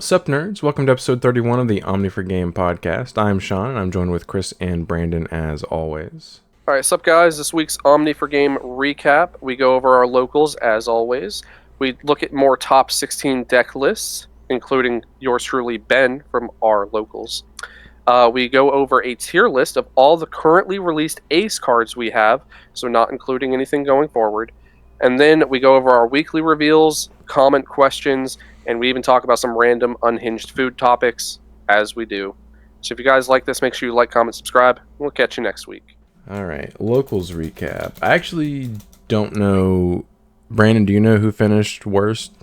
Sup, nerds? Welcome to episode 31 of the Omni4Game podcast. I'm Sean, and I'm joined with Chris and Brandon as always. Alright, sup guys, this week's Omni4Game recap. We go over our locals as always. We look at more top 16 deck lists, including yours truly, Ben, from our locals. We go over a tier list of all the currently released Ace cards we have, so not including anything going forward. And then we go over our weekly reveals, comment questions, and we even talk about some random unhinged food topics, as we do. So if you guys like this, make sure you like, comment, subscribe, and we'll catch you next week. All right, locals recap. I actually don't know. Brandon, do you know who finished worst?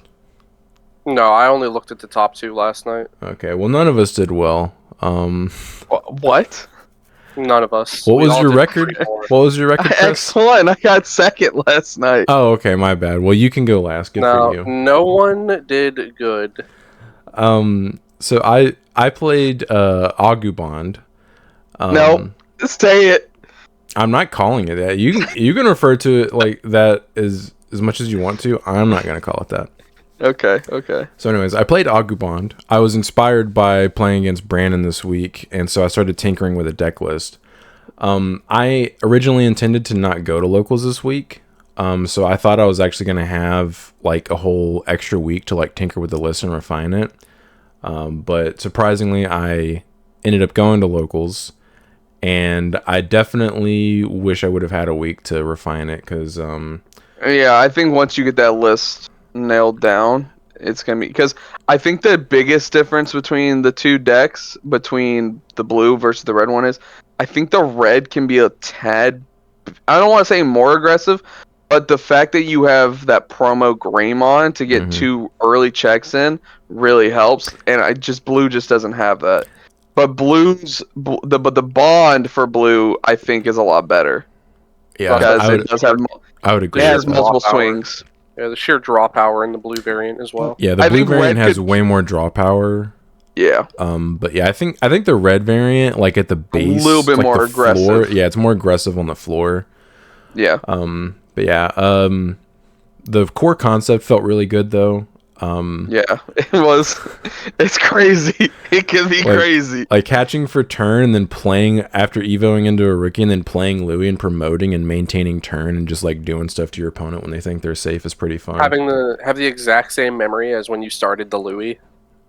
No, I only looked at the top two last night. Okay, well, none of us did well. What? None of us. What We was all your did record? pretty poor. What was your record, Chris? Excellent. I got second last night. Oh, okay, my bad. Well, you can go last. Good No, for you. no one did good. So I played Agubond. No, stay it. I'm not calling it that. You can refer to it like that as much as you want to. I'm not gonna call it that. Okay. So anyways, I played Agubond. I was inspired by playing against Brandon this week, and so I started tinkering with a deck list. I originally intended to not go to locals this week. So I thought I was actually going to have like a whole extra week to like tinker with the list and refine it. But surprisingly, I ended up going to locals, and I definitely wish I would have had a week to refine it because Yeah, I think once you get that list nailed down, it's gonna be because I think the biggest difference between the two decks, between the blue versus the red one, is I think the red can be a tad. I don't want to say more aggressive, but the fact that you have that promo Greymon to get two early checks in really helps, and blue just doesn't have that. But the bond for blue I think is a lot better. yeah, Because it does have I would agree. it has with that. multiple Draw power. swings. Yeah, the sheer draw power in the blue variant as well. Yeah, the I blue think red variant has could- way more draw power. Yeah, But yeah, I think the red variant, like at the base, little bit like more the aggressive. floor, yeah, it's more aggressive on the floor. yeah. But yeah, the core concept felt really good though. Yeah, it was. It's crazy. It can be crazy. Like catching for turn and then playing after evoing into a rookie and then playing Louis and promoting and maintaining turn and just like doing stuff to your opponent when they think they're safe is pretty fun. Have the exact same memory as when you started the Louis.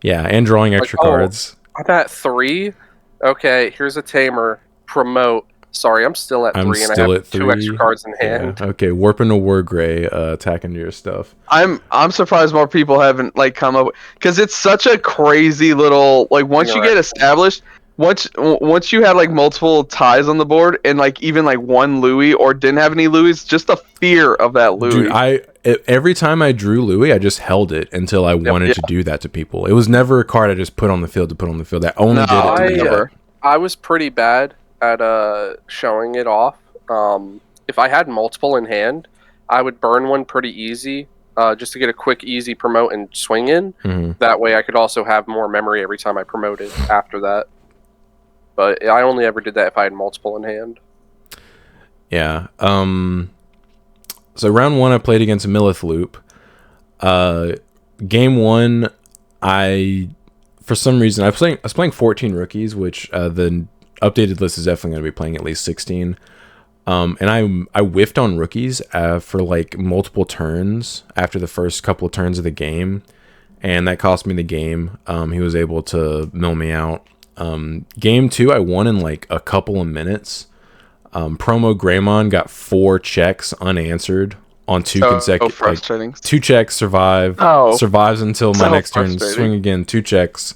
Yeah, and drawing extra cards. I'm at 3. Okay, here's a tamer. Promote. Sorry, I'm still at 3, I'm and I still have at 2 extra 3. cards in hand. Yeah. Okay, warp into War Gray, attack into your stuff. I'm surprised more people haven't like come up because it's such a crazy little like once you get established. Once you had like multiple ties on the board and like even like one Louis or didn't have any Louis, just the fear of that Louis. Dude, every time I drew Louis, I just held it until I wanted to do that to people. It was never a card I just put on the field to put on the field. I only did it to me. I was pretty bad at showing it off. If I had multiple in hand, I would burn one pretty easy, just to get a quick, easy promote and swing in. That way I could also have more memory every time I promoted after that. But I only ever did that if I had multiple in hand. Yeah. So round 1, I played against Millith Loop. Game 1, for some reason, I was playing 14 rookies, which the updated list is definitely going to be playing at least 16. And I whiffed on rookies for like multiple turns after the first couple of turns of the game, and that cost me the game. He was able to mill me out. Game 2, I won in like a couple of minutes. Promo Greymon got 4 checks unanswered on 2 consecutive. Frustrating. 2 checks survives until my next turn. Swing again, 2 checks.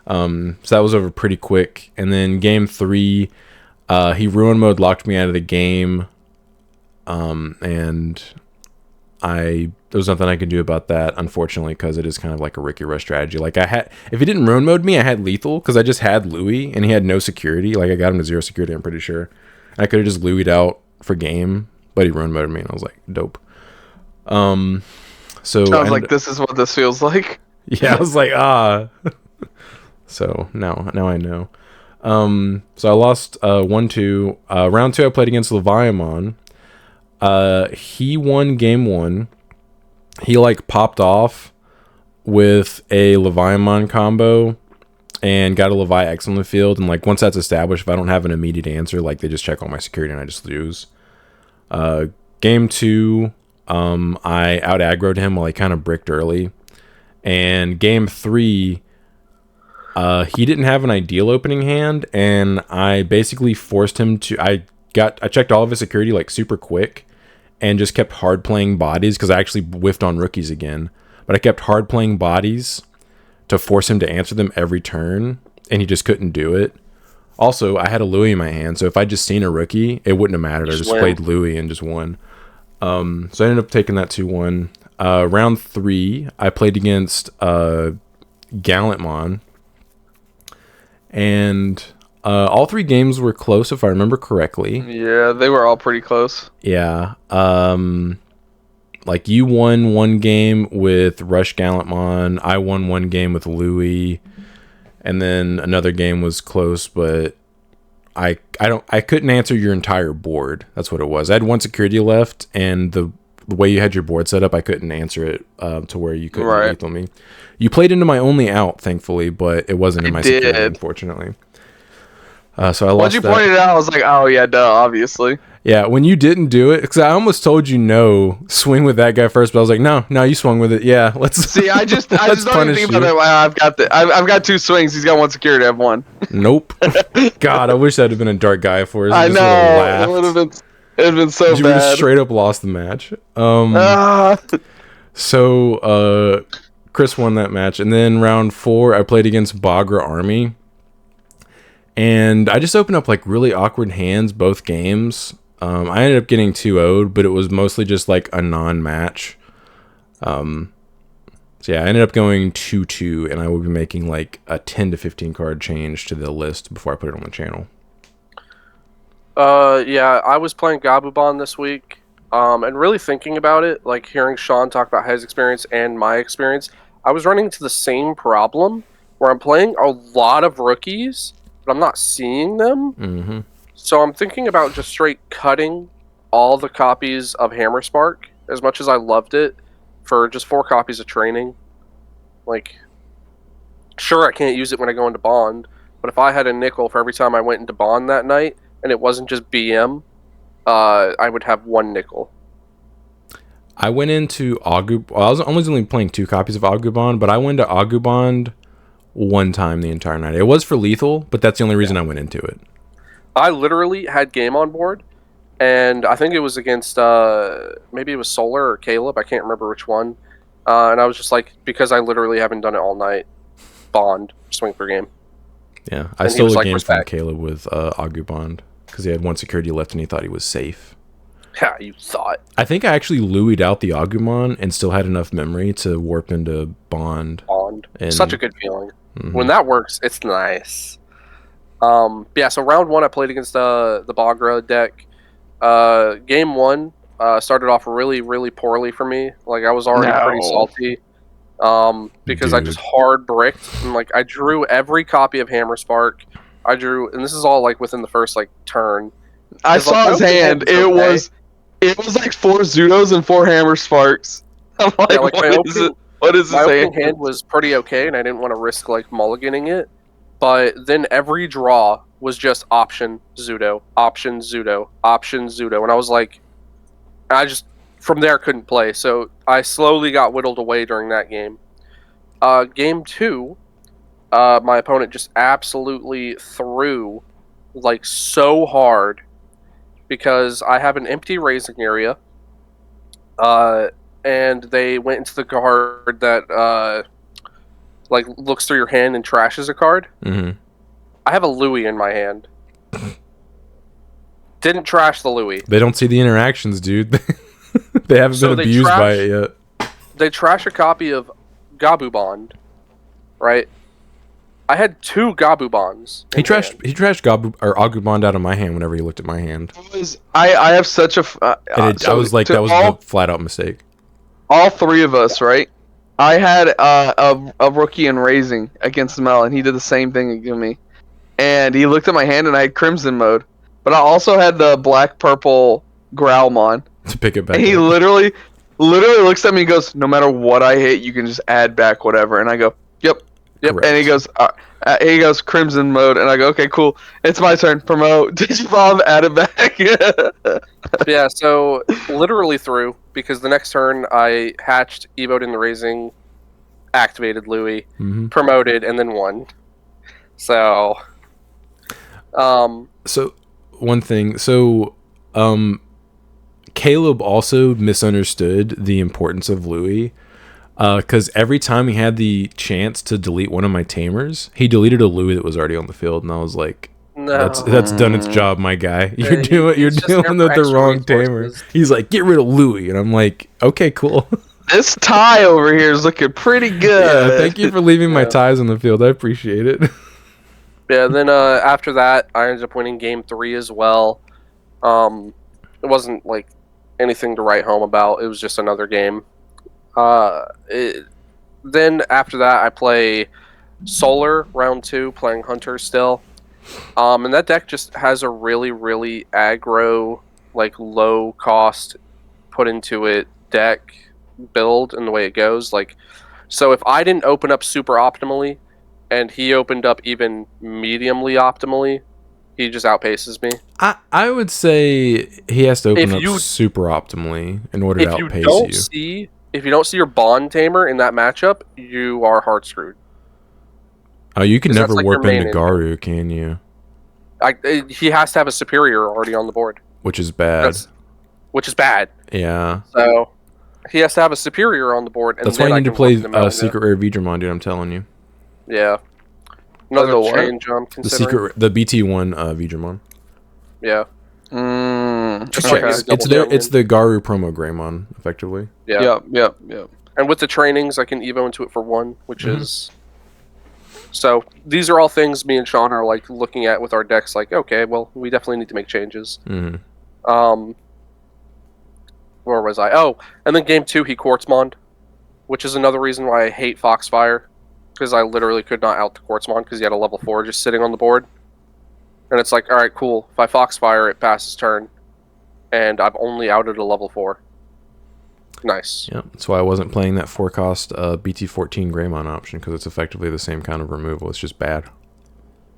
So that was over pretty quick. And then game 3, he ruin mode locked me out of the game. And there was nothing I could do about that, unfortunately, because it is kind of like a Ricky Rush strategy. Like if he didn't ruin mode me, I had lethal because I just had Louis and he had no security. Like I got him to 0 security, I'm pretty sure. I could have just Louis'd out for game, but he ruin moded me, and I was like, dope. So Sounds like this is what this feels like. Yeah, I was like, So now I know. So I lost 1-2. Round 2, I played against Leviamon. He won game 1. He like popped off with a Leviamon combo and got a Levi X on the field. And like once that's established, if I don't have an immediate answer, like they just check all my security and I just lose. Game 2, I out aggroed him while he kind of bricked early. And game 3, he didn't have an ideal opening hand, and I basically forced him to. I checked all of his security like super quick, and just kept hard playing bodies because I actually whiffed on rookies again. But I kept hard playing bodies to force him to answer them every turn, and he just couldn't do it. Also, I had a Louis in my hand, so if I just seen a rookie, it wouldn't have mattered. I just played Louis and just won. So I ended up taking that 2-1. Round 3, I played against Gallantmon, and all 3 games were close, if I remember correctly. Yeah, they were all pretty close. Yeah. Like you won 1 game with Rush Gallantmon, I won 1 game with Louis, and then another game was close, but I couldn't answer your entire board. That's what it was. I had 1 security left, and the way you had your board set up, I couldn't answer it to where you couldn't lethal me. You played into my only out, thankfully, but it wasn't in my security, unfortunately. So I lost. Once you pointed it out, I was like, "Oh yeah, duh, obviously." Yeah, when you didn't do it, because I almost told you no, swing with that guy first, but I was like, no, you swung with it. Yeah, let's see. I just don't even think about that. I've got 2 swings. He's got 1 security. I have 1. Nope. God, I wish that'd have been a dark guy for us. I know. It would have been. It'd been so bad. You would have straight up lost the match. So Chris won that match, and then round 4, I played against Bagra Army, and I just opened up like really awkward hands both games. I ended up getting 2-0'd, but it was mostly just like a non-match. So yeah, I ended up going 2-2, and I will be making like a 10 to 15 card change to the list before I put it on the channel. Yeah, I was playing Gabubon this week, and really thinking about it, like hearing Sean talk about his experience and my experience, I was running into the same problem where I'm playing a lot of rookies, but I'm not seeing them. Mm-hmm. So I'm thinking about just straight cutting all the copies of Hammer Spark, as much as I loved it, for just 4 copies of training. Like, sure, I can't use it when I go into Bond, but if I had a nickel for every time I went into Bond that night, and it wasn't just BM, I would have 1 nickel. I went into Agu. Well, I was only playing 2 copies of Agubond, but I went to Agubond 1 time the entire night. It was for lethal, but that's the only reason I went into it. I literally had game on board, and I think it was against, maybe it was Solar or Caleb, I can't remember which one, and I was just like, because I literally haven't done it all night, Bond, swing per game. Yeah, I stole a game from Caleb with Agubond, because he had 1 security left and he thought he was safe. Yeah, you thought. I think I actually Louis'd out the Agumon and still had enough memory to warp into Bond. And such a good feeling. Mm-hmm. When that works, it's nice. Yeah, so round 1 I played against the Bagra deck. Game 1 started off really, really poorly for me. Like, I was already pretty salty. Because I just hard bricked, and like I drew every copy of Hammer Spark. I drew, and this is all like within the first like turn. I saw his hand. It was like 4 Zudos and 4 Hammer Sparks. I'm like, yeah, like what is this opening hand was pretty okay, and I didn't want to risk like mulliganing it. But then every draw was just option Zudo, option Zudo, option Zudo, and I was like, I just from there couldn't play. So I slowly got whittled away during that game. Game 2, my opponent just absolutely threw like so hard because I have an empty raising area, and they went into the card that like looks through your hand and trashes a card. Mm-hmm. I have a Louis in my hand. Didn't trash the Louis. They don't see the interactions, dude. They haven't been abused by it yet. They trash a copy of Gabubond, right? I had 2 Gabubonds. He trashed Agubond out of my hand whenever he looked at my hand. I have such a. I was like, that was a flat out mistake. All 3 of us, right? I had a rookie in raising against Mel, and he did the same thing against me. And he looked at my hand, and I had Crimson mode, but I also had the black purple Growlmon to pick it back. And he literally literally looks at me and goes, "No matter what I hit, you can just add back whatever." And I go, "Yep." Correct. And he goes crimson mode, and I go, "Okay, cool. It's my turn. Promote. Digimon, add it back." Yeah, so literally through, because the next turn I hatched, evoed in the raising, activated Louis, promoted, and then won. So, So one thing, Caleb also misunderstood the importance of Louis, because every time he had the chance to delete one of my tamers, he deleted a Louis that was already on the field, and I was like, no. that's done its job, my guy. You're dealing he's just with there the for extra wrong tamer. resources. He's like, get rid of Louis, and I'm like, okay, cool. This tie over here is looking pretty good. Yeah, thank you for leaving my Yeah. ties on the field. I appreciate it. Yeah, then after that, I ended up winning game 3 as well. It wasn't like anything to write home about. It was just another game. Then after that, I play Solar round 2, playing Hunter still. And that deck just has a really, really aggro, like low cost put into it deck build and the way it goes. Like, so if I didn't open up super optimally, and he opened up even mediumly optimally, he just outpaces me. I would say he has to open If up you- super optimally in order to If you outpace don't you. see, if you don't see your Bond Tamer in that matchup, you are hard screwed. Oh, you can 'Cause never that's like warp your into main Garu, can you? He has to have a superior already on the board, Which is bad. which is bad. Yeah. So he has to have a superior on the board, and That's then why you I need to can play work the Melga. Secret Rare Vidramon, dude. I'm telling you. Yeah, another the what? change I'm considering. The BT1 Vidramon. Yeah, Just Okay. check. It's the Garu promo Greymon, effectively. yeah. Yep. And with the trainings, I can evo into it for 1, which Mhm. is. So these are all things me and Sean are like looking at with our decks. Like, okay, well, we definitely need to make changes. Mm-hmm. Where was I? Oh, and then game 2 he Quartzmond, which is another reason why I hate Foxfire, because I literally could not out the Quartzmond because he had a level 4 just sitting on the board. And it's like, all right, cool. If I Foxfire, it passes turn, and I've only outed a level 4. Nice. Yeah, that's why I wasn't playing that 4-cost BT14 Greymon option, because it's effectively the same kind of removal. It's just bad.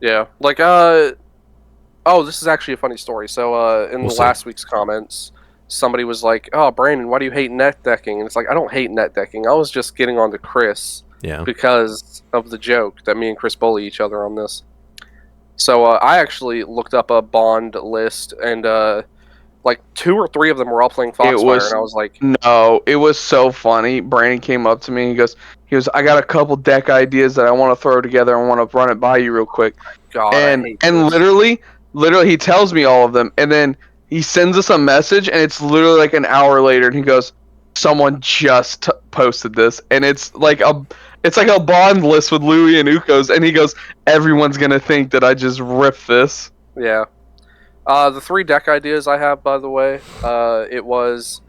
Yeah, like oh, this is actually a funny story. So in We'll the see. last week's comments, somebody was like, "Oh, Brandon, why do you hate net decking?" And it's like, I don't hate net decking. I was just getting on to Chris Yeah. because of the joke that me and Chris bully each other on this. So I actually looked up a Bond list, and like 2 or 3 of them were all playing Foxfire, and I was like, No, it was so funny. Brandon came up to me and he goes, I got a couple deck ideas that I want to throw together. I want to run it by you real quick. "God, and I hate and this." literally he tells me all of them, and then he sends us a message, and it's literally like an hour later, and he goes, someone just posted this, and it's like a Bond list with Louis and Ukos, and he goes, everyone's gonna think that I just ripped this. Yeah. The 3 deck ideas I have, by the way, it was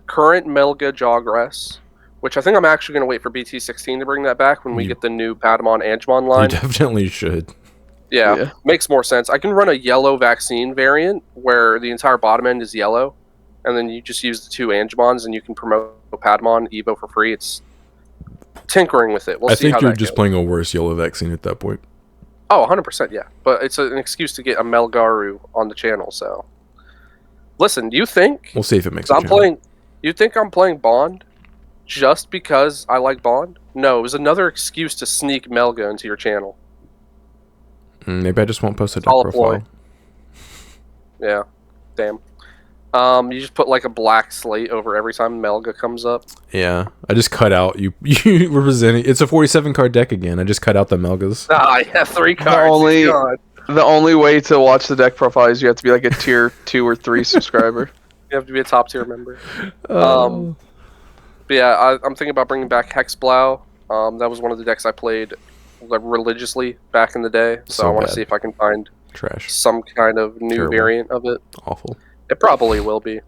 current Melga Jawgrass, which I think I'm actually going to wait for BT16 to bring that back when we get the new Patamon Angemon You line. definitely should. Yeah, makes more sense. I can run a yellow vaccine variant where the entire bottom end is yellow, and then you just use the 2 Angemons and you can promote Patamon Evo for free. It's tinkering with it. We'll I see think how you're that just goes. playing a worse yellow vaccine at that point. Oh, 100%, yeah. But it's an excuse to get a Melgaru on the channel, so. Listen, do you think We'll see if it makes I'm a channel. playing? You think I'm playing Bond just because I like Bond? No, it was another excuse to sneak Melga into your channel. Maybe I just won't post a deck All a profile. ploy. Yeah, damn. You just put like a black slate over every time Melga comes up. Yeah, I just cut out you representing. It's a 47 card deck again. I just cut out the Melgas. Ah, yeah, 3 cards. only- God. The only way to watch the deck profile is you have to be like a tier 2 or 3 subscriber. You have to be a top tier member. Oh. But yeah, I'm thinking about bringing back Hexblow. That was one of the decks I played like religiously back in the day. So I want to bad. see if I can find Trash. some kind of new Terrible. variant of it. Awful. It probably will be.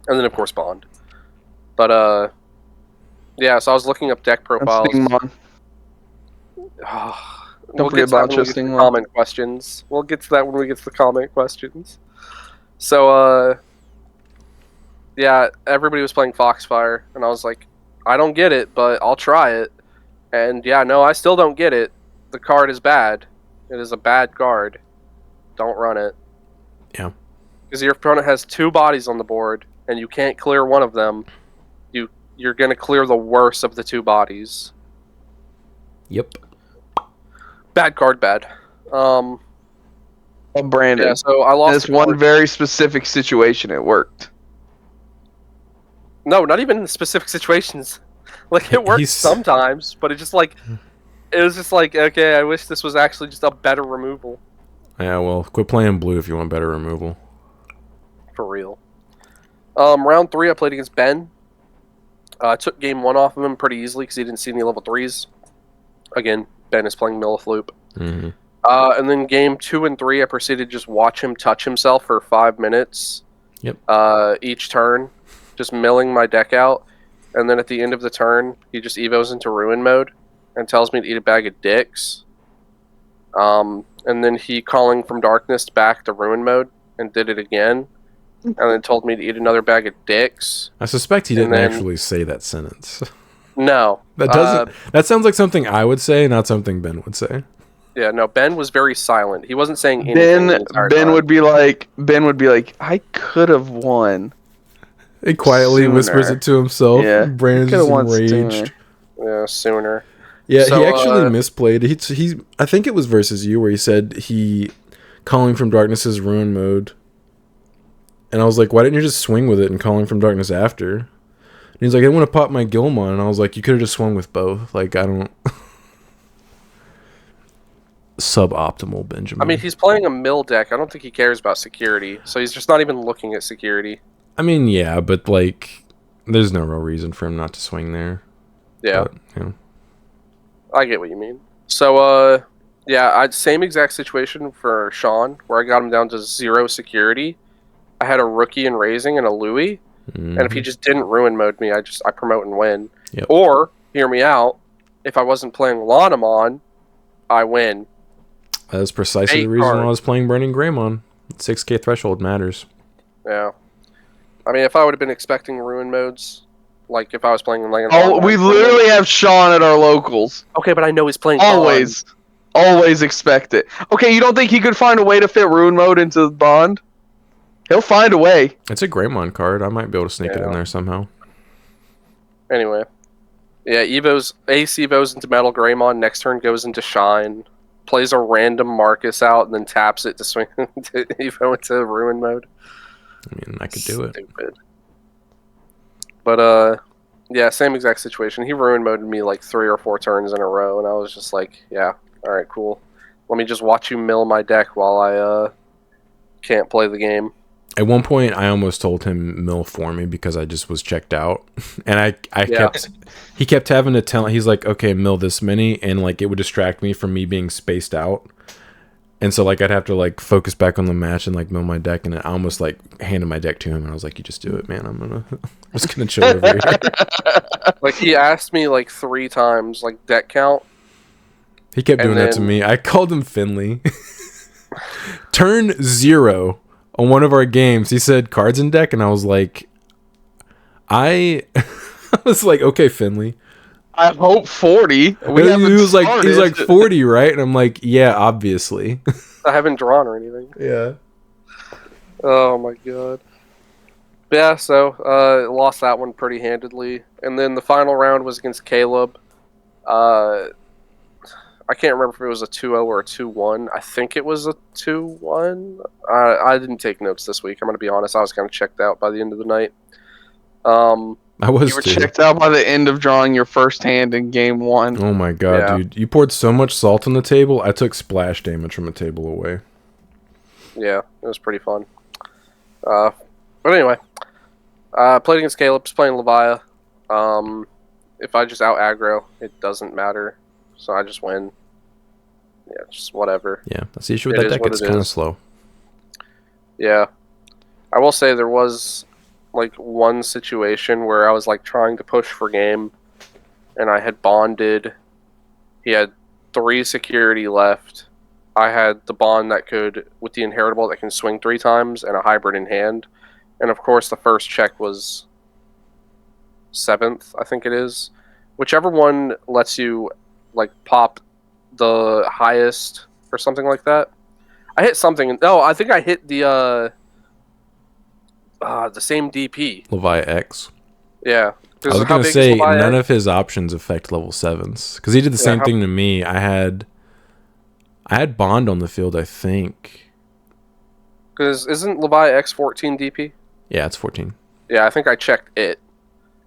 And then of course Bond. But yeah, so I was looking up deck profiles. Stingmon. We'll forget get to that about when we get to the Stingmon. comment questions. We'll get to that when we get to the comment questions. So yeah, everybody was playing Foxfire, and I was like, I don't get it, but I'll try it. And yeah, no, I still don't get it. The card is bad. It is a bad card. Don't run it. Yeah. Because your opponent has 2 bodies on the board, and you can't clear one of them. You're going to clear the worst of the 2 bodies. Yep. Bad card, bad. Brandon. Yeah, so I lost This one very specific situation, it worked. No, not even in specific situations. Like, it works sometimes, but it was just like, okay, I wish this was actually just a better removal. Yeah, well, quit playing blue if you want better removal. For real. Round 3, I played against Ben. I took game 1 off of him pretty easily because he didn't see any level 3s. Again, Ben is playing Millifloop. Mm-hmm. And then game 2 and 3, I proceeded to just watch him touch himself for 5 minutes. Yep. Each turn, just milling my deck out. And then at the end of the turn, he just evos into Ruin mode and tells me to eat a bag of dicks. And then he Calling from Darkness back to Ruin mode and did it again. And then told me to eat another bag of dicks. I suspect he didn't actually say that sentence. No. That doesn't. That sounds like something I would say, not something Ben would say. Yeah, no, Ben was very silent. He wasn't saying anything the entire time. would be like, I could have won. He quietly whispers it to himself. Yeah. Brandon's just enraged. Yeah, sooner. Yeah, so, he actually misplayed. He I think it was versus you where he said he Calling from Darkness is Ruin mode. And I was like, why didn't you just swing with it and Calling from Darkness after? And he's like, I want to pop my Gilmon. And I was like, you could have just swung with both. Like, I don't... Suboptimal, Benjamin. I mean, he's playing a mill deck. I don't think he cares about security. So he's just not even looking at security. I mean, yeah, but, like, there's no real reason for him not to swing there. Yeah. But, you know. I get what you mean. So, yeah, same exact situation for Sean, where I got him down to 0 security. I had a rookie in Raising and a Louis, and if he just didn't Ruin mode me, I promote and win. Yep. Or, hear me out, if I wasn't playing Lanamon, I win. That's precisely the reason why I was playing Burning Greymon. 6k threshold matters. Yeah. I mean, if I would have been expecting Ruin modes, like if I was playing like... we literally have Sean at our locals. Okay, but I know he's playing Always. Bond. Always expect it. Okay, you don't think he could find a way to fit Ruin mode into Bond? He'll find a way. It's a Greymon card. I might be able to sneak it in there somehow. Anyway. Yeah, Ace Evos into Metal Greymon. Next turn goes into Shine. Plays a random Marcus out and then taps it to swing to Evo into Ruin mode. I mean, I could do it. Stupid. But, yeah, same exact situation. He Ruin moded me like 3 or 4 turns in a row, and I was just like, yeah, alright, cool. Let me just watch you mill my deck while I can't play the game. At one point, I almost told him mill for me because I just was checked out, and he kept having to tell. He's like, okay, mill this many, and like it would distract me from me being spaced out, and so like I'd have to like focus back on the match and like mill my deck, and I almost like handed my deck to him, and I was like, you just do it, man. I'm just gonna chill over here. Like he asked me like 3 times, like deck count. He kept doing that to me. I called him Finley. Turn 0. On one of our games, he said cards in deck, and I was like, I was like, okay, Finley. I hope 40. He was like 40, right? And I'm like, yeah, obviously. I haven't drawn or anything. Yeah. Oh my god. Yeah, so lost that one pretty handedly, and then the final round was against Caleb. I can't remember if it was a 2-0 or a 2-1. I think it was a 2-1. I didn't take notes this week. I'm going to be honest. I was kind of checked out by the end of the night. I was You were checked out by the end of drawing your first hand in game 1. Oh my god, dude. You poured so much salt on the table, I took splash damage from a table away. Yeah, it was pretty fun. But anyway, played against Caleb, just playing Levia. If I just out aggro, it doesn't matter. So I just win. Yeah, just whatever. Yeah, that's the issue with that deck. It's kind of slow. Yeah. I will say there was like one situation where I was like trying to push for game and I had bonded. He had 3 security left. I had the bond that could, with the inheritable that can swing 3 times and a hybrid in hand. And of course, the first check was 7th, I think it is. Whichever one lets you like pop the highest or something like that. I hit something. No, I think I hit the same DP. Levi X. Yeah. I was gonna say none of his options affect level 7s because he did the same thing to me. I had Bond on the field, I think. Because isn't Levi X 14 DP? Yeah, it's 14. Yeah, I think I checked it.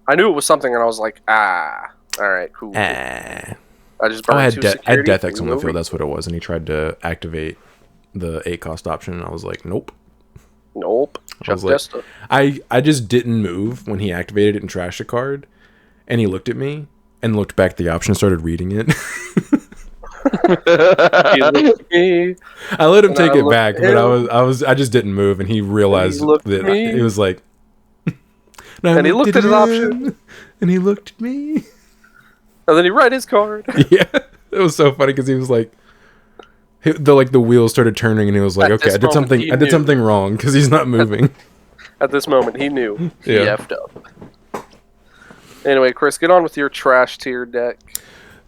I knew it was something, and I was like, all right, cool. I just burned I had Death X on the field. That's what it was, and he tried to activate the 8 cost option, and I was like, nope. I was like, I just didn't move when he activated it and trashed a card, and he looked at me and looked back at the option and started reading it. He looked at me, I let him take it back, but I just didn't move, and he realized that it was like. And he looked at his option, and he looked at me, and then he read his card. Yeah, it was so funny because he was like. The wheels started turning, and he was like, "Okay, I did something wrong because he's not moving." At this moment, he knew he effed up. Anyway, Chris, get on with your trash tier deck.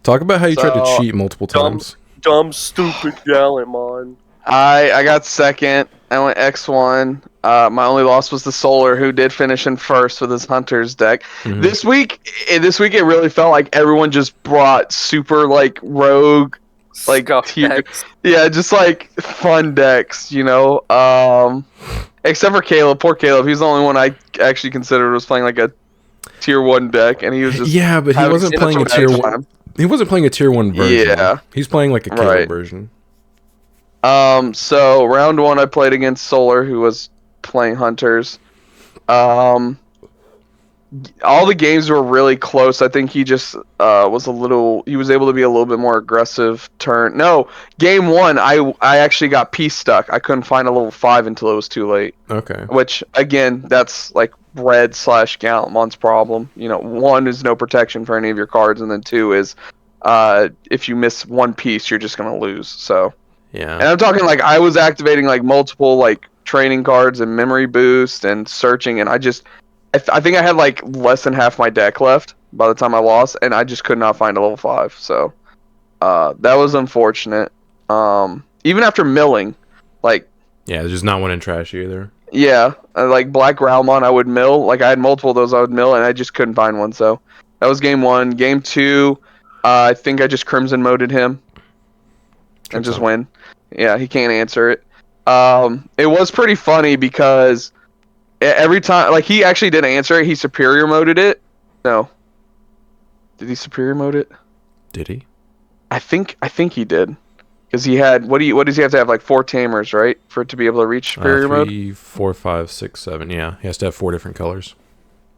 Talk about how you tried to cheat multiple times. Dumb, stupid Gallimon. I got second. I went X1. My only loss was the Solar, who did finish in first with his Hunter's deck. Mm-hmm. This week it really felt like everyone just brought super like rogue. Like yeah, just like fun decks, you know. Except for Caleb, poor Caleb. He's the only one I actually considered was playing like a tier 1 deck, and he was just but he wasn't playing a tier 1. He wasn't playing a tier 1 version. Yeah, he's playing like a Caleb version. So round 1, I played against Solar, who was playing Hunters. All the games were really close. I think he just he was able to be a little bit more aggressive game 1 I actually got piece stuck. I couldn't find a level 5 until it was too late. Okay. Which again, that's like red/Gallimon's problem. You know, 1 is no protection for any of your cards, and then 2 is if you miss one piece, you're just gonna lose. So yeah. And I'm talking like I was activating like multiple like training cards and memory boost and searching, and I think I had like less than half my deck left by the time I lost, and I just could not find a level 5. So that was unfortunate. Even after milling, like there's just not one in trash either. Yeah, like Black Growlmon, I would mill. Like I had multiple of those I would mill, and I just couldn't find one. So that was game 1. Game 2, I think I just Crimson moded him and just win. Yeah, he can't answer it. It was pretty funny because. Every time, like, he actually did answer it. He superior moded it. No. Did he superior mode it? Did he? I think he did. Because he had, what does he have to have? Like 4 tamers, right? For it to be able to reach superior mode? 3, 4, 5, 6, 7. Yeah, he has to have 4 different colors.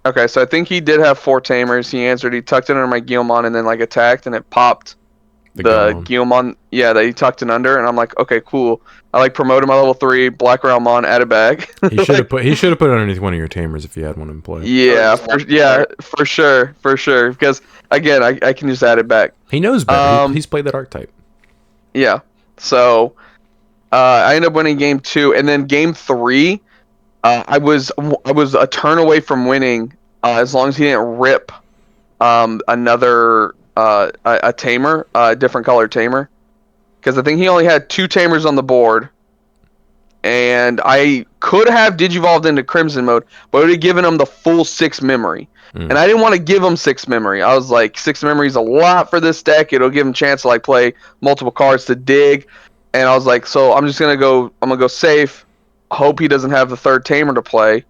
Okay, so I think he did have 4 tamers. He answered. He tucked it under my Guilmon and then, like, attacked, and it popped the Guilmon. Yeah, that he tucked it under, and I'm like, okay, cool. I like promoted my level 3 Black Growlmon, add it back. He should have put it underneath one of your tamers if you had one in play. Yeah, for sure. Because again, I can just add it back. He knows better. He's played that archetype. Yeah. So I ended up winning game 2, and then game 3, I was a turn away from winning as long as he didn't rip another a tamer, a different color tamer. Because I think he only had 2 tamers on the board, and I could have digivolved into Crimson mode, but it would have given him the full 6 memory. And I didn't want to give him 6 memory. I was like, 6 memory is a lot for this deck. It'll give him a chance to like play multiple cards to dig. And I was like, so I'm gonna go safe. Hope he doesn't have the 3rd tamer to play.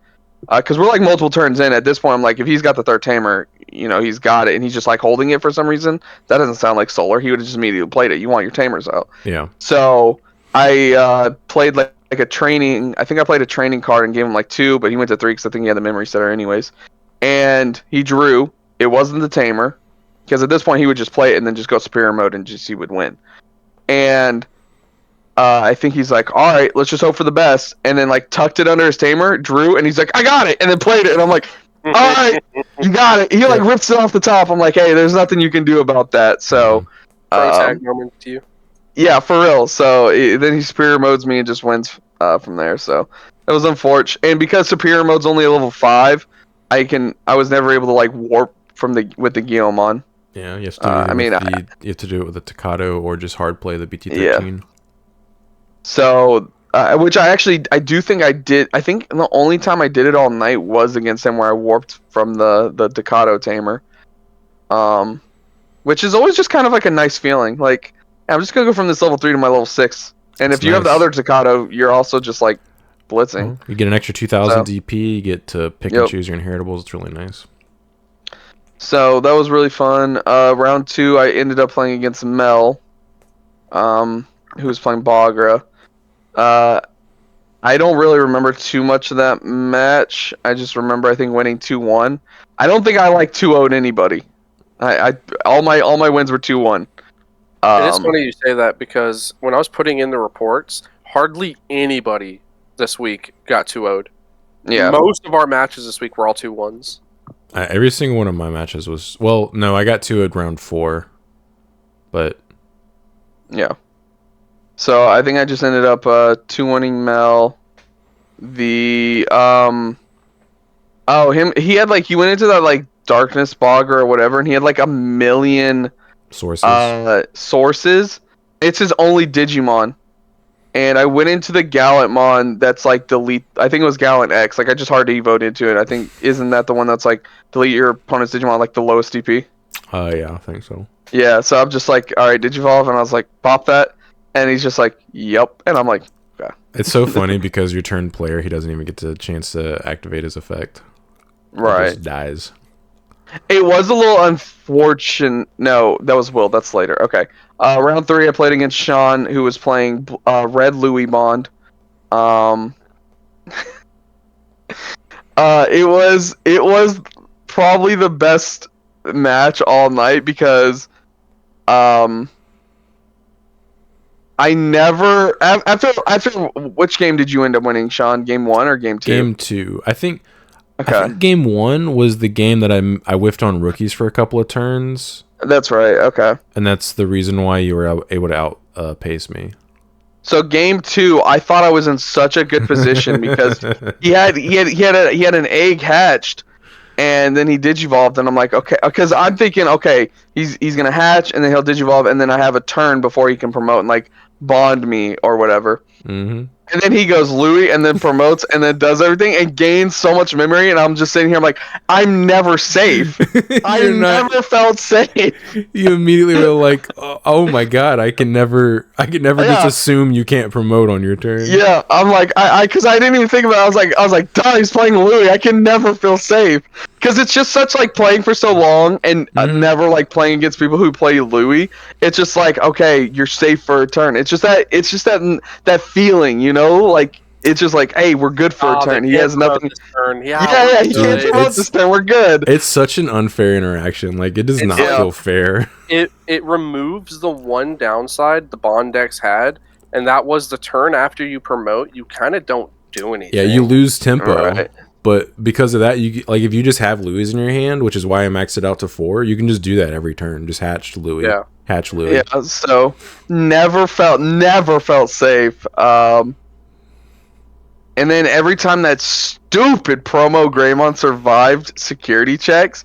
Because we're like multiple turns in. At this point, I'm like, if he's got the 3rd tamer, you know, he's got it, and he's just like holding it for some reason. That doesn't sound like Solar. He would have just immediately played it. You want your tamers out. Yeah. So I played like a training. I think I played a training card and gave him like 2, but he went to 3 because I think he had the memory setter anyways. And he drew. It wasn't the tamer, because at this point he would just play it and then just go superior mode and just he would win. And I think he's like, all right, let's just hope for the best. And then like tucked it under his tamer, drew, and he's like, I got it, and then played it. And I'm like, all right, you got it. He like rips it off the top. I'm like, hey, there's nothing you can do about that. So, tag moment to you. Yeah, for real. So then he superior modes me and just wins from there. So that was unfortunate. And because Superior Mode's only a level 5, I was never able to like warp with the Guillaumon. Yeah, you have to do you have to do it with a Tocado or just hard play the BT15. Yeah. So, which I do think I did. I think the only time I did it all night was against him, where I warped from the Tocado Tamer. Which is always just kind of like a nice feeling. Like, I'm just gonna go from this level 3 to my level 6, and That's if you have the nice. other Tocado, you're also just like blitzing. You get an extra 2,000 So- DP. You get to pick and choose your inheritables. It's really nice. So that was really fun. Round 2, I ended up playing against Mel, who was playing Bagra. I don't really remember too much of that match. I just remember I think winning 2-1. I don't think I like 2-0'd anybody. All my wins were 2-1. It is funny you say that because when I was putting in the reports, hardly anybody this week got 2-0'd. Yeah. Most of our matches this week were all 2-1s. Every single one of my matches was no, I got 2 at round 4, but yeah. So I think I just ended up 2-1ing Mel. He had like he went into that like Darkness Bogger or whatever, and he had like 1,000,000 sources. It's his only Digimon. And I went into the Gallantmon that's like delete. I think it was Gallant X. Like I just hard evoed into it. I think isn't that the one that's like delete your opponent's Digimon like the lowest DP? yeah, I think so. Yeah. So I'm just like, all right, Digivolve, and I was like, pop that, and he's just like, yep, and I'm like, okay. It's so funny because your turn player, he doesn't even get the chance to activate his effect. Right. He just dies. It was a little unfortunate. No, that was Will. That's later. Okay. Round 3, I played against Sean, who was playing Red Louis Bond. It was probably the best match all night because I never after which game did you end up winning, Sean? Game 1 or game 2? Game 2. I think game 1 was the game that I whiffed on rookies for a couple of turns. That's right. Okay. And that's the reason why you were able to outpace me. So game 2, I thought I was in such a good position because he had an egg hatched, and then he digivolved, and I'm like, okay, because I'm thinking, okay, he's gonna hatch, and then he'll digivolve, and then I have a turn before he can promote and like bond me or whatever. Mm-hmm. And then he goes Louis, and then promotes, and then does everything, and gains so much memory, and I'm just sitting here, I'm like, I'm never safe. I never felt safe. You immediately were like, oh my god, I can never just assume you can't promote on your turn. Yeah, I'm like, because I didn't even think about it. I was like, duh, he's playing Louis. I can never feel safe. Because it's just such like playing for so long and never like playing against people who play Louis. It's just like, okay, you're safe for a turn. It's just that feeling, you know, like it's just like, hey, we're good for a turn. He has nothing. Turn. Yeah, he can't promote this turn. We're good. It's such an unfair interaction. Like it does not feel fair. It removes the one downside the Bond decks had, and that was the turn after you promote, you kind of don't do anything. Yeah, you lose tempo. Right. But because of that, you like if you just have Louis in your hand, which is why I maxed it out to 4, you can just do that every turn. Just hatch Louis. Yeah. Hatch Louis. Yeah, so never felt safe. And then every time that stupid promo Greymon survived security checks,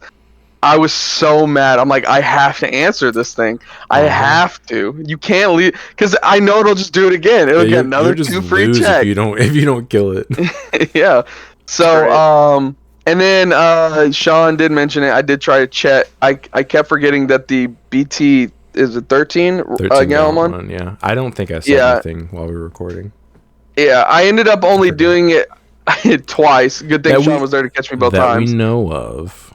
I was so mad. I'm like, I have to answer this thing. I have to. You can't leave because I know it'll just do it again. It'll get another 2 free checks if you don't kill it. Yeah. So and then Sean did mention it. I did try to chat. I kept forgetting that the BT is it 13 Gallimon? Yeah. I don't think I said anything while we were recording. Yeah, I ended up only doing it twice. Good thing Sean was there to catch me both times. That we know of.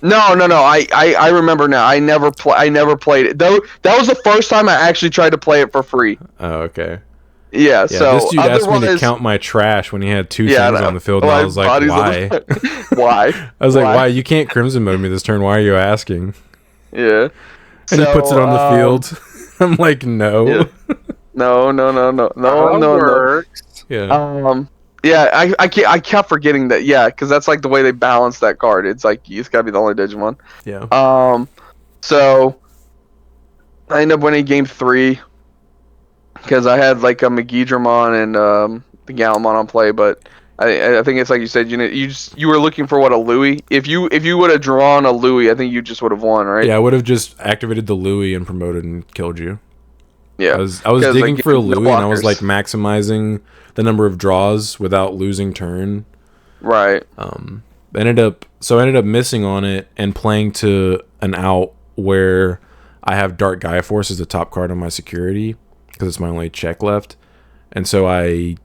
No. I remember now. I never played it. Though that was the first time I actually tried to play it for free. Oh, okay. Yeah, so this dude asked me to count my trash when he had 2 things on the field, and I was like, why? Why? I was like, why? You can't Crimson Mode me this turn. Why are you asking? Yeah. And he puts it on the field. I'm like, no. Yeah. No. Yeah. Yeah, I kept forgetting that. Yeah, because that's like the way they balance that card. It's like it's gotta be the only Digimon. Yeah. So I ended up winning game 3 because I had like a Megidramon and the Gallimon on play, but I think it's like you said, you were looking for what, a Louis? If you would have drawn a Louis, I think you just would have won, right? Yeah, I would have just activated the Louis and promoted and killed you. Yeah. I was digging for a Louis, and I was like maximizing the number of draws without losing turn. Right. I ended up missing on it and playing to an out where I have Dark Gaia Force as the top card on my security because it's my only check left, and so I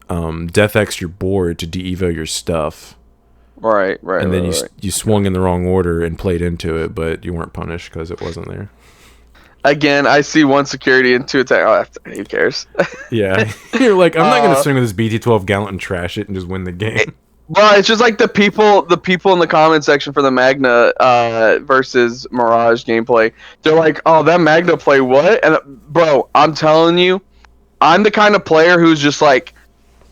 Death X your board to de-evo your stuff. Right. And then you swung in the wrong order and played into it, but you weren't punished because it wasn't there. Again, I see one security and two attack. Oh, who cares? Yeah, you're like, I'm not gonna swing with this BT12 Gallant and trash it and just win the game. Well, it's just like the people in the comment section for the Magna versus Mirage gameplay. They're like, "Oh, that Magna play what?" And bro, I'm telling you, I'm the kind of player who's just like,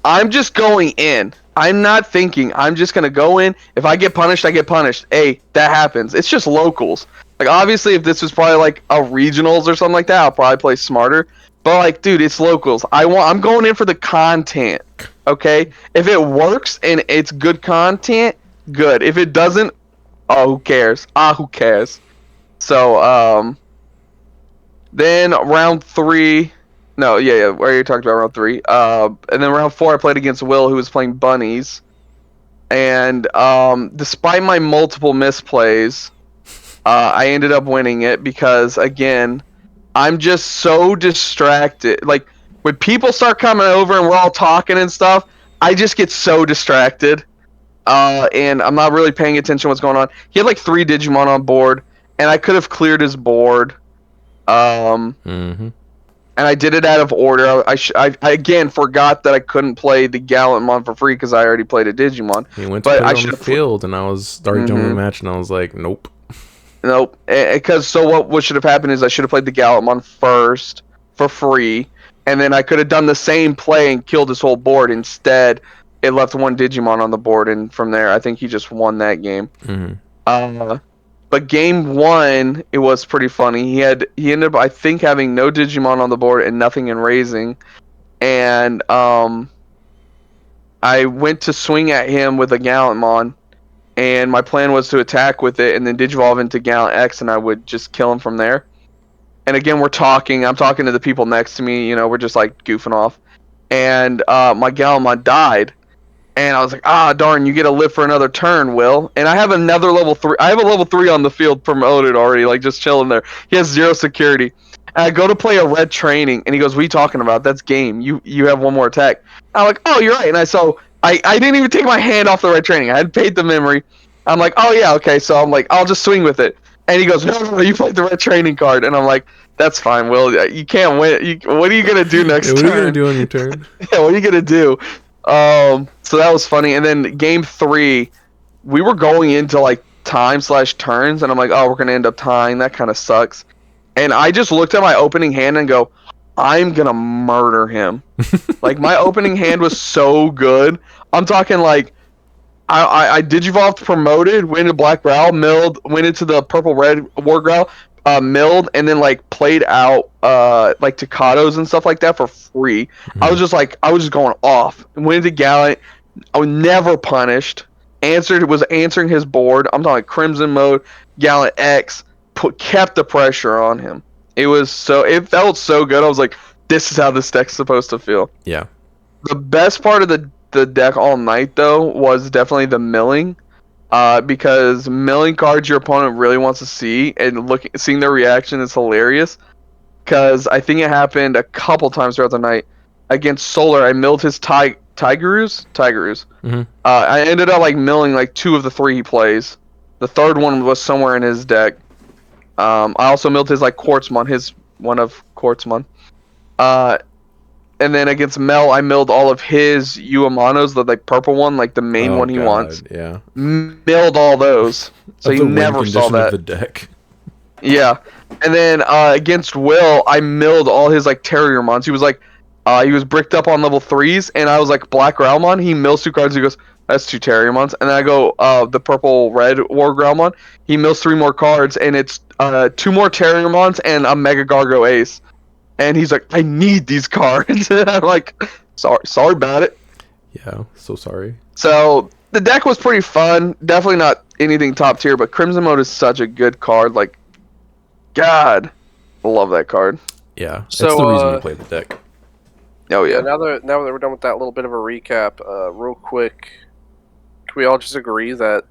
I'm just going in. I'm not thinking. I'm just gonna go in. If I get punished, I get punished. Hey, that happens. It's just locals. Like, obviously, if this was probably like a regionals or something like that, I'll probably play smarter. But like, dude, it's locals. I'm going in for the content. Okay, if it works and it's good content, good. If it doesn't, oh, who cares? Who cares? So then round 3. No, yeah, where you talked about round 3. And then round 4, I played against Will, who was playing bunnies. And despite my multiple misplays, I ended up winning it because, again, I'm just so distracted. Like, when people start coming over and we're all talking and stuff, I just get so distracted. And I'm not really paying attention to what's going on. He had like 3 Digimon on board, and I could have cleared his board. And I did it out of order. I again forgot that I couldn't play the Gallimon for free because I already played a Digimon. He went to play on the field, and I was starting to win the match, and I was like, nope. Nope. Because so what should have happened is I should have played the Gallimon first for free, and then I could have done the same play and killed his whole board. Instead, it left 1 Digimon on the board, and from there, I think he just won that game. But game 1, it was pretty funny. He ended up, I think, having no Digimon on the board and nothing in raising. And I went to swing at him with a Gallantmon, and my plan was to attack with it and then Digivolve into Gallant X, and I would just kill him from there. And again, I'm talking to the people next to me, we're just like goofing off. And my Gallantmon died. And I was like, darn, you get to live for another turn, Will. And I have another level 3. I have a level 3 on the field promoted already, like just chilling there. He has 0 security. And I go to play a red training, and he goes, "What are you talking about? That's game. You have 1 more attack." I'm like, "Oh, you're right." And I didn't even take my hand off the red training. I had paid the memory. I'm like, "Oh yeah, okay." So I'm like, "I'll just swing with it." And he goes, "No, you played the red training card." And I'm like, "That's fine, Will. You can't win. What are you gonna do next turn? What are you gonna do on your turn?" Yeah, what are you gonna do? So that was funny. And then game 3, we were going into like time/turns, and I'm like, "Oh, we're gonna end up tying. That kind of sucks." And I just looked at my opening hand and go, "I'm gonna murder him." Like, my opening hand was so good. I'm talking like, I Digivolved, promoted, went into Black Growl, milled, went into the purple red War Growl, milled, and then like played out like Takatos and stuff like that for free. I was just going off. Went into Gallant. I was never punished. Was answering his board. I'm talking Crimson mode, Gallant X, kept the pressure on him. It felt so good. I was like, this is how this deck's supposed to feel. Yeah. The best part of the deck all night, though, was definitely the milling. Because milling cards your opponent really wants to see, and seeing their reaction is hilarious. Because I think it happened a couple times throughout the night. Against Solar, I milled his Tigeroos. I ended up like milling like 2 of the 3 he plays. The third one was somewhere in his deck. I also milled his like Quartzmon, his one of Quartzmon. And then against Mel, I milled all of his Uemanos, the like purple one, like the main one he wants. Yeah. Milled all those, so you never saw that. Of the deck. Yeah, and then against Will, I milled all his like Terriermons. He was like, he was bricked up on level 3s, and I was like Black Growlmon. He mills 2 cards. He goes, "That's 2 Terriermons." And then I go, the purple red War Growlmon. He mills 3 more cards, and it's 2 more Terriermons and a Mega Gargo Ace. And he's like, "I need these cards." And I'm like, Sorry about it. Yeah, so sorry. So the deck was pretty fun. Definitely not anything top tier, but Crimson Mode is such a good card. Like, God, I love that card. Yeah, it's So, the reason you play the deck. Oh yeah, yeah. now that we're done with that little bit of a recap, real quick, can we all just agree that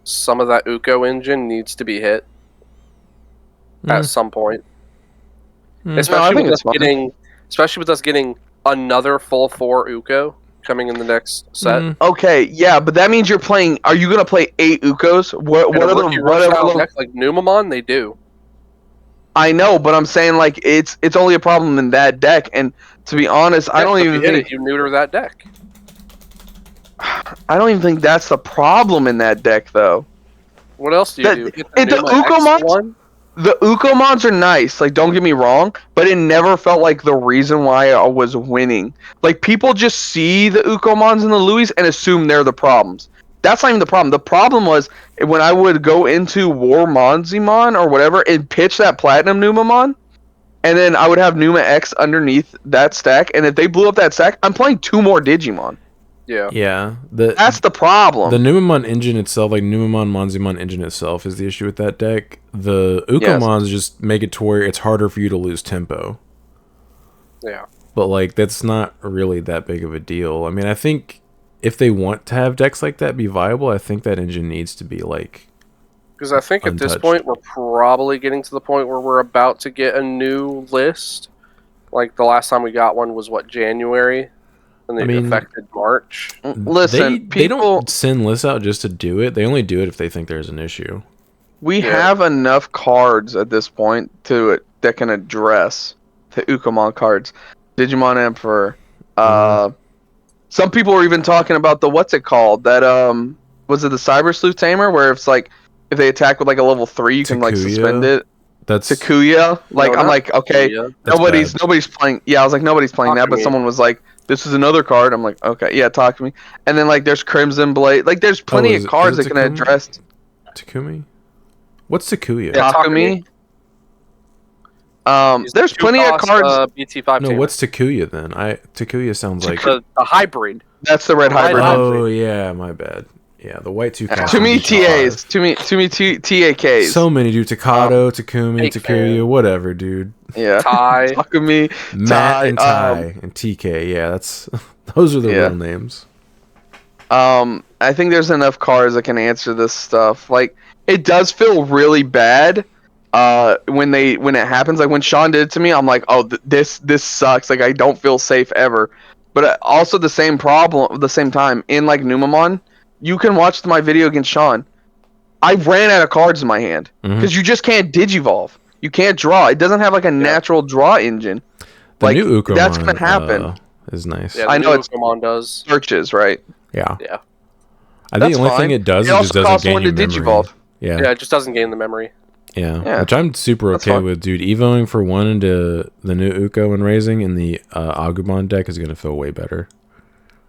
some of that Uko engine needs to be hit at some point? Mm. Especially I think with it's fine. especially with us getting another full 4 Uko coming in the next set. Mm. Okay, yeah, but that means you're playing. Are you gonna play 8 Ukos? What In a are the rookie whatever style the? deck like Numamon, they do. I know, but I'm saying like it's only a problem in that deck. And to be honest, I Yeah, don't so if even you hit think it, you neuter that deck. that's the problem in that deck though. What else do you do? Hit The Numa Ukomons, X1? the Ukomons are nice. Like, don't get me wrong, but it never felt like the reason why I was winning. Like, people just see the Ukomons and the Louis and assume they're the problems. That's not even the problem. The problem was when I would go into War Monzimon or whatever and pitch that Platinum Numamon, and then I would have Numa X underneath that stack, and if they blew up that stack, I'm playing 2 more Digimon. Yeah. Yeah, That's the the problem. Numamon engine itself, like Numamon Monzimon engine itself, is the issue with that deck. The Ukomons just make it to where it's harder for you to lose tempo. Yeah. But like that's not really that big of a deal. I mean, I think if they want to have decks like that be viable, I think that engine needs to be like Because I think at this untouched. point, we're probably getting to the point where we're about to get a new list. Like, the last time we got one was, what, January? And it affected March. Listen, they people, don't send lists out just to do it. They only do it if they think there's an issue. we have enough cards at this point that can address the Ukomon cards. Digimon Emperor. Some people were even talking about the what's it called? That was it the Cyber Sleuth Tamer where it's like if they attack with like a level 3 you can like suspend it. That's Takuya. Like No, I'm not like, okay, Takuya. nobody's playing. Yeah, I was like nobody's playing that, but Takumi. someone was like, this is another card. I'm like, okay, yeah, talk to me. And then like there's Crimson Blade. Like there's plenty of cards that can address Takumi. What's Takuya? Yeah, Takumi. He's There's the plenty of two-cost, cards. BT15. No, what's Takuya then? Takuya sounds like the hybrid? That's the red the red hybrid. hybrid. oh yeah, my bad. Yeah, the white two. To me, TAs. To me, TAKs. So many, dude. Takado, Takumi, fake Takuya, fan. whatever, dude. Yeah. Tai. Takumi, Matt and Tai. Tai and TK. Yeah, that's those are the real names. I think there's enough cards that can answer this stuff. Like, it does feel really bad when it happens. Like when Sean did it to me, I'm like, oh, this sucks. Like I don't feel safe ever. But also the same time in like Numamon, you can watch my video against Sean. I ran out of cards in my hand because you just can't Digivolve. You can't draw. It doesn't have like a natural draw engine. The like new Ukomon, that's gonna happen. Is nice. Yeah, I know it's Pokemon does. Searches, right? Yeah. Yeah. I think That's the only fine. thing it does It is also just doesn't costs gain one you to memory. Digivolve. Yeah. Yeah, it just doesn't gain the memory. Yeah. Which I'm super That's okay fine. with, dude. Evoing for one into the new Uko and raising in the Agumon deck is gonna feel way better.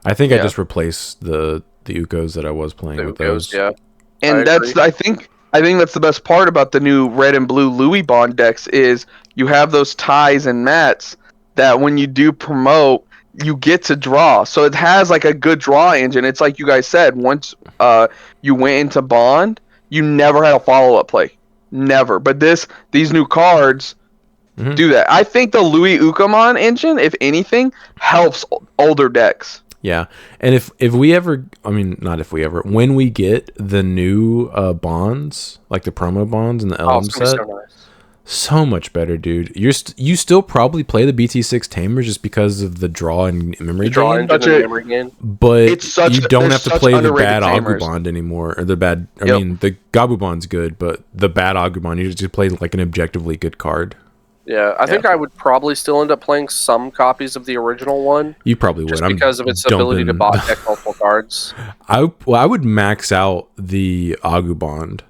I think I just replaced the Ukos that I was playing with those. Yeah. And I think that's the best part about the new red and blue Louis Bond decks is you have those ties and mats that when you do promote, you get to draw. So it has like a good draw engine. It's like you guys said, once you went into Bond, you never had a follow-up play. Never. But these new cards do that. I think the Louis Ukomon engine, if anything, helps older decks. Yeah, and if we ever, I mean, not if we ever, when we get the new bonds, like the promo bonds and the LM it's gonna set, be so nice. so much better, dude. You still probably play the BT6 Tamers just because of the draw and memory Draw gain, engine and memory gain. but you don't there's have to such play the underrated bad Tamers. Agubond anymore, or the bad. I mean, the Gabubon's good, but the bad Agubond, you just play like an objectively good card. Yeah, I think I would probably still end up playing some copies of the original one. You probably would, just because of its ability to bot deck multiple cards. I would max out the Agubond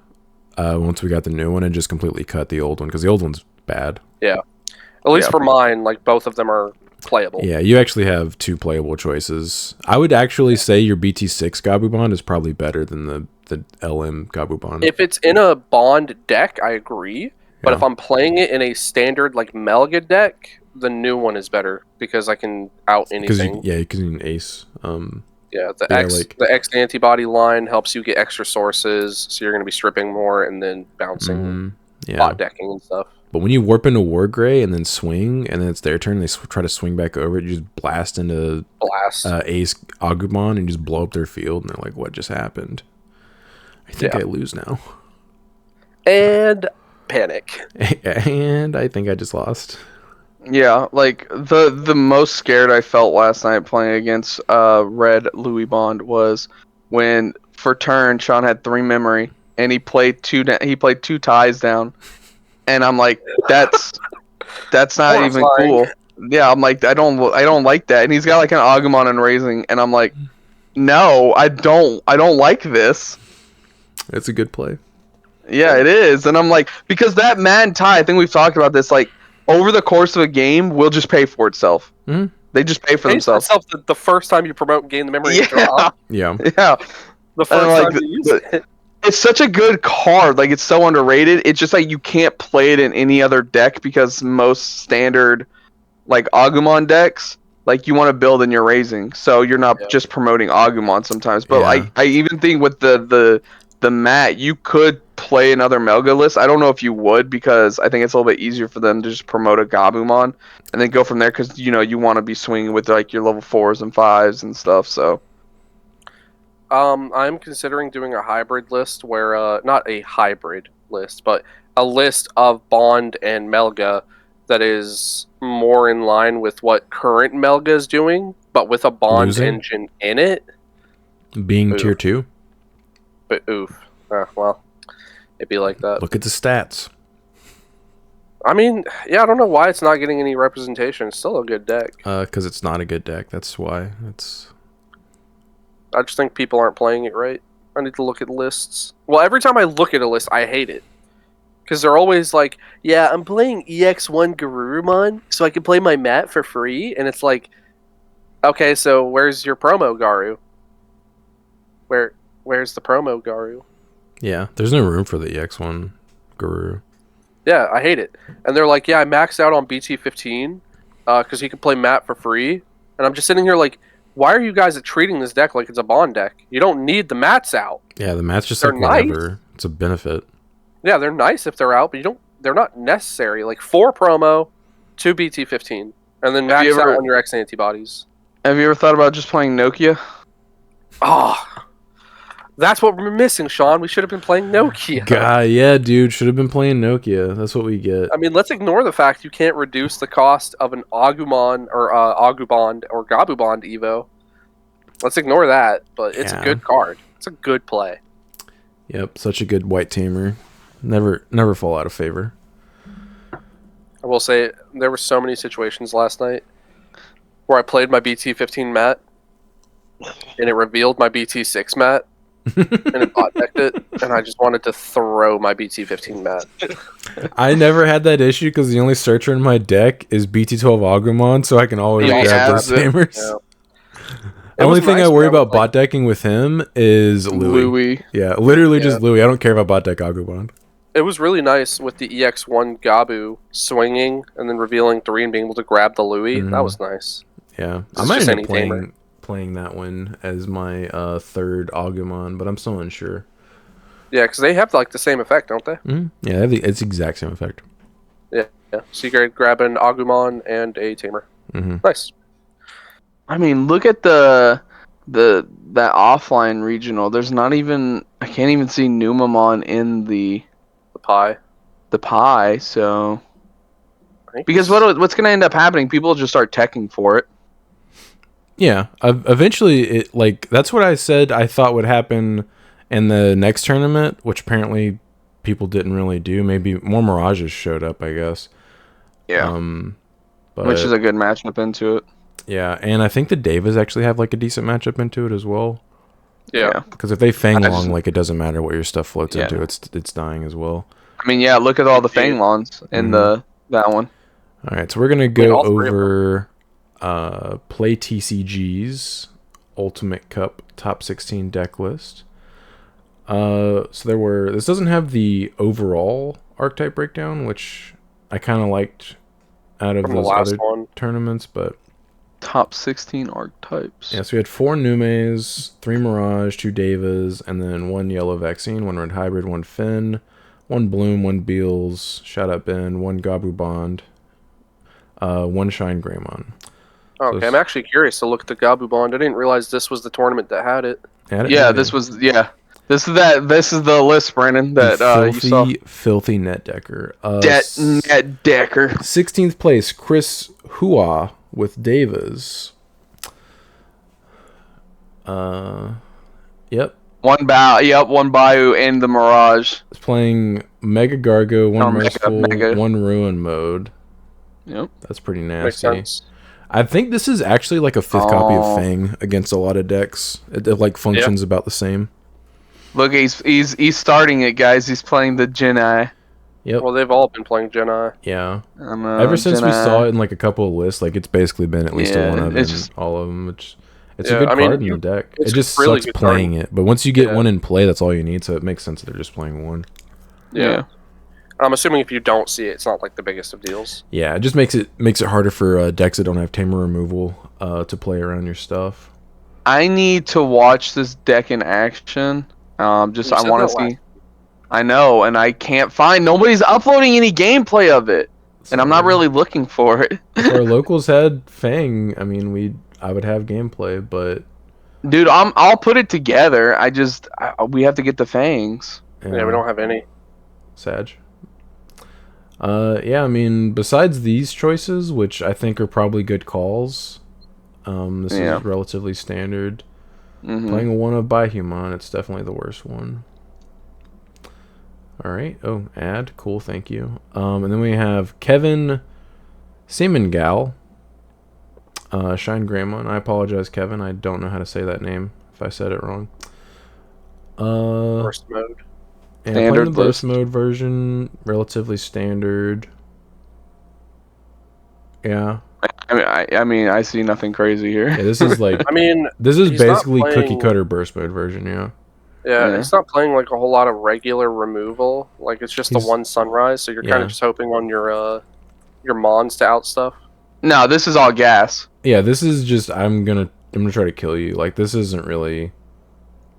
once we got the new one and just completely cut the old one because the old one's bad. Yeah, at least for mine, like both of them are playable. Yeah, you actually have 2 playable choices. I would actually say your BT6 Gabubond is probably better than the LM Gabubond. If it's in a Bond deck, I agree. But Yeah. if I'm playing it in a standard like Melga deck, the new one is better because I can out Because anything. you can ace. Yeah, yeah, the X antibody line helps you get extra sources, so you're going to be stripping more and then bouncing, yeah. bot decking and stuff. But when you warp into War Gray and then swing, and then it's their turn, they try to swing back over it. You just blast into Ace Agumon and just blow up their field, and they're like, "What just happened? I think I lose now." And panic. And I think I just lost. Yeah, like the most scared I felt last night playing against Red Louis Bond was when for turn Sean had 3 memory and he played 2 ties down, and I'm like, that's not even cool. Yeah, I'm like, I don't like that. And he's got like an Agumon and Raising, and I'm like, no, I don't like this. It's a good play. Yeah, it is. And I'm like, because that mad tie, I think we've talked about this, like, over the course of a game will just pay for itself. Mm-hmm. They just pay for themselves. The first time you promote and gain the memory. Yeah. Yeah. The first time you use it. It's such a good card. Like, it's so underrated. It's just like you can't play it in any other deck because most standard, like, Agumon decks, like, you want to build in your Raising. So you're not just promoting Agumon sometimes. But I even think with the mat, you could play another Melga list. I don't know if you would, because I think it's a little bit easier for them to just promote a Gabumon and then go from there, because you want to be swinging with like your level 4s and 5s and stuff. So I'm considering doing a hybrid list where not a hybrid list, but a list of Bond and Melga that is more in line with what current Melga is doing, but with a Bond engine in it. Being tier 2. But well, it'd be like that. Look at the stats. I mean, yeah, I don't know why it's not getting any representation. It's still a good deck. Because it's not a good deck. That's why. I just think people aren't playing it right. I need to look at lists. Well, every time I look at a list, I hate it. Because they're always like, yeah, I'm playing EX1 Garurumon, so I can play my mat for free. And it's like, okay, so where's your promo Garu? Where's the promo Garu? Yeah, there's no room for the EX1 Guru. Yeah, I hate it. And they're like, yeah, I maxed out on BT15 because he can play mat for free. And I'm just sitting here like, why are you guys treating this deck like it's a Bond deck? You don't need the mats out. Yeah, the mats just like whatever. Nice. It's a benefit. Yeah, they're nice if they're out, but they're not necessary. Like 4 promo, 2 BT15, and then max out on your X antibodies. Have you ever thought about just playing Nokia? Oh, that's what we're missing, Sean. We should have been playing Nokia. God, yeah, dude. Should have been playing Nokia. That's what we get. I mean, let's ignore the fact you can't reduce the cost of an Agumon or Agubond or Gabubond Evo. Let's ignore that, but it's a good card. It's a good play. Yep, such a good white tamer. Never fall out of favor. I will say, there were so many situations last night where I played my BT15 mat, and it revealed my BT6 mat, and it bot decked it, and I just wanted to throw my BT15 mat. I never had that issue because the only searcher in my deck is BT12 Agumon, so I can always grab those tamers. Yeah. The only thing I worry about bot decking with him is Louis. Yeah, literally just Louis. I don't care about bot deck Agumon. It was really nice with the EX1 Gabu swinging and then revealing 3 and being able to grab the Louis. Mm-hmm. That was nice. Yeah, I might end up playing that one as my third Agumon, but I'm still unsure. Yeah, because they have like the same effect, don't they? Mm-hmm. Yeah, it's the exact same effect. Yeah. So you could grab an Agumon and a tamer. Mm-hmm. Nice. I mean, look at that offline regional. There's not even, I can't even see Numamon in the pie. The pie. So because what's going to end up happening? People just start teching for it. Yeah, eventually that's what I said I thought would happen in the next tournament, which apparently people didn't really do. Maybe more Mirages showed up, I guess. Yeah. Which is a good matchup into it. Yeah, and I think the Devas actually have like a decent matchup into it as well. Yeah. Because if they Fang Long, like it doesn't matter what your stuff floats into, it's dying as well. I mean, yeah, look at all the Fang Longs in that one. All right, so we're gonna go over Play TCG's Ultimate Cup Top 16 deck list. So this doesn't have the overall archetype breakdown, which I kind of liked out of From the those last other one. tournaments, but Top 16 archetypes. yeah, so we had 4 Numes, 3 Mirage, 2 Davas, and then 1 Yellow Vaccine, 1 Red Hybrid, 1 Finn, 1 Bloom, 1 Beals, Shout Out Ben, 1 Gabu Bond, 1 Shine Greymon. Okay, So I'm actually curious to look at the Gabu Bond. I didn't realize this was the tournament that had it. Yeah, this was This is the list, Brandon, that you saw. Filthy net decker. Net decker. 16th place, Chris Hua with Davis. Yep. One Bayou and the Mirage. It's playing Mega Gargo, 1 Merciful, Mega. 1 Ruin mode. Yep. That's pretty Makes nasty. sense. I think this is actually like a 5th copy of Fang against a lot of decks. It like functions about the same. Look, he's starting it, guys. He's playing the Jedi. Yep. Well, they've all been playing Jedi. Yeah. Ever since we saw it in like a couple of lists, like it's basically been at least a one of in all of them, which it's a good card in the deck. It just really sucks playing it. But once you get one in play, that's all you need, so it makes sense that they're just playing one. Yeah. I'm assuming if you don't see it, it's not like the biggest of deals. Yeah, it just makes it harder for decks that don't have tamer removal to play around your stuff. I need to watch this deck in action. I want to see. I know, and I can't find. Nobody's uploading any gameplay of it, and I'm not really looking for it. If our locals had Fang, I mean, I would have gameplay, but dude, I'll put it together. We have to get the Fangs. Yeah, we don't have any. Sag. Yeah, I mean, besides these choices, which I think are probably good calls, this is relatively standard. Playing a 1-of Bihumon, it's definitely the worst one. Alright, add, cool, thank you. And then we have Kevin Semengal, Shine Greymon. I apologize, Kevin, I don't know how to say that name, if I said it wrong. Burst mode. Yeah, playing the burst mode version, relatively standard. Yeah. I mean, I see nothing crazy here. Yeah, this is like. this is basically cookie cutter burst mode version. Yeah. Yeah, he's not playing like a whole lot of regular removal. Like it's just the one sunrise, so you're kind of just hoping on your mons to out stuff. No, this is all gas. Yeah, this is just I'm gonna try to kill you. Like this isn't really.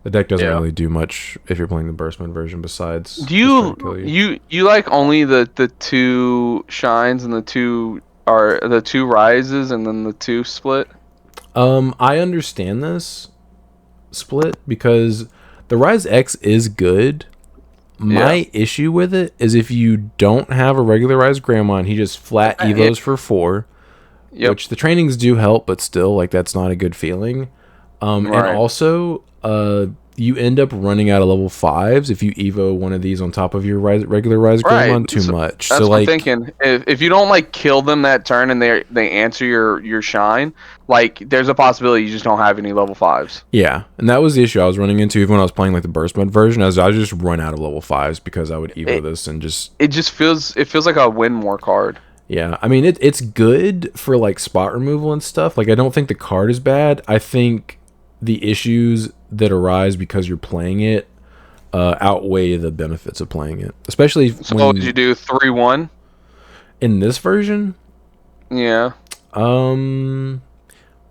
The deck doesn't really do much if you're playing the burst mode version. Besides, do you like only the 2 shines and the 2 rises and then the 2 split? I understand this split because the Rise X is good. My issue with it is if you don't have a regular Rise Greymon, he just flat evos for 4, which the trainings do help, but still, like that's not a good feeling. And also, you end up running out of level 5s if you evo one of these on top of your regular Rise Greymon too much. That's what I'm thinking. If you don't like kill them that turn and they answer your shine, like there's a possibility you just don't have any level 5s. Yeah, and that was the issue I was running into even when I was playing like the burst mode version. I just run out of level 5s because I would evo this and just. It feels like a win more card. Yeah, I mean it's good for like spot removal and stuff. Like I don't think the card is bad. I think the issues that arise because you're playing it outweigh the benefits of playing it, especially. So did you do 3-1 in this version? Yeah. I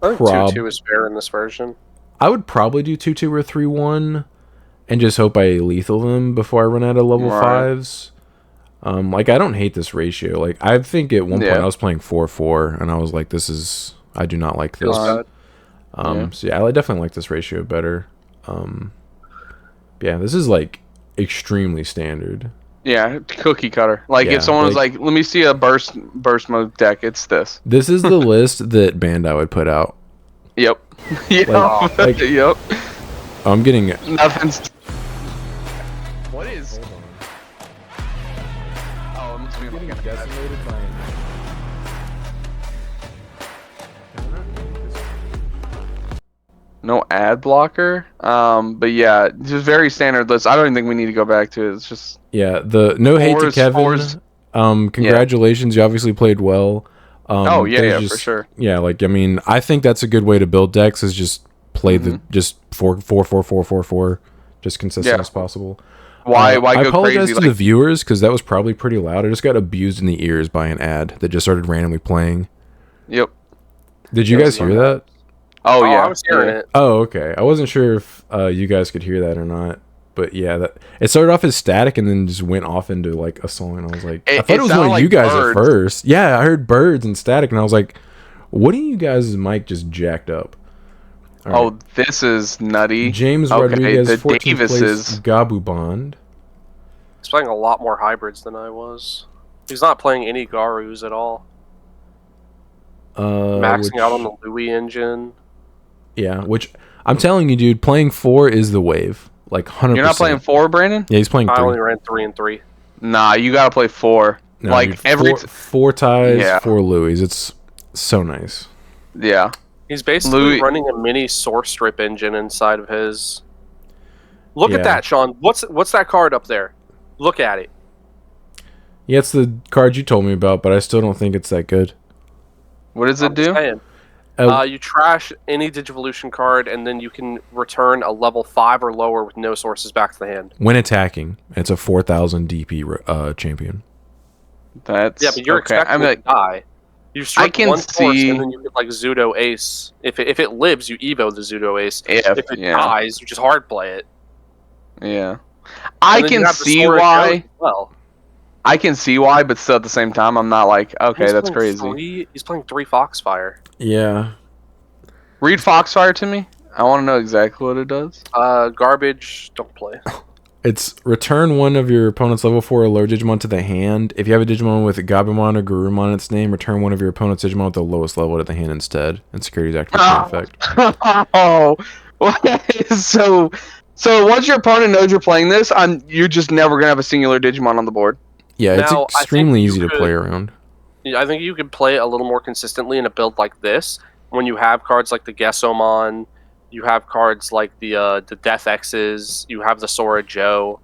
think 2-2 is fair in this version. I would probably do 2-2 or 3-1, and just hope I lethal them before I run out of level 5s. Like I don't hate this ratio. Like I think at one point I was playing 4-4, and I was like, I do not like this. Feels bad. So yeah, I definitely like this ratio better. Yeah, this is like extremely standard. Yeah, cookie cutter. Like if someone was like, "Let me see a burst mode deck," it's this. This is the list that Bandai would put out. Yep. Yep. Yep. I'm getting nothing's. What is? Oh, it must be getting decimated by. No ad blocker, but yeah, just very standard list. I don't even think we need to go back to it. It's just the no hate to Kevin. Congratulations, you obviously played well. For sure. Yeah, like I mean, I think that's a good way to build decks is just play the just 4-4-4-4-4-4, just consistent as possible. Why I go apologize crazy? to the viewers because that was probably pretty loud. I just got abused in the ears by an ad that just started randomly playing. Yep. Did you guys hear that? Oh I yeah. was hearing it. Oh, okay. I wasn't sure if you guys could hear that or not. But yeah, that it started off as static and then just went off into like a song. And I was like, I thought it was one of you guys at first. Yeah, I heard birds and static, and I was like, what are you guys' mic just jacked up? All right. Oh, this is nutty. James Rodriguez, 14th place, Gabu Bond. He's playing a lot more hybrids than I was. He's not playing any Garus at all. Maxing out on the Louis engine. Yeah, which I'm telling you, dude, playing 4 is the wave. Like 100%. You're not playing 4, Brandon? Yeah, he's playing 3. I only ran 3 and 3. Nah, you gotta play 4. No, like dude, every four ties, 4 Louis. It's so nice. Yeah. He's basically running a mini source strip engine inside of his. Look at that, Sean. What's that card up there? Look at it. Yeah, it's the card you told me about, but I still don't think it's that good. What does it do? You trash any Digivolution card, and then you can return a level 5 or lower with no sources back to the hand. When attacking, it's a 4,000 DP champion. That's but you're expecting to die. You strike one source, and then you get like Zudo Ace. If it lives, you Evo the Zudo Ace. If it dies, you just hard play it. Yeah, I can see why. Well, I can see why, but still at the same time, I'm not like, okay, that's crazy. He's playing 3 Foxfire. Yeah. Read Foxfire to me. I want to know exactly what it does. Garbage. Don't play. It's return one of your opponent's level 4 or lower Digimon to the hand. If you have a Digimon with Gabumon or Garurumon in its name, return one of your opponent's Digimon with the lowest level to the hand instead. And security's activation effect. Oh, so once your opponent knows you're playing this, you're just never gonna have a singular Digimon on the board. Yeah, it's extremely easy to play around. I think you could play a little more consistently in a build like this when you have cards like the Gesomon, you have cards like the Death X's, you have the Sora Joe.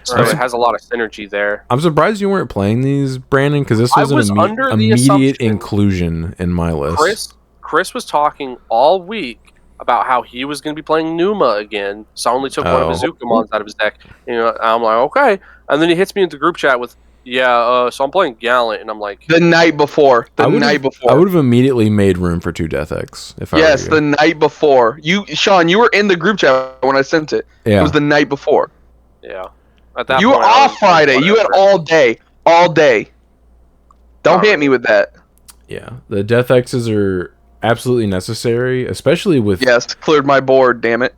So it has a lot of synergy there. I'm surprised you weren't playing these, Brandon, because this was an immediate inclusion in my list. Chris was talking all week about how he was going to be playing Numa again, so I only took one of his Zukamons out of his deck. I'm like, okay. And then he hits me in the group chat with, so I'm playing Gallant, and I'm like... The night before. I would have immediately made room for 2 Death X. Yes, the night before. Sean, you were in the group chat when I sent it. Yeah. It was the night before. Yeah. You were off Friday. You had all day. All day. Don't hit me with that. Yeah. The Death X's are absolutely necessary, especially with... Yes, cleared my board, damn it.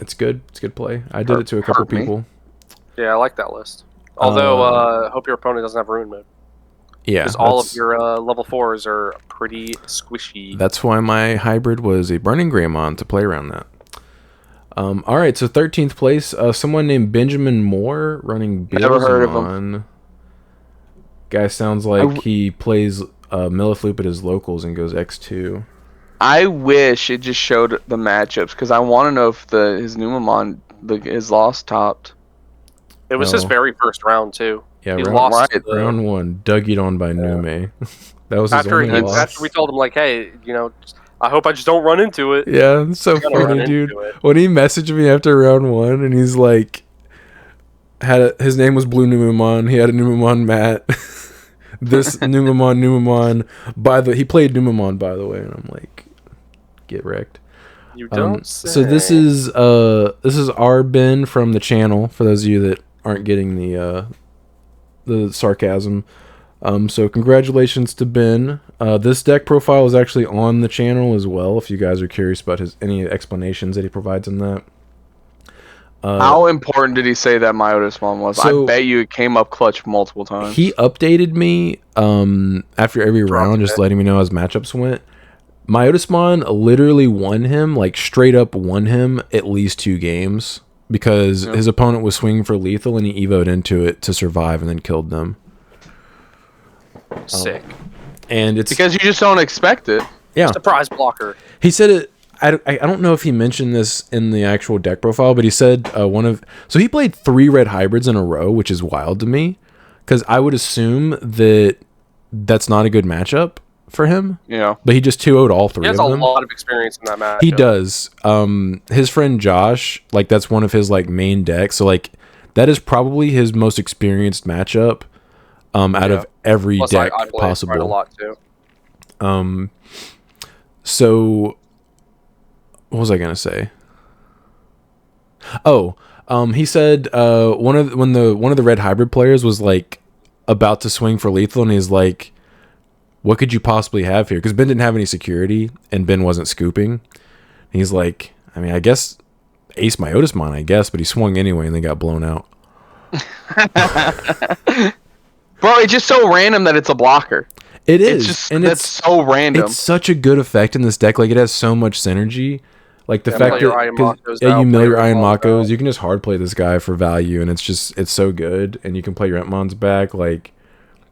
It's good. It's good play. I did it to a couple people. Yeah, I like that list. Although, hope your opponent doesn't have Ruin Mode. Yeah. Because all of your level 4s are pretty squishy. That's why my hybrid was a Burning Greymon to play around that. Alright, so 13th place, someone named Benjamin Moore running Beelzemon. Never heard of him. Guy sounds like he plays Millifloop at his locals and goes X2. I wish it just showed the matchups, because I want to know if his Numamon is lost topped. It was his very first round, too. Yeah, he lost round 1, dug it on by Nume. That was his only loss. After we told him, like, hey, I hope I just don't run into it. Yeah, it's so funny, dude. When he messaged me after round 1, and he's like, his name was Blue Numamon, he had a Numamon mat. This Numamon, he played Numamon, by the way, and I'm like, get wrecked. You don't say. So this is our Ben from the channel, for those of you that aren't getting the sarcasm. So congratulations to Ben. This deck profile is actually on the channel as well, if you guys are curious about any explanations that he provides in that. How important did he say that Myotismon was? I bet you it came up clutch multiple times. He updated me after every round, just letting me know as matchups went. Myotismon literally won him, like straight up won him at least 2 games because his opponent was swinging for lethal and he evoed into it to survive and then killed them. Sick. And it's because you just don't expect it. Yeah. Surprise blocker. He said it. I don't know if he mentioned this in the actual deck profile, but he said so he played 3 red hybrids in a row, which is wild to me because I would assume that that's not a good matchup for him. Yeah. But he just 2-0'd all He three has of a them. lot of experience in that match. He does. His friend Josh, like that's one of his like main decks. So like that is probably his most experienced matchup out of every Plus, deck I play quite a possible. lot too. So what was I gonna say? Oh, he said one of the red hybrid players was like about to swing for lethal, and he's like, "What could you possibly have here?" Because Ben didn't have any security, and Ben wasn't scooping. And he's like, "I mean, I guess Ace Myotismon, I guess," but he swung anyway, and they got blown out. Bro, it's just so random that it's a blocker. It It's is, just and that's so random. It's such a good effect in this deck. Like it has so much synergy. Like the fact play your that Iron Makos you out, mill play your your Iron Entmons Makos, out. you can just hard play this guy for value, and it's so good. And you can play your Entmons back. Like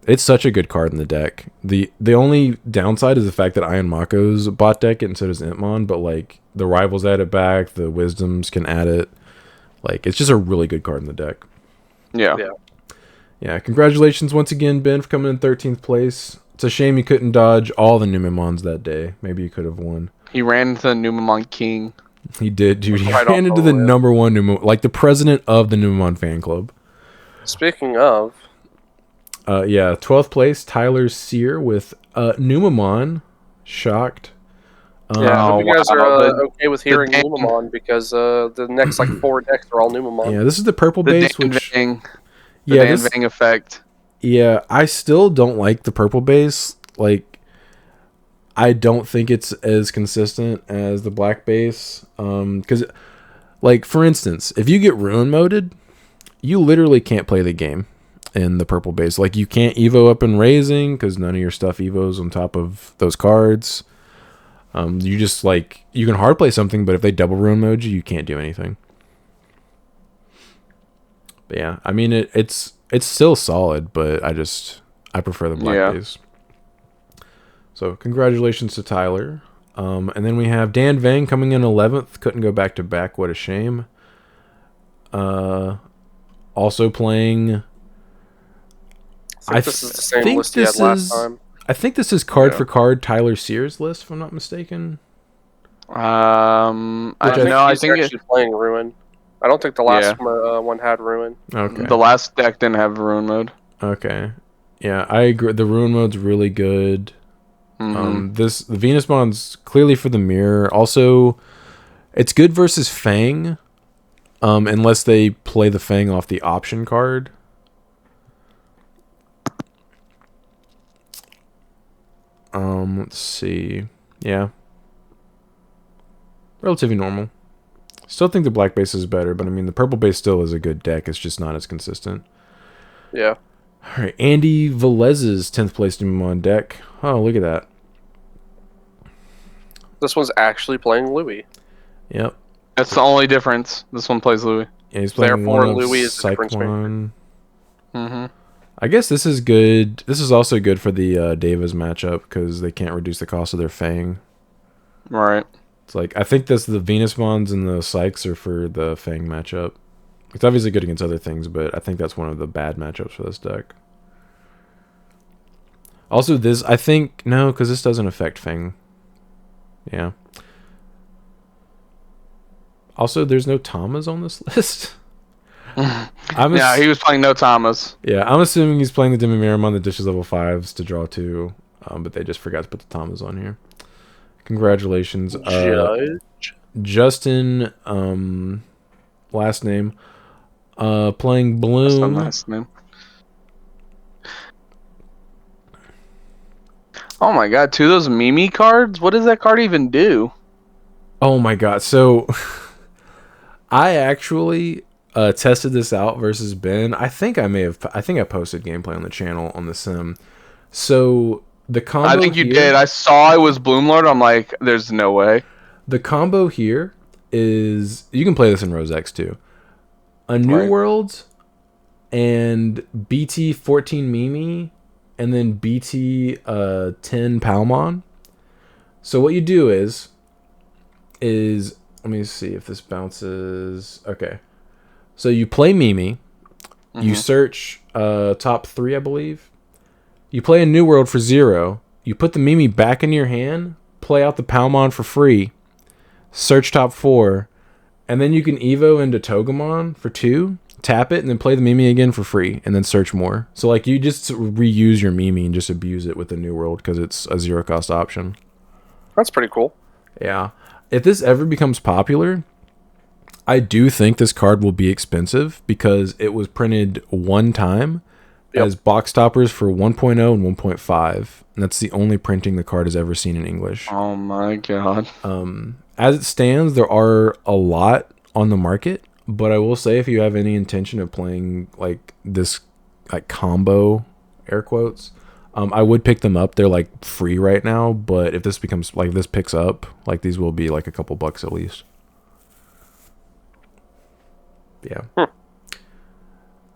it's such a good card in the deck. The only downside is the fact that Iron Mako's bot deck it, and so does Entmon. But like the rivals add it back, the Wisdoms can add it. Like it's just a really good card in the deck. Yeah. Yeah, congratulations once again, Ben, for coming in 13th place. It's a shame you couldn't dodge all the Numemons that day. Maybe you could have won. He ran into the Numemon King. He did, dude. He Right ran off into the the lip. number one Numemon, like the president of the Numemon fan club. Speaking of, Yeah, 12th place, Tyler Sear with Numemon. Shocked. yeah, I hope you guys are wow, okay with hearing Dan- Numemon because the next like 4 decks are all Numemon. Yeah, this is the purple The base, Dan which Vang, the yeah, Dan this, Vang effect. yeah, I still don't like the purple base. Like, I don't think it's as consistent as the black base. Because, like, for instance, if you get ruin moded, you literally can't play the game in the purple base. Like, you can't evo up in raising because none of your stuff evos on top of those cards. You just like you can hard play something, but if they double ruin mode you, you can't do anything. But yeah, I mean it's still solid, but I prefer the black base. So congratulations to Tyler. And then we have Dan Vang coming in 11th. Couldn't go back to back. What a shame. Also playing. I think this is the same list he had last time. I think this is card for card Tyler Sears list, if I'm not mistaken. I don't know. I think actually playing Ruin. I don't think the last one had Ruin. Okay. The last deck didn't have ruin mode. Okay. Yeah, I agree. The ruin mode's really good. Mm-hmm. The Venus Bond's clearly for the mirror. Also, it's good versus Fang, unless they play the Fang off the option card. Let's see. Yeah. Relatively normal. Still think the black base is better, but I mean the purple base still is a good deck. It's just not as consistent. Yeah. All right, Andy Velez's 10th place Digimon deck. Oh, look at that. This one's actually playing Louis. Yep. That's the only difference. This one plays Louis. Yeah, he's playing Therefore, one of Louis is the difference Cyclone. Mm-hmm. I guess this is good. This is also good for the Davis matchup because they can't reduce the cost of their Fang. Right. It's like I think the Venus Mons and the Sykes are for the Fang matchup. It's obviously good against other things, but I think that's one of the bad matchups for this deck. Also, this I think no, because this doesn't affect Fang. Yeah. Also, there's no Tamas on this list. Yeah, he was playing no Tamas. Yeah, I'm assuming he's playing the Demiramon that dishes level 5s to draw 2, but they just forgot to put the Tamas on here. Congratulations. Justin, last name, playing Bloom. Last name. Oh my god, 2 of those Mimi cards? What does that card even do? Oh my god, so I actually tested this out versus Ben. I think I posted gameplay on the channel on the sim. So the combo I think you did. I saw it was Bloomlord. I'm like, there's no way. The combo here is you can play this in Rose X too. A New World and BT15 Mimi and then BT 10 Palmon. So what you do is let me see if this bounces. Okay. So you play Mimi, you search top 3, I believe. You play a New World for 0, You put the Mimi back in your hand, play out the Palmon for free, search top 4, and then you can Evo into Togemon for 2, tap it, and then play the Mimi again for free, and then search more. So like you just reuse your Mimi and just abuse it with the New World because it's a 0-cost option. That's pretty cool. Yeah. If this ever becomes popular, I do think this card will be expensive because it was printed one time as box toppers for 1.0 and 1.5. And that's the only printing the card has ever seen in English. Oh my god. As it stands, there are a lot on the market, but I will say if you have any intention of playing like this like combo, air quotes, I would pick them up. They're like free right now, but if this becomes like this picks up, like these will be like a couple bucks at least. Yeah.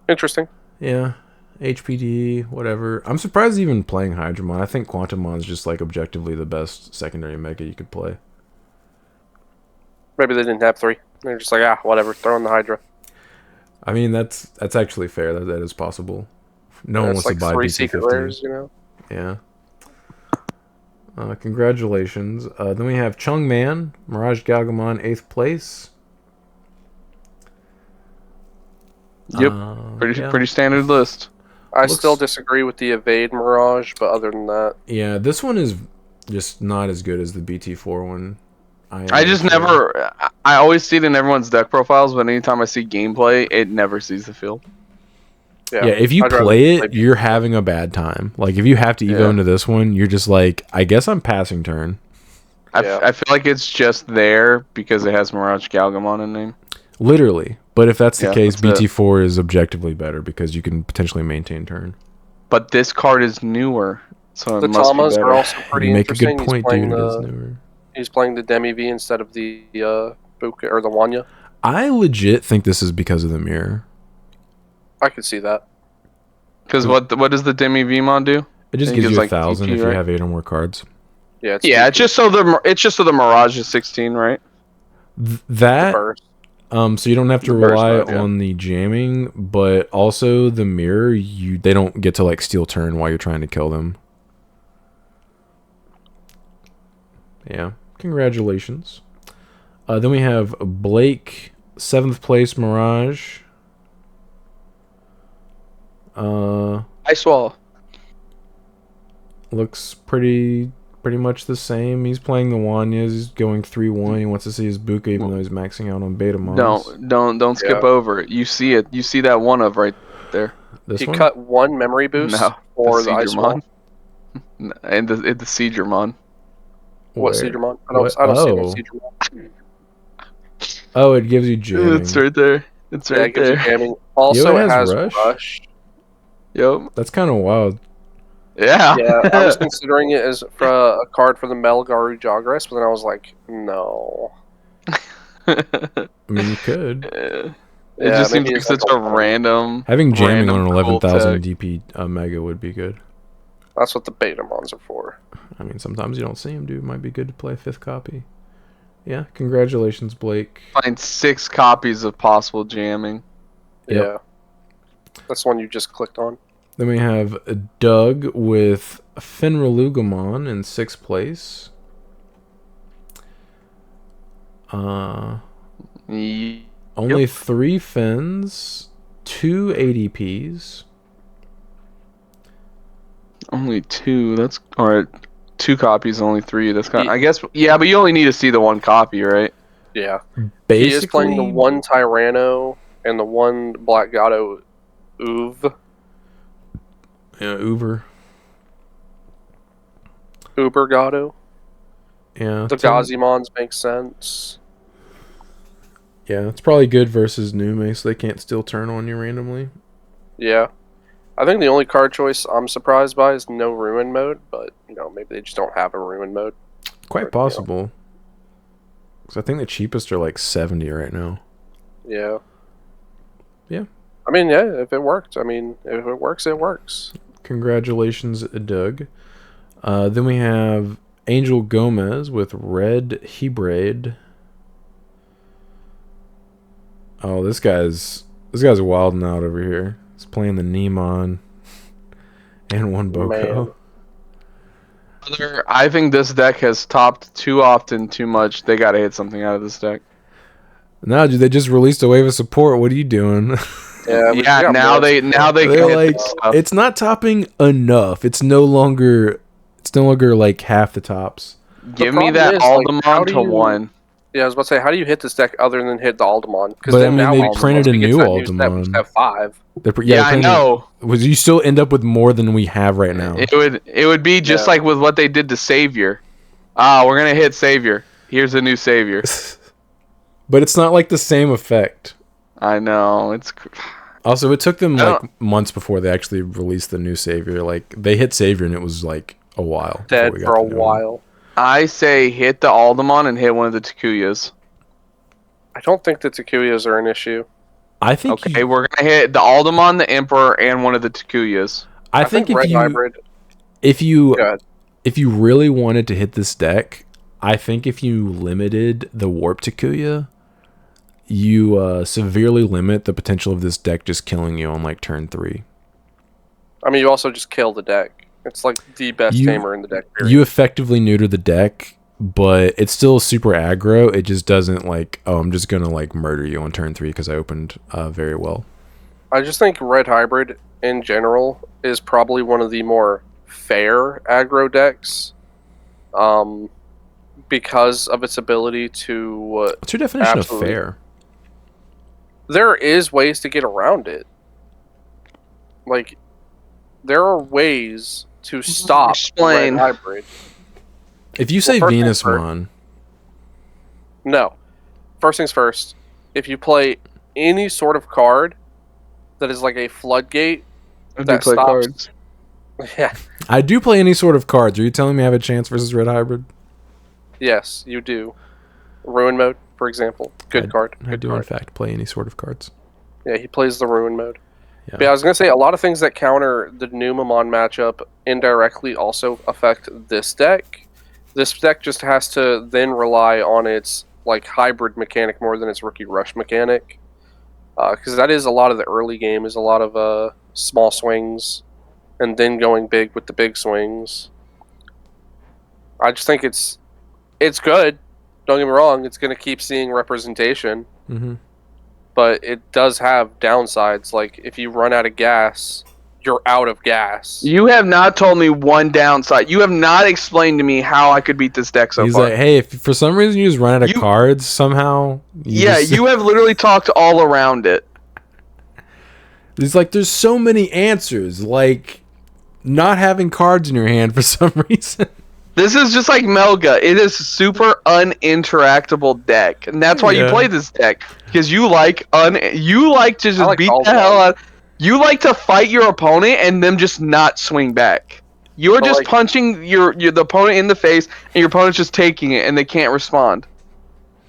Interesting. Yeah. HPD, whatever. I'm surprised even playing Hydramon. I think Quantumon is just like objectively the best secondary mega you could play. Maybe they didn't have 3. They're just like, whatever, throw in the Hydra. I mean, that's actually fair. That is possible. No one wants like to buy 3 BT15. secret rares, you know? Yeah. Congratulations. Then we have Chungman, Mirage Galgamon, 8th place. Yep. Pretty standard list. I still disagree with the Evade Mirage, but other than that... Yeah, this one is just not as good as the BT4 one. I just never... I always see it in everyone's deck profiles, but anytime I see gameplay, it never sees the field. Yeah, if you play it, you're having a bad time. Like, if you have to Evo into this one, you're just like, I guess I'm passing turn. I feel like it's just there because it has Mirage Galgamon in name. Literally. But if that's the case, BT4 is objectively better because you can potentially maintain turn. But this card is newer, so the Tamas are also pretty interesting. Make a good point, dude. It is newer. He's playing the Demi V instead of the Buka or the Wanya. I legit think this is because of the mirror. I could see that. Because what does the Demi Vmon do? It just gives you 1,000 if you have 8 or more cards. Yeah, it's just so the Mirage is 16, right? So you don't have to rely on the jamming, but also the mirror, they don't get to like steal turn while you're trying to kill them. Yeah, congratulations. Then we have Blake, 7th place Mirage. Ice Wall. Looks pretty much the same. He's playing the Wanyas. He's going 3-1. He wants to see his Buka even though he's maxing out on Beta Mons. Don't skip over it. You see it. You see that one of right there. He cut 1 memory boost for the Ice Wall. And the Seedramon. What Seedramon? I don't see no Seedramon. Oh, it gives you jamming. It's right there. It's right there. Jamming. Also, it has Rush. Yep. That's kind of wild. Yeah. Yeah, I was considering it as for a card for the Melgaru Jogres, but then I was like, no. I mean, you could. It just seems like such a random. Having jamming on an 11,000 DP mega would be good. That's what the Beta Mons are for. I mean, sometimes you don't see them, dude. Might be good to play a 5th copy. Yeah, congratulations, Blake. Find 6 copies of possible jamming. Yep. Yeah. That's the one you just clicked on. Then we have Doug with Fenrilugamon in 6th place. Only 3 Fins, 2 ADPs. Only 2. That's alright. 2 copies, only 3. That's kind of, I guess. Yeah, but you only need to see the 1 copy, right? Yeah. Basically, he is playing the 1 Tyranno and the 1 Black Gato Uv. Yeah, Uber Gato. Yeah. The Gazimons make sense. Yeah, it's probably good versus Nume, so they can't steal turn on you randomly. Yeah. I think the only card choice I'm surprised by is no Ruin mode, but, maybe they just don't have a Ruin mode. Quite possible. Because I think the cheapest are like 70 right now. Yeah. Yeah. I mean, yeah, if it worked. I mean, if it works, it works. Congratulations, Doug. Then we have Angel Gomez with Red Hebraid. Oh, this guy's wilding out over here. He's playing the Nemon and 1 Boko. I think this deck has topped too often, too much. They gotta hit something out of this deck. No, dude, they just released a wave of support. What are you doing? Yeah, Yeah, now they can They're hit like, this stuff. it's not topping enough. It's no longer like half the tops. Give me problem that is, like, how Aldemon do to you- 1. Yeah, I was about to say, how do you hit this deck other than hit the Aldemon? Because But, I then mean, now they once printed a we get new to that new set, we Aldemon. just have 5. Yeah, I know. Was you still end up with more than we have right now? It would be just like with what they did to Savior. We're gonna hit Savior. Here's a new Savior. But it's not like the same effect. I know. Also, it took them I like months before they actually released the new Savior. Like they hit Savior and it was like a while. Dead before we for got a the new one. while. I say hit the Aldemon and hit one of the Takuyas. I don't think the Takuyas are an issue. I think Okay, we're gonna hit the Aldemon, the Emperor, and one of the Takuyas. I think Red if Hybrid. you Go ahead. if you really wanted to hit this deck, I think if you limited the Warp Takuya, you severely limit the potential of this deck just killing you on like turn 3. I mean, you also just kill the deck. It's like the best tamer in the deck. Period. You effectively neuter the deck, but it's still super aggro. It just doesn't like, oh, I'm just gonna like murder you on turn 3 because I opened very well. I just think Red Hybrid in general is probably one of the more fair aggro decks, because of its ability to. What's your definition absolutely. of fair? There is ways to get around it. Like, there are ways to stop Explain. Red Hybrid. If you say first things Venusmon, No. First things first. If you play any sort of card that is like a floodgate, I do that play stops. cards. Yeah. I do play any sort of cards. Are you telling me I have a chance versus Red Hybrid? Yes, you do. Ruin mode, for example. Good card. I Good do, in card. fact, play any sort of cards. Yeah, he plays the Ruin mode. Yeah. But yeah, I was going to say, a lot of things that counter the Numamon matchup indirectly also affect this deck. This deck just has to then rely on its like hybrid mechanic more than its Rookie Rush mechanic. Because that is a lot of the early game, is a lot of small swings, and then going big with the big swings. I just think it's good. Don't get me wrong, it's going to keep seeing representation. Mm-hmm. But it does have downsides. Like, if you run out of gas, you're out of gas. You have not told me one downside. You have not explained to me how I could beat this deck so He's far. like, hey, if for some reason you just run out of cards somehow, you have literally talked all around it. It's like there's so many answers, like not having cards in your hand for some reason. This is just like Melga. It is a super uninteractable deck, and that's why you play this deck, because you like to just beat the hell out. You like to fight your opponent and them just not swing back. You're just punching the opponent in the face, and your opponent's just taking it, and they can't respond.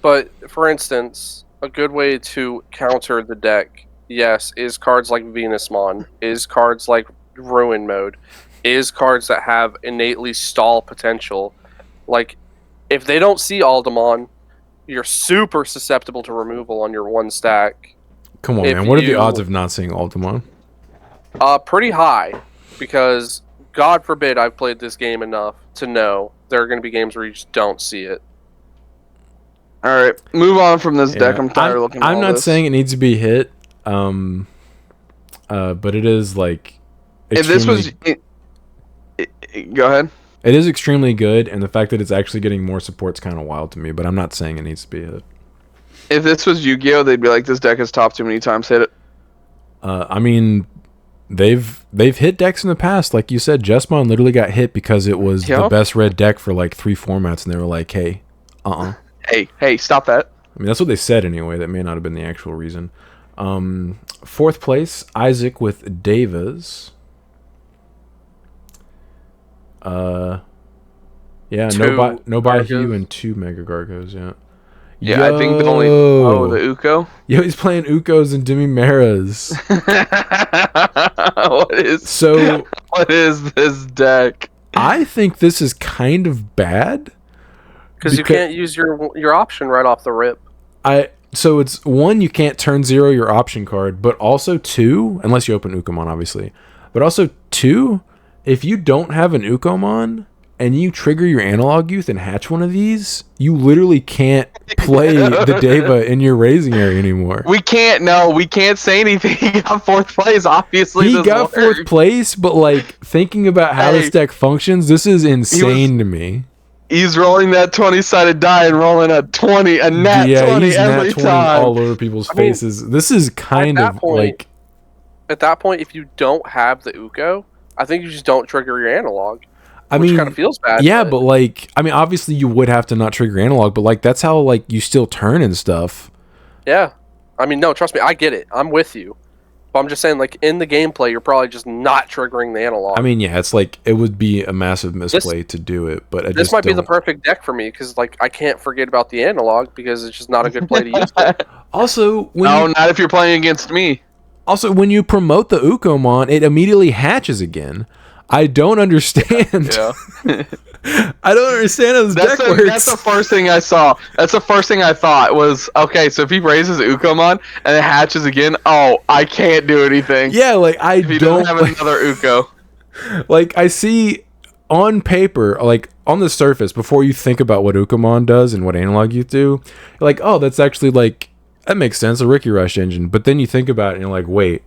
But for instance, a good way to counter the deck, yes, is cards like Venusmon, is cards like Ruin Mode, is cards that have innately stall potential. Like, if they don't see Aldemon, you're super susceptible to removal on your one stack. Come on, man. What are the odds of not seeing Altamon? Pretty high, because God forbid I've played this game enough to know there are going to be games where you just don't see it. All right, move on from this deck. I'm tired of looking at I'm all not this. saying it needs to be hit, but it is like. If this was, go ahead. It is extremely good, and the fact that it's actually getting more support's kind of wild to me. But I'm not saying it needs to be hit. If this was Yu-Gi-Oh, they'd be like, "This deck has topped too many times. Hit it." I mean, they've hit decks in the past, like you said. Jesmon literally got hit because it was the best red deck for like 3 formats, and they were like, "Hey, hey, stop that." I mean, that's what they said anyway. That may not have been the actual reason. 4th place, Isaac with Davis. Yeah, no Baihu and 2 Mega Gargos, yeah. Yeah, I think the only... Oh, the Uko? Yo, he's playing Ukos and Demimeras. What is this deck? I think this is kind of bad. Because you can't use your option right off the rip. So it's 1, you can't turn 0 your option card, but also 2, unless you open Ukomon, obviously. But also 2, if you don't have an Ukomon, and you trigger your analog youth and hatch one of these, you literally can't play the Deva in your raising area anymore. We can't say anything. He got 4th place. Obviously, He got 4th place, but like thinking about how this deck functions, this is insane to me. He's rolling that 20-sided die and rolling a 20, a nat 20 he's every nat 20 time. all over people's faces. This is kind of like... At that point, if you don't have the Uko, I think you just don't trigger your analog. Which kind of feels bad. Yeah, but like, I mean, obviously you would have to not trigger analog, but like, that's how like you still turn and stuff. Yeah. I mean, no, trust me, I get it. I'm with you. But I'm just saying, like, in the gameplay, you're probably just not triggering the analog. I mean, yeah, it's like, it would be a massive misplay to do it, but this might be the perfect deck for me, because, like, I can't forget about the analog, because it's just not a good play to use it. Also, not if you're playing against me. Also, when you promote the Ukomon, it immediately hatches again. I don't understand. Yeah. I don't understand how this deck works. That's the first thing I saw. That's the first thing I thought was, okay, so if he raises Ukomon and it hatches again, I can't do anything. Yeah, like, if he don't have another Uko. Like, I see on paper, like, on the surface, before you think about what Ukomon does and what Analog Youth do, you're like, oh, that's actually, like, that makes sense, a Ricky Rush engine. But then you think about it and you're like, wait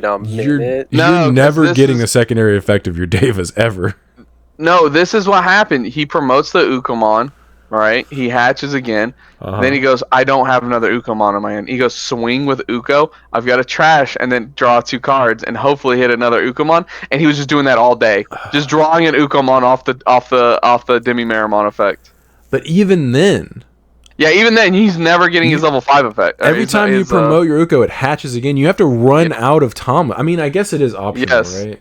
a minute. You're never getting a secondary effect of your Devas ever. No, this is what happened. He promotes the Ukomon, right? He hatches again. Then he goes, I don't have another Ukomon on my hand. He goes, swing with Uko. I've got to trash and then draw 2 cards and hopefully hit another Ukomon. And he was just doing that all day, just drawing an Ukomon off the Demi Marimon effect. But even then. Yeah, even then, he's never getting his level 5 effect. Every time you promote your Uko, it hatches again. You have to run out of Tama. I mean, I guess it is optional, right?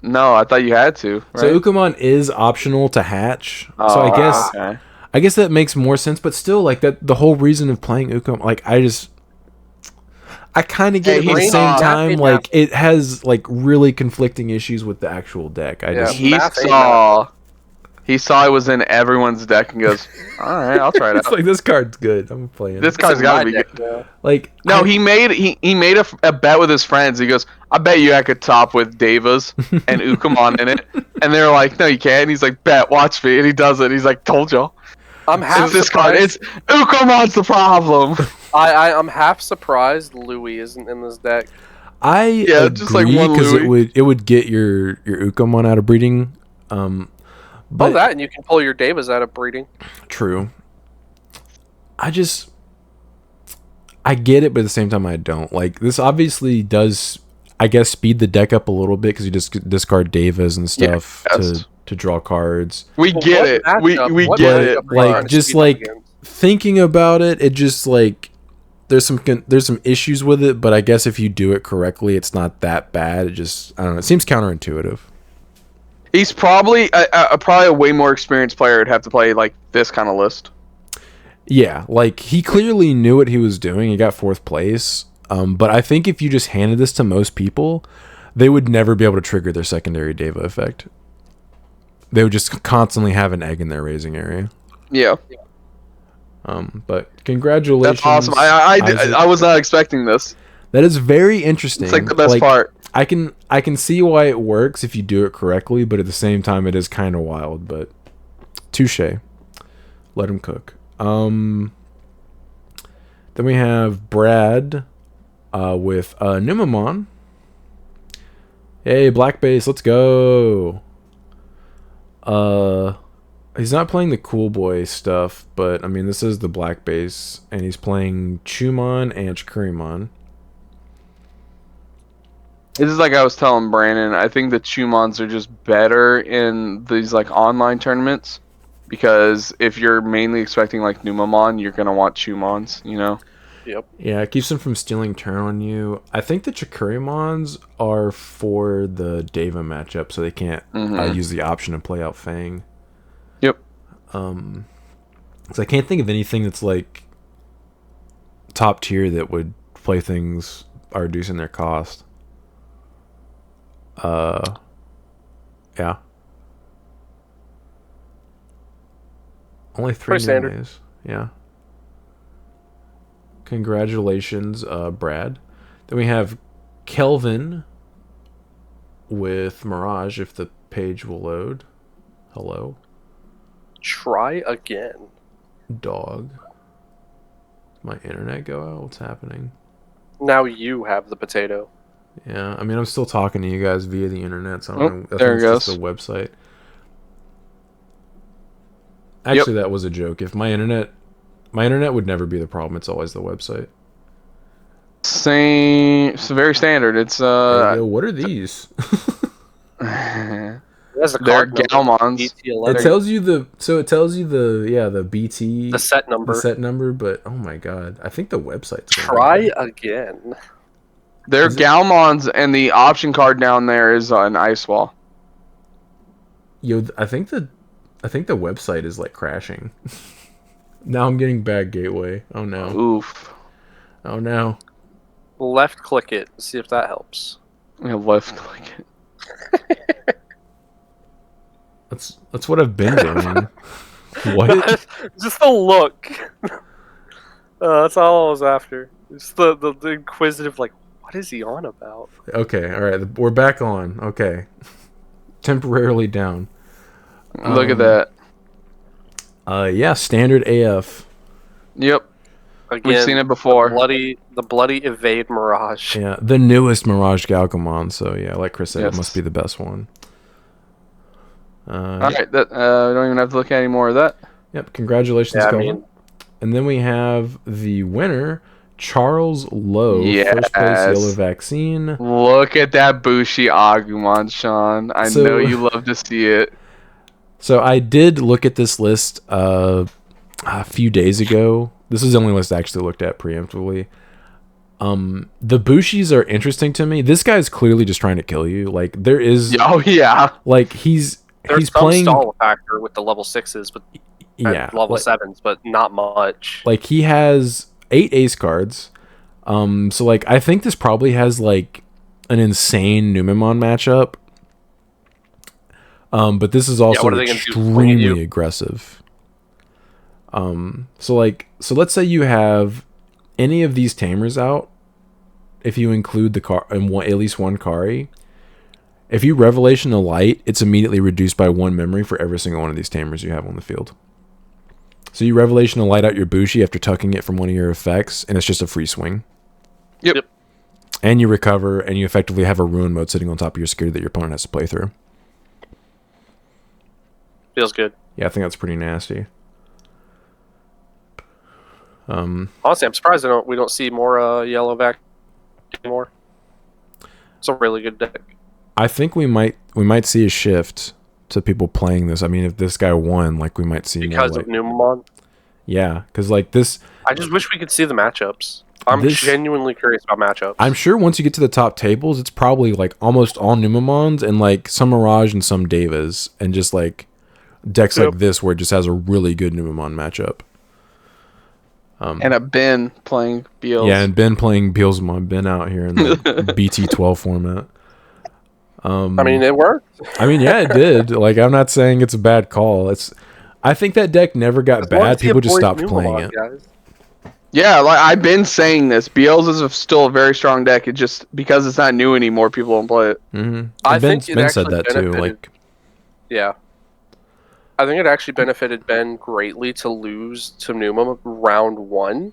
No, I thought you had to. Right? So Ukomon is optional to hatch. So I guess that makes more sense. But still, like that, the whole reason of playing Ukomon, like I kind of get it, but at the same time, like it has like really conflicting issues with the actual deck. He saw it was in everyone's deck and goes, all right, I'll try it out. It's like, this card's good. I'm playing. This card's gotta be good. Yeah. Like, no, he made a bet with his friends. He goes, I bet you I could top with Devas and Ukomon in it. And they're like, no, you can't. And he's like, bet, watch me. And he does it. He's like, told y'all. I'm half this card. It's Ukomon's the problem. I'm half surprised Louis isn't in this deck. I agree, just like one because Louis. it would get your Ukomon out of breeding. But that, and you can pull your Devas out of breeding. True. I get it, but at the same time, I don't. Like, this obviously does, I guess, speed the deck up a little bit because you just discard Devas and stuff to draw cards. We get it. We get it. Like, just like thinking about it, it just like there's some issues with it, but I guess if you do it correctly, it's not that bad. It just, I don't know. It seems counterintuitive. He's probably a way more experienced player would have to play like this kind of list. Yeah, like he clearly knew what he was doing. He got 4th place. But I think if you just handed this to most people, they would never be able to trigger their secondary Deva effect. They would just constantly have an egg in their raising area. Yeah. But congratulations. That's awesome. I was not expecting this. That is very interesting. It's like the best part. I can see why it works if you do it correctly, but at the same time, it is kind of wild. But touche. Let him cook. Then we have Brad with Numamon. Hey, Black Base, let's go. He's not playing the Cool Boy stuff, but I mean, this is the Black Base, and he's playing Chumon and Chikurimon. This is like I was telling Brandon. I think the Chumons are just better in these like online tournaments because if you're mainly expecting like Numamon, you're gonna want Chumons, you know. Yep. Yeah, it keeps them from stealing turn on you. I think the Chikurimons are for the Deva matchup, so they can't use the option to play out Fang. Yep. So I can't think of anything that's like top tier that would play things are reducing their cost. Yeah. Only 3 standard. Yeah. Congratulations, Brad. Then we have Kelvin with Mirage, if the page will load. Hello? Try again. Dog. My internet go out? What's happening? Now you have the potato. Yeah, I mean, I'm still talking to you guys via the internet, so I don't know. I there think it it's just goes. the website. Actually, that was a joke. If my internet would never be the problem. It's always the website. Same. It's very standard. It's Hey, yo, what are these? That's the they're card number. Galmons. It BT11. tells you the BT The set number. the set number, but oh my god, I think the website's gonna Try be bad. again. They're Is it- Galmons, and the option card down there is an ice wall. Yo, I think the website is like crashing. Now I'm getting bad gateway. Oh no. Oof. Oh no. Left click it. See if that helps. Yeah, left click it. That's what I've been doing. What? Just the look. That's all I was after. Just the inquisitive, like, what is he on about? Okay, all right. We're back on. Okay. Temporarily down. Look at that. Yeah, standard AF. Yep. Again, We've seen it before. The bloody evade mirage. Yeah, the newest Mirage Galgamon. So yeah, like Chris said, Yes. it must be the best one. All right. That we don't even have to look at any more of that. Yep. Congratulations, Yeah, I Galvan. mean, And then we have the winner, Charles Lowe, first place Yes. Yellow Vaccine. Look at that Bushi Agumon, Sean. I So- know you love to see it. So I did look at this list a few days ago. This is the only list I actually looked at preemptively. The Bushis are interesting to me. This guy's clearly just trying to kill you. Like there is, Oh yeah. like he's there's some playing. stall factor with the level 6s, but Yeah, level like, 7s, but not much. like he has 8 ace cards. So like I think this probably has like an insane Numemon matchup. But this is also what are they gonna do, swing at extremely you? aggressive. So let's say you have any of these tamers out. If you include the car and at least one Kari, if you Revelation a Light, it's immediately reduced by 1 memory for every single one of these tamers you have on the field. So you Revelation a Light out your Bushi after tucking it from one of your effects, and it's just a free swing. Yep. And you recover, and you effectively have a ruin mode sitting on top of your security that your opponent has to play through. Feels good. Yeah, I think that's pretty nasty. Honestly, I'm surprised we don't see more yellow vac anymore. It's a really good deck. I think we might see a shift to people playing this. I mean, if this guy won, like we might see Because more, of like, Numemon. yeah, because like this, I just wish we could see the matchups. I'm This- genuinely curious about matchups. I'm sure once you get to the top tables, it's probably like almost all Numemons and like some Mirage and some Devas, and just like decks Yep. like this where it just has a really good Numemon matchup. And a Ben playing Beals. Yeah, and Ben playing Beelzemon, Ben out here in the BT12 format. I mean, it worked. I mean, yeah, it did. Like, I'm not saying it's a bad call. I think that deck never got As long bad. as he People just avoids stopped playing Numemon, it. guys. Yeah, like I've been saying this. Beals is still a very strong deck. It just because it's not new anymore, people don't play it. Mm-hmm. I Ben think it said actually that too. benefited- Like, Yeah. I think it actually benefited Ben greatly to lose to Numemon round 1.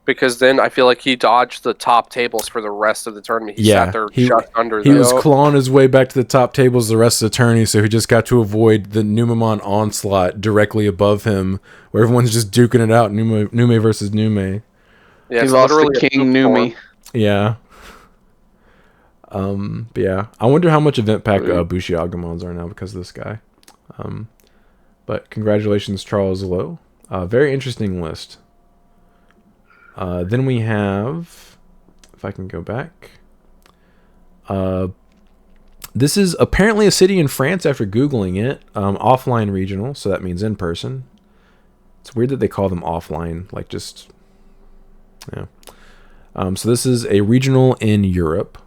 Because then I feel like he dodged the top tables for the rest of the tournament. He Yeah, sat there he- just under he them. was clawing his way back to the top tables the rest of the tourney, so he just got to avoid the Numemon onslaught directly above him, where everyone's just duking it out, Nume versus Nume. Yeah, he it's lost literally to a King poop Numi. form. Yeah. But yeah, I wonder how much event pack Ooh. Bushi Agamons are now because of this guy. But congratulations, Charles Lowe. Very interesting list. Then we have, if I can go back. This is apparently a city in France after Googling it. Offline regional, so that means in person. It's weird that they call them offline, like just, yeah. So this is a regional in Europe.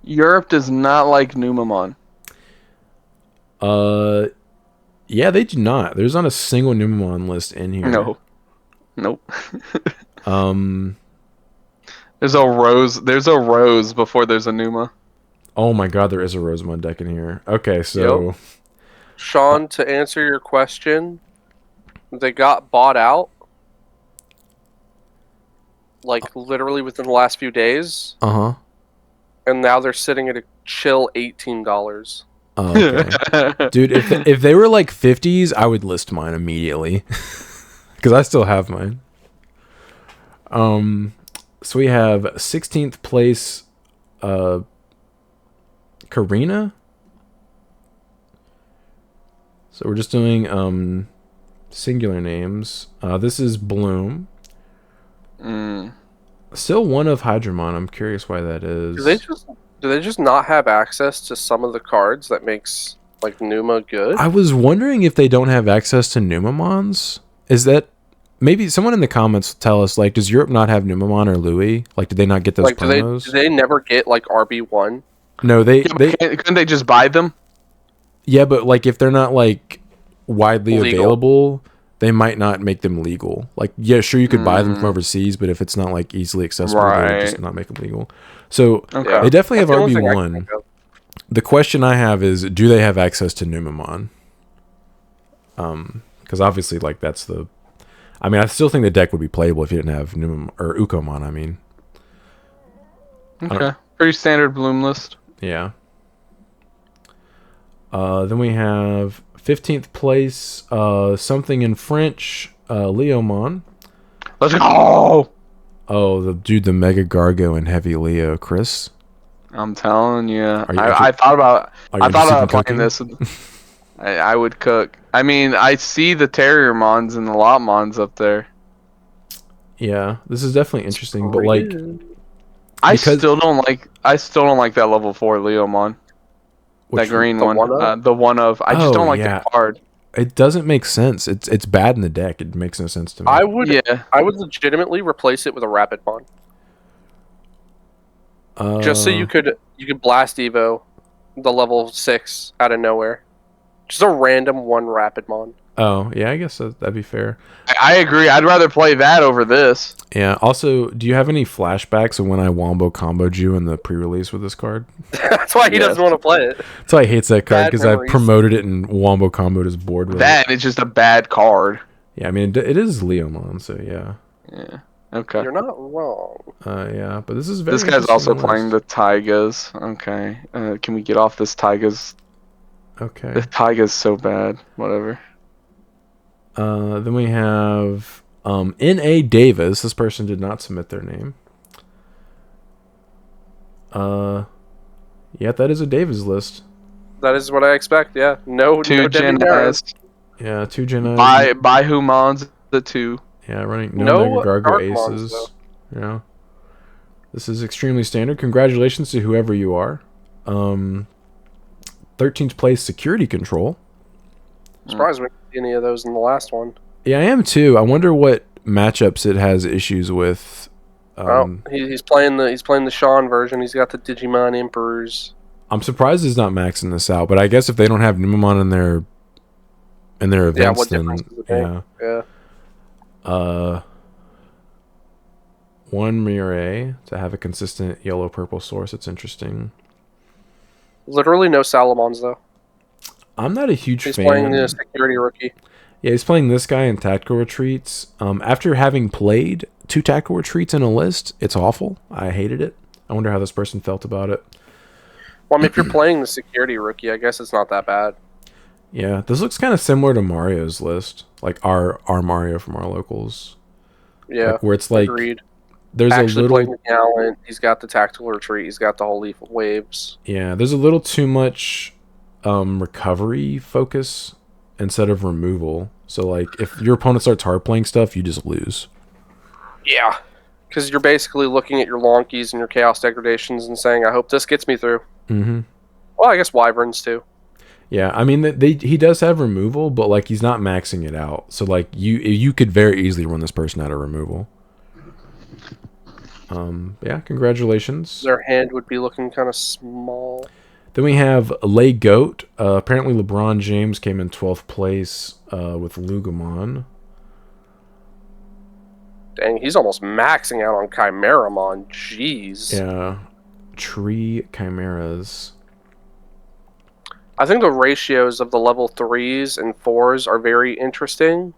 Europe does not like Numemon. Yeah, they do not. There's not a single Numemon list in here. No. Nope. Um. There's a rose before there's a Numa. Oh my God, there is a Rosamund deck in here. Okay, so Sean, to answer your question, they got bought out, like, literally within the last few days, Uh-huh. and now they're sitting at a chill $18. Oh, okay. Dude, if they were like 50s, I would list mine immediately. Because I still have mine. So we have 16th place Karina. So we're just doing singular names. This is Bloom. Still one of Hydramon. I'm curious why that is. Do they just not have access to some of the cards that makes like Numa good? I was wondering if they don't have access to Numamons. Is that maybe someone in the comments tell us, like, does Europe not have Numamon or Louis? Like, did they not get those like, promos? do they never get like RB1? No, couldn't they just buy them? Yeah, but like if they're not like widely Legal. available, they might not make them legal. Like, yeah, sure, you could buy them from overseas, but if it's not like easily accessible, they would just not make them legal. So Okay. they definitely have That's the only thing I can RB1. think of. The question I have is, do they have access to Numamon? Because obviously, like that's the. I mean, I still think the deck would be playable if you didn't have Numamon or Ukomon. I mean, Okay, pretty standard Bloom list. yeah. Then we have 15th place, something in French, Leomon. Let's go! Oh, the Mega Gargo and Heavy Leo, Chris. I'm telling you, you I thought about interested in playing cooking? this. I would cook. I mean, I see the Terrier Mons and the Lot Mons up there. Yeah, this is definitely interesting, but like, I because- still don't like that level 4 Leomon. which That green the one, one of? the one of. I just don't like yeah. the card. it doesn't make sense. It's bad in the deck. It makes no sense to me. I would Yeah, legitimately replace it with a Rapidmon. Just so you could blast Evo the level 6 out of nowhere. Just a random one Rapidmon. Oh, yeah, I guess that'd be fair. I agree. I'd rather play that over this. Yeah. Also, do you have any flashbacks of when I wombo comboed you in the pre-release with this card? That's why he Yes. doesn't want to play it. That's why he hates that card, Bad because I memories. promoted it and wombo comboed his board with it. That is just a bad card. Yeah, I mean, it is Leomon, so yeah. Yeah. Okay. You're not wrong. Yeah, but this is very This guy's also interesting playing list. the Taigas. Okay. Can we get off this Taigas? Okay. The Taiga's so bad. Whatever. Then we have N.A. Davis. This person did not submit their name. Yeah, that is a Davis list. That is what I expect. Yeah. No. Two no Gen Debbie Harris. S. Yeah, 2 Gen By Humans the 2. Yeah, running No no Mega Gargo Dark Mons, Aces. though. Yeah. This is extremely standard. Congratulations to whoever you are. 13th place Security Control. Surprised we didn't see any of those in the last one. Yeah, I am too. I wonder what matchups it has issues with. He's playing the Sean version. He's got the Digimon Emperors. I'm surprised he's not maxing this out, but I guess if they don't have Numamon in their events, what then difference does it make? yeah. Yeah. One Mireille to have a consistent yellow-purple source. It's interesting. Literally no Salamons though. I'm not a huge He's fan. playing the security rookie. Yeah, he's playing this guy in Tactical Retreats. After having played 2 Tactical Retreats in a list, it's awful. I hated it. I wonder how this person felt about it. Well, I mean, if you're playing the security rookie, I guess it's not that bad. Yeah, this looks kind of similar to Mario's list, like our Mario from our locals. Yeah, Like, where it's like agreed. there's Actually a little playing the Gallant. He's got the tactical retreat. He's got the whole leaf waves. yeah, there's a little too much recovery focus instead of removal. So like if your opponent starts hard playing stuff, you just lose. Yeah, because you're basically looking at your Lonkies and your Chaos Degradations and saying, "I hope this gets me through." Mm-hmm. Well, I guess Wyverns too. Yeah, I mean he does have removal, but like he's not maxing it out. So like you could very easily run this person out of removal. Yeah, congratulations. Their hand would be looking kind of small. Then we have Lay Goat. Apparently LeBron James came in 12th place with Lugumon. Dang, he's almost maxing out on Chimeramon. Jeez. Yeah, Tree Chimeras. I think the ratios of the level 3s and 4s are very interesting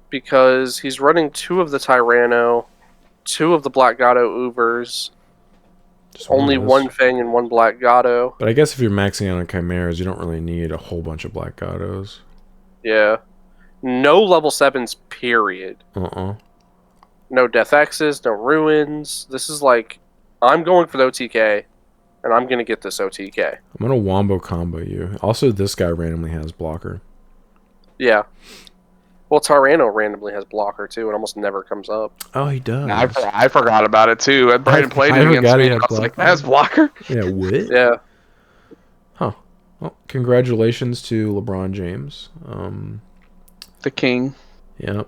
because he's running 2 of the Tyranno, 2 of the Black Gato Ubers, Just only of those. 1 Fang and 1 Black Gato. But I guess if you're maxing out on Chimeras, you don't really need a whole bunch of Black Gatos. Yeah. No level 7s, period. No Death X's, no Ruins. This is like, I'm going for the OTK, and I'm going to get this OTK. I'm going to Wombo combo you. Also, this guy randomly has blocker. Yeah. Well, Tyranno randomly has blocker, too. It almost never comes up. Oh, he does. I forgot about it, too. Brandon played it against me, and I was like, that's blocker? Yeah, what? Yeah. Huh. Well, congratulations to LeBron James. The king. Yeah.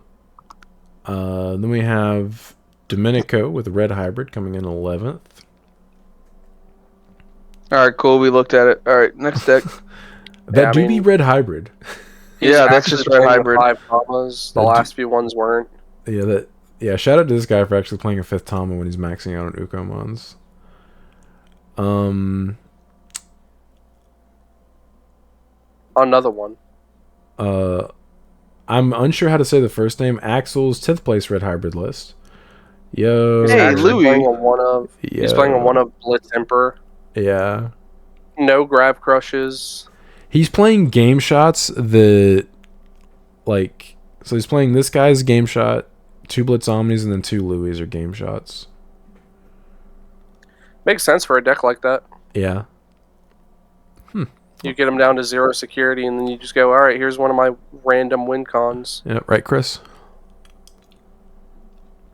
Then we have Domenico with Red Hybrid coming in 11th. Alright, cool. We looked at it. Alright, next deck. That do be Red Hybrid. Yeah, that's just Red Hybrid. 5 commas. The last few ones weren't. Yeah, shout out to this guy for actually playing a 5th Tama when he's maxing out on Ukomons. Another one. I'm unsure how to say the first name. Axel's 10th place Red Hybrid list. Yo. Hey, Louis. He's playing on one of Blitz Emperor. Yeah. No grab crushes. He's playing game shots that, like, so he's playing this guy's game shot, 2 Blitz Omnis, and then 2 Louis are game shots. Makes sense for a deck like that. Yeah. You get him down to 0 security, and then you just go, all right, here's one of my random win cons. Yeah, right, Chris?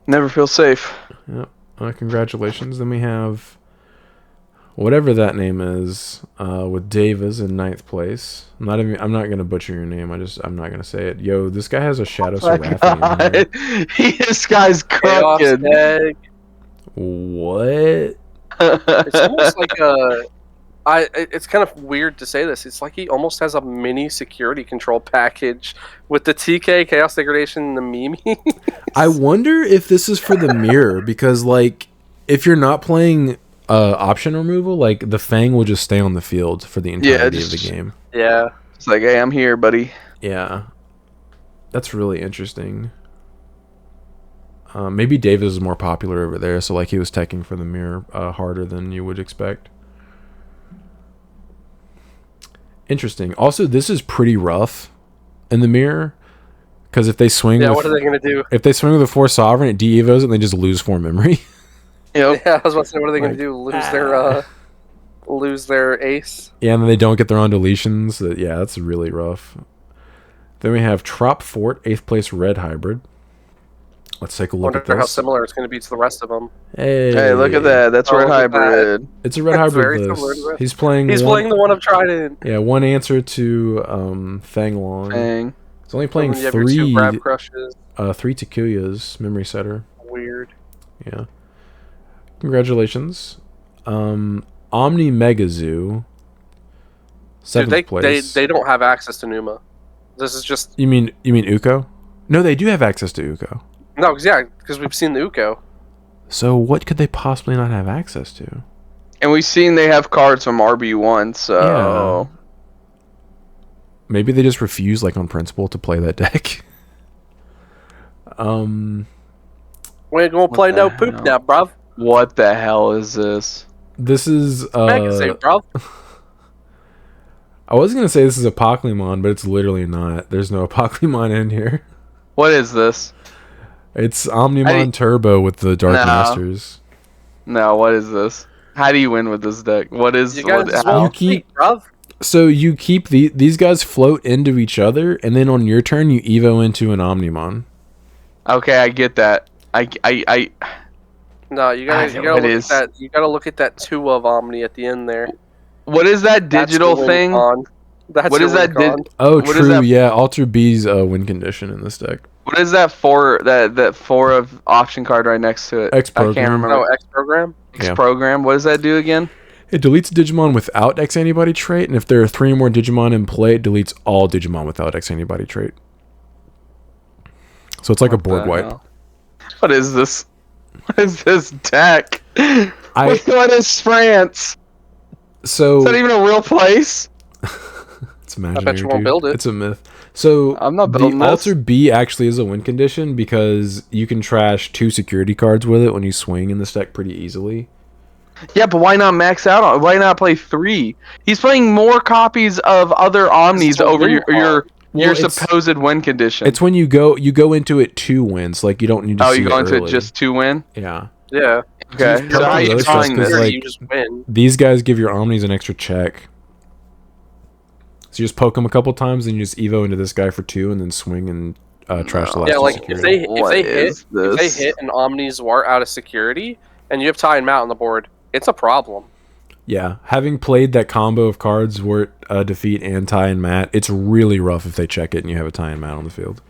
Never feel safe. Yep. Congratulations. Then we have whatever that name is, with Davis in 9th place. I'm not gonna butcher your name. I'm not gonna say it. Yo, this guy has a Shadow Seraphian. This guy's crooked. What? It's almost like it's kind of weird to say this. It's like he almost has a mini security control package with the TK, Chaos Degradation, and the Mimi. I wonder if this is for the mirror, because, like, if you're not playing option removal, like, the Fang will just stay on the field for the entirety of the game. Yeah. It's like, hey, I'm here, buddy. Yeah. That's really interesting. Maybe Davis is more popular over there, so, like, he was teching for the mirror harder than you would expect. Interesting. Also, this is pretty rough in the mirror, because if they swing, what are they gonna do? If they swing with a 4 Sovereign, it de-evos and they just lose 4 memory. Yep. Yeah, I was about to say, what are they gonna do? Lose their ace? Yeah, and then they don't get their own deletions. Yeah, that's really rough. Then we have Trop Fort, 8th place Red Hybrid. Let's take a look at this. Wonder how similar it's going to be to the rest of them. Hey, look at that. That's Red Hybrid. It's a Red Hybrid list. He's playing the one of Trident. Yeah, one answer to Fang Long. Fang. He's only playing 3 grab crushes. 3 Takuyas, Memory Setter. Weird. Yeah. Congratulations. Omni Mega Zoo. 7th place. They don't have access to Numa. This is just... You mean Uko? No, they do have access to Uko. No, because we've seen the Uko. So what could they possibly not have access to? And we've seen they have cards from RB1, so... Yeah. Maybe they just refuse, like, on principle to play that deck. We ain't gonna play no poop now, bruv. What the hell is this? This is, bruv. I was gonna say this is a Pokemon, but it's literally not. There's no Pokemon in here. What is this? It's Omnimon Turbo with the Dark Masters. No, what is this? How do you win with this deck? What is... You keep... bruv. So you keep these guys float into each other, and then on your turn you evo into an Omnimon. Okay, I get that. No, you gotta look at that 2 of Omni at the end there. What is that digital thing? What is that? True. Yeah, Alter B's win condition in this deck. What is that for? That 4 of option card right next to it? X program. I can't remember. Oh, X program. X program. What does that do again? It deletes a Digimon without X antibody trait, and if there are 3 or more Digimon in play, it deletes all Digimon without X antibody trait. So it's like a board wipe. What is this? What is this deck? What is France? So is that even a real place? It's I imaginary, bet you won't dude. build it. It's a myth. So I'm not the building this. Alter B actually is a win condition because you can trash 2 security cards with it when you swing in this deck pretty easily. Yeah, but why not max out on? Why not play 3? He's playing more copies of other Omnis It's a over win your Well, it's- supposed win condition. It's when you go into it 2 wins. Like you don't need to Oh, see you go it into early. it just to win? Yeah. Yeah. Okay. You So don't how are need you to drawing because, this? like, you just win. These guys give your Omnis an extra check. So you just poke them a couple times, and you just evo into this guy for 2, and then swing and trash the last Yeah, 2 like security. What is if they this? hit an Omni Zwart out of security and you have tie and mount on the board, it's a problem. Yeah, having played that combo of cards where defeat and tie and mat, it's really rough if they check it and you have a tie and mat on the field.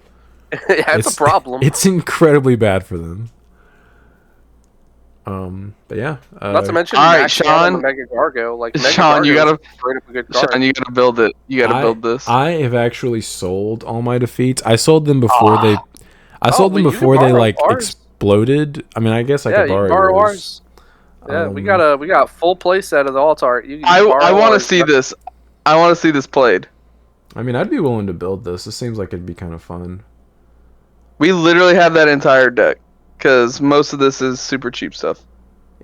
Yeah, it's a problem. It's incredibly bad for them. But yeah. Not to mention, all right, maxing out on the Sean. Mega Gargo. Like Mega Sean, you Gargo gotta- is straight up a good card. Sean, you gotta build it. You gotta build this. I have actually sold all my defeats. I sold them before they. I sold them well, you can before they borrow like ours. exploded. I mean, I guess I Yeah, could you borrow, can borrow yours. ours. Yeah, we got a full play set of the altar. I want to see this. I want to see this played. I mean, I'd be willing to build this. This seems like it'd be kind of fun. We literally have that entire deck because most of this is super cheap stuff.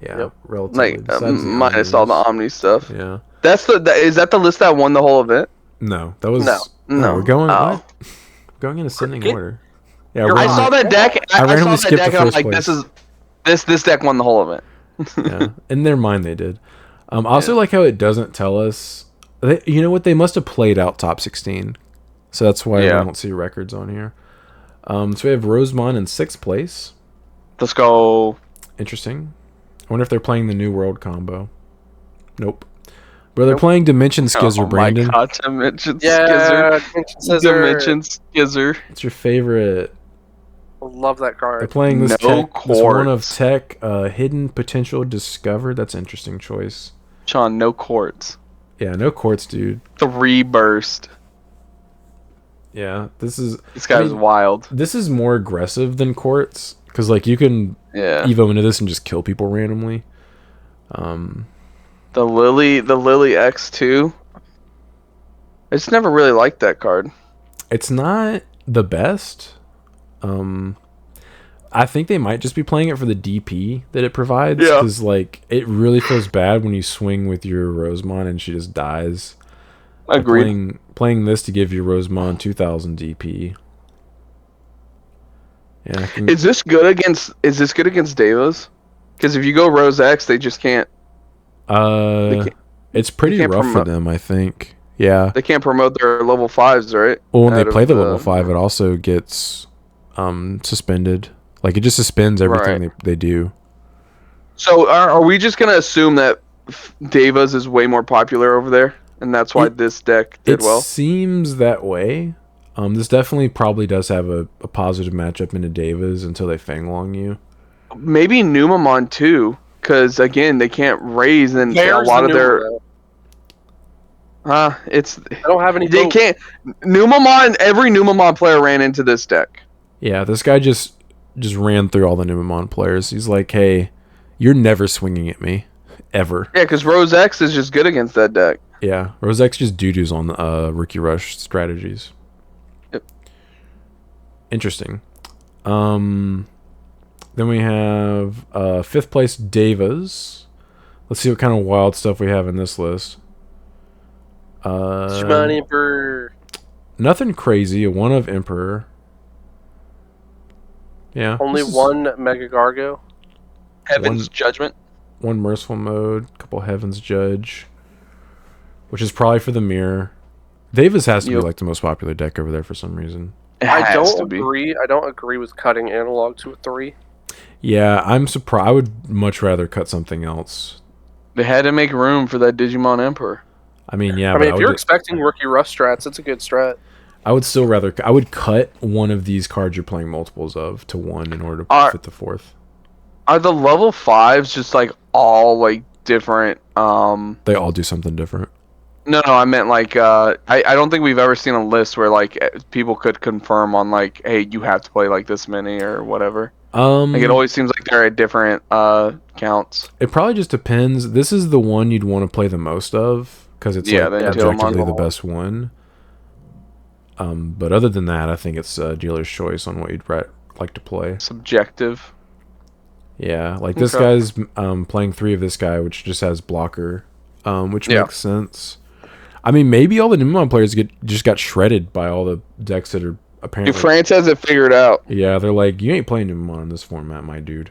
Yeah, Yep. relatively. Like besides the minus all the Omnis. Omni stuff. Yeah. That's is that the list that won the whole event? No, that was No. We're going Oh. what? Going in ascending Get- order. Yeah, You're I randomly- saw that deck. I I randomly saw that skipped the deck and I'm first like, place. this deck won the whole event. Yeah, in their mind they did. I also like how it doesn't tell us. You know what? They must have played out top 16, so that's why Yeah. we don't see records on here. So we have Rosemont in 6th place. Let's go. Interesting. I wonder if they're playing the New World combo. Nope. But they're playing Dimension Skizzer, Brandon. Oh my god, Dimension Yeah, Skizzer. Dimension Scissor. Dimension Skizzer. It's your favorite. Love that They're card. playing this No tech, this one of chords. tech, hidden potential discovered. That's an interesting choice. Sean, no quartz. Yeah, no quartz, dude. 3 burst. Yeah, this is This guy's wild. this is more aggressive than quartz because like you can Yeah. evo into this and just kill people randomly. The Lily X2. I just never really liked that card. It's not the best. I think they might just be playing it for the DP that it provides Yeah. because like it really feels bad when you swing with your Rosemont and she just dies. Like, Agreed. playing this to give your Rosemont 2000 DP. Yeah, I can, Is this good against Davos? Because if you go Rose X, they just can't. can't- it's pretty can't rough for promote. them, I think. Yeah. They can't promote their level 5s, right? Well, when they Out play of the level 5, it also gets suspended. Like, it just suspends everything Right. they do. So are we just gonna assume that Davos is way more popular over there, and that's why this deck did It well? seems that way. This definitely probably does have a positive matchup into Davis until they Fanglong you. Maybe Numamon too, because again they can't raise, and a There's lot the of their Numa, though. it's I don't have any. they vote. can't. Numamon, every Numamon player ran into this deck. Yeah, this guy just ran through all the Numamon players. He's like, hey, you're never swinging at me. Ever. Yeah, because Rose X is just good against that deck. Yeah, Rosex just doo-doos on Rookie Rush strategies. Yep. Interesting. Then we have 5th place Davas. Let's see what kind of wild stuff we have in this list. Shimon Emperor. Nothing crazy. A 1 of Emperor. Yeah. Only this is one Mega Gargo. Heaven's Judgment. 1 Merciful Mode. Couple Heaven's Judge. Which is probably for the mirror. Davis has to be Yep. like the most popular deck over there for some reason. It I has to don't be. agree. I don't agree with cutting analog to a 3. Yeah, I'm surprised. I would much rather cut something else. They had to make room for that Digimon Emperor. I mean, yeah, I but mean, if would you're ju- expecting rookie rush strats, it's a good strat. I would still rather. I would cut one of these cards you're playing multiples of to 1 in order to Are- fit the 4th. Are the level 5s just like all like different? They all do something different. No, I meant like I don't think we've ever seen a list where like people could confirm on like, hey, you have to play like this many or whatever. Like it always seems like they're at different counts. It probably just depends. This is the one you'd want to play the most of because it's Yeah, like then objectively Digimon. the best one. But other than that, I think it's dealer's choice on what you'd like to play. Subjective. Yeah, like this Okay. guy's playing 3 of this guy, which just has blocker, which Yeah. makes sense. I mean, maybe all the Digimon players just got shredded by all the decks that are apparently. France has it figured out. Yeah, they're like, you ain't playing Digimon in this format, my dude.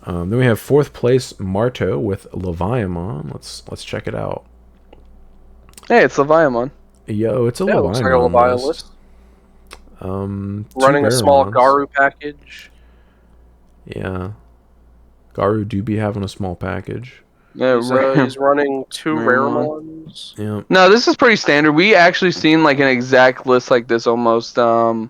Then we have 4th place Marto with Leviamon. Let's check it out. Hey, it's Leviamon. Yo, it's a Yeah, it looks like a Leviamon Leviathan list. list. 2 Running a small Raramons. Garu package. Yeah, Garu do be having a small package. Yeah, He's running 2 Raramon. Raramons. Yeah, No, this is pretty standard. We actually seen like an exact list like this almost a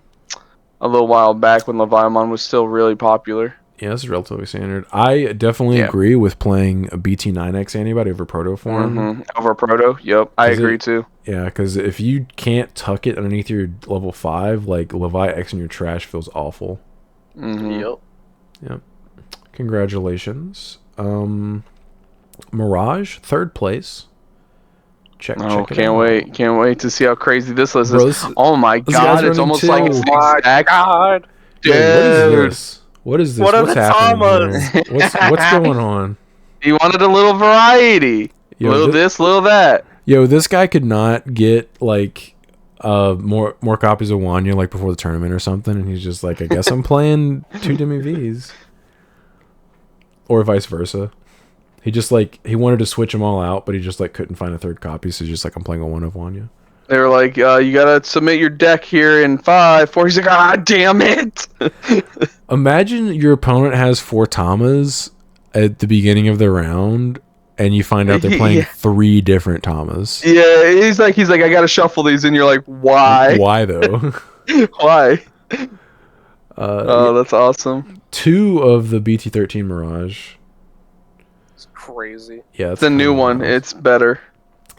little while back when Leviamon was still really popular. yeah, this is relatively standard. I definitely agree with playing a BT9X antibody over Protoform. Over Proto, yep, I 'Cause agree too. Yeah, because if you can't tuck it underneath your level 5, like Levi X in your trash feels awful. Yep. Yep. Congratulations. Mirage, 3rd place. Check it Can't out. wait. Can't wait to see how crazy this list Bro, is. Oh my guy's god, it's running almost 2. like it's the My exact. God. Yo, what is Dude. this? What is this? What are What's the happening Tamas? here? What's going on? He wanted a little variety. Yo, Little this, little that. Yo, this guy could not get like more copies of Wanya like before the tournament or something, and he's just like, I guess I'm playing 2 Demi Vs. Or vice versa. He just like he wanted to switch them all out, but he just like couldn't find a 3rd copy, so he's just like, I'm playing a 1 of Wanya. They were like, you gotta submit your deck here in 5, 4. He's like, ah, damn it. Imagine your opponent has 4 Tamas at the beginning of the round, and you find out they're playing 3 different Tamas. Yeah, he's like, I gotta shuffle these, and you're like, why? Why though? Why? Oh, that's awesome. 2 of the BT13 Mirage. It's crazy. Yeah, It's a new one. It's better.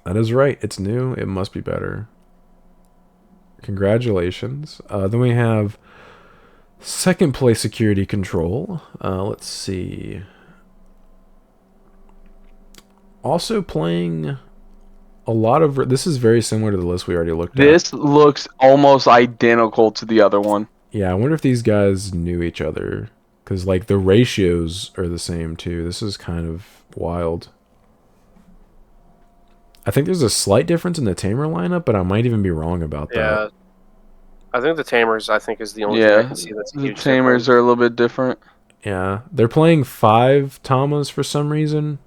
That is right. It's new. It must be better. Congratulations. Then we have 2nd place Security Control. Let's see. Also playing a lot of... This is very similar to the list we already looked at. This looks almost identical to the other one. Yeah, I wonder if these guys knew each other. Because, like, the ratios are the same, too. This is kind of wild. I think there's a slight difference in the Tamer lineup, but I might even be wrong about that. Yeah. I think the Tamers, is the only thing I can see that's a the huge Tamers difference. are a little bit different. Yeah, they're playing 5 Tamas for some reason.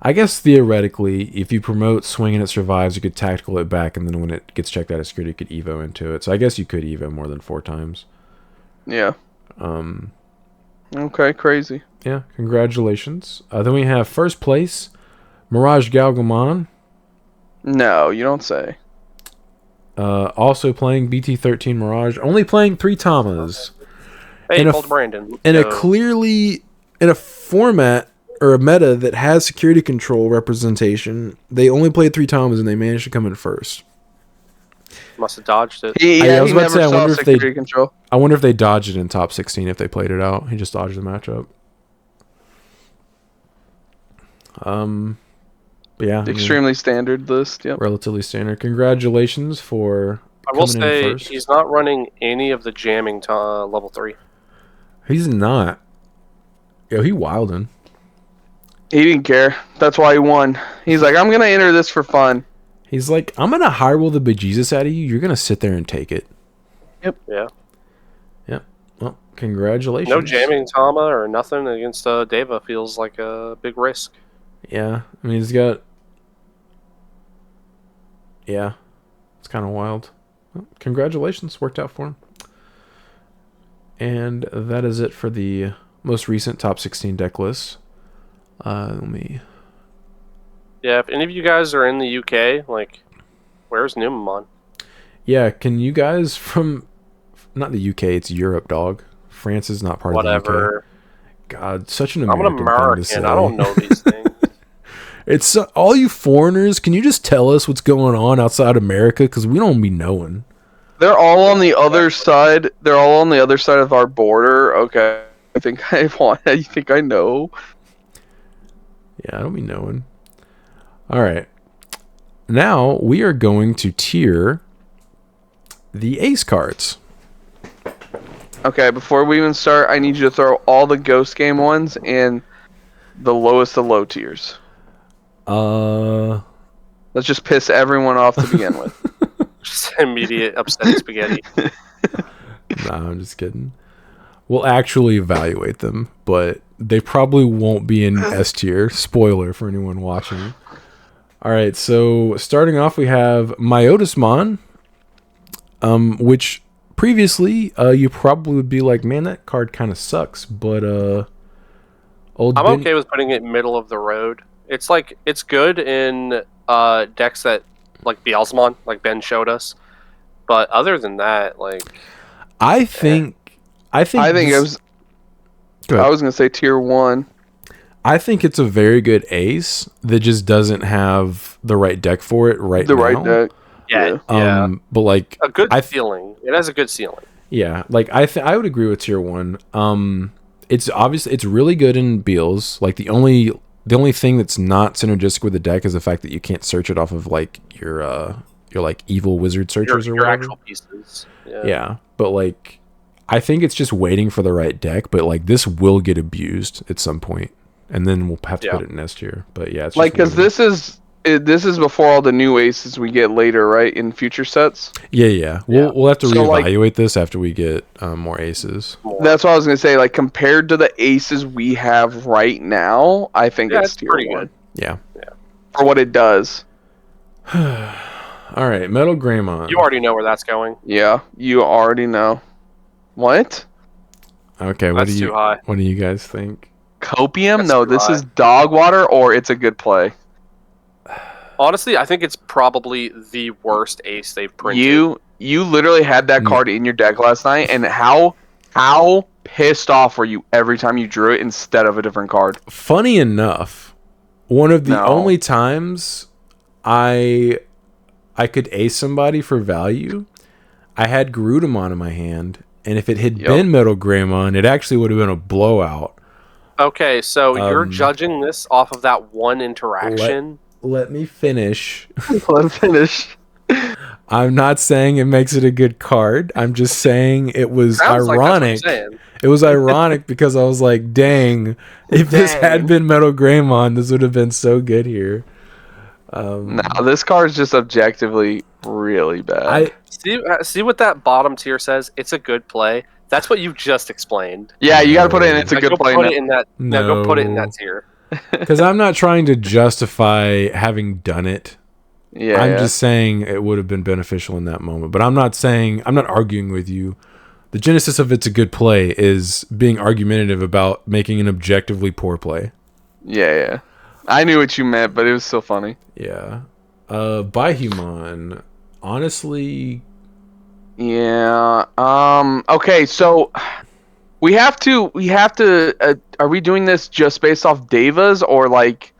I guess theoretically, if you promote Swing and it survives, you could tactical it back, and then when it gets checked out of security, you could Evo into it. So I guess you could Evo more than 4 times. Yeah. Okay, crazy. Yeah, congratulations. Then we have 1st place, Mirage Galgamon. No, you don't say. Also playing BT13 Mirage, only playing 3 Tamas. Hey, in called Brandon. In a format or a meta that has security control representation, they only played 3 Tamas and they managed to come in 1st. Must have dodged it. I was about to say, control. I wonder if they dodged it in top 16 if they played it out. He just dodged the matchup. But yeah, Extremely standard list. Yep. Relatively standard. Congratulations for. I will coming in say first. he's not running any of the jamming level 3. He's not. Yo, he wildin'. He didn't care. That's why he won. He's like, I'm gonna enter this for fun. He's like, I'm gonna high roll the bejesus out of you. You're gonna sit there and take it. Yep. Yeah. Yep. Well, congratulations. No jamming Tama or nothing against Deva feels like a big risk. Yeah, I mean he's got. Yeah, it's kind of wild. Well, congratulations, worked out for him. And that is it for the most recent top 16 deck lists. Let me. Yeah, if any of you guys are in the UK, like, where's Numamon? Yeah, can you guys from not the UK? It's Europe, dog. France is not part of the UK. God, such an American, I'm an American. thing to say. I don't know these things. It's all you foreigners. Can you just tell us what's going on outside America? Because we don't be knowing. They're all on the other side. They're all on the other side of our border. Okay, I think I want. You think I know? Yeah, I don't be knowing. All right. Now we are going to tier the ace cards. Okay, before we even start, I need you to throw all the Ghost Game ones in the lowest of low tiers. Let's just piss everyone off to begin with. Just immediate upsetting spaghetti. Nah, I'm just kidding. We'll actually evaluate them, but they probably won't be in S tier. Spoiler for anyone watching. All right, so starting off, we have Myotismon, which previously you probably would be like, man, that card kind of sucks. But I'm okay with putting it middle of the road. It's like it's good in decks that like Beelzemon, like Ben showed us. But other than that, like I think I was gonna say tier 1. I think it's a very good ace that just doesn't have the right deck for it right now. The right deck. Yeah. But like a good ceiling. It has a good ceiling. Yeah, like I would agree with tier 1. It's obviously it's really good in Beals. Like the only thing that's not synergistic with the deck is the fact that you can't search it off of like your like evil wizard searchers or your whatever. actual pieces. Yeah, but like I think it's just waiting for the right deck. But like this will get abused at some point, and then we'll have to put it in S tier. But yeah, it's like because this is before all the new aces we get later, right? In future sets. Yeah. We'll have to reevaluate this after we get more aces. That's what I was gonna say. Like compared to the aces we have right now, I think it's tier pretty 1. good. Yeah. For what it does. All right, Metal Greymon. You already know where that's going. Yeah, you already know. What? Okay, That's too high. What do you guys think? Copium? That's No, too this high. is dog water, or it's a good play. Honestly, I think it's probably the worst ace they've printed. You literally had that card in your deck last night, and how pissed off were you every time you drew it instead of a different card? Funny enough, one of the only times I could ace somebody for value, I had Garudamon in my hand, and if it had been Metal Greymon, it actually would have been a blowout. Okay, so you're judging this off of that one interaction? Let me finish. Let him finish. I'm not saying it makes it a good card. I'm just saying it was ironic. It was ironic because I was like, dang, if this had been Metal Greymon, this would have been so good here. No, this card is just objectively really bad. See what that bottom tier says? It's a good play. That's what you just explained. Yeah, you got to put it in. It's a good play. Go put it in that tier. Because I'm not trying to justify having done it. Yeah, I'm just saying it would have been beneficial in that moment. But I'm not arguing with you. The genesis of it's a good play is being argumentative about making an objectively poor play. Yeah. I knew what you meant, but it was still funny. Yeah. Bihumon, honestly. Yeah. Okay, so we have to. Are we doing this just based off Devas or like?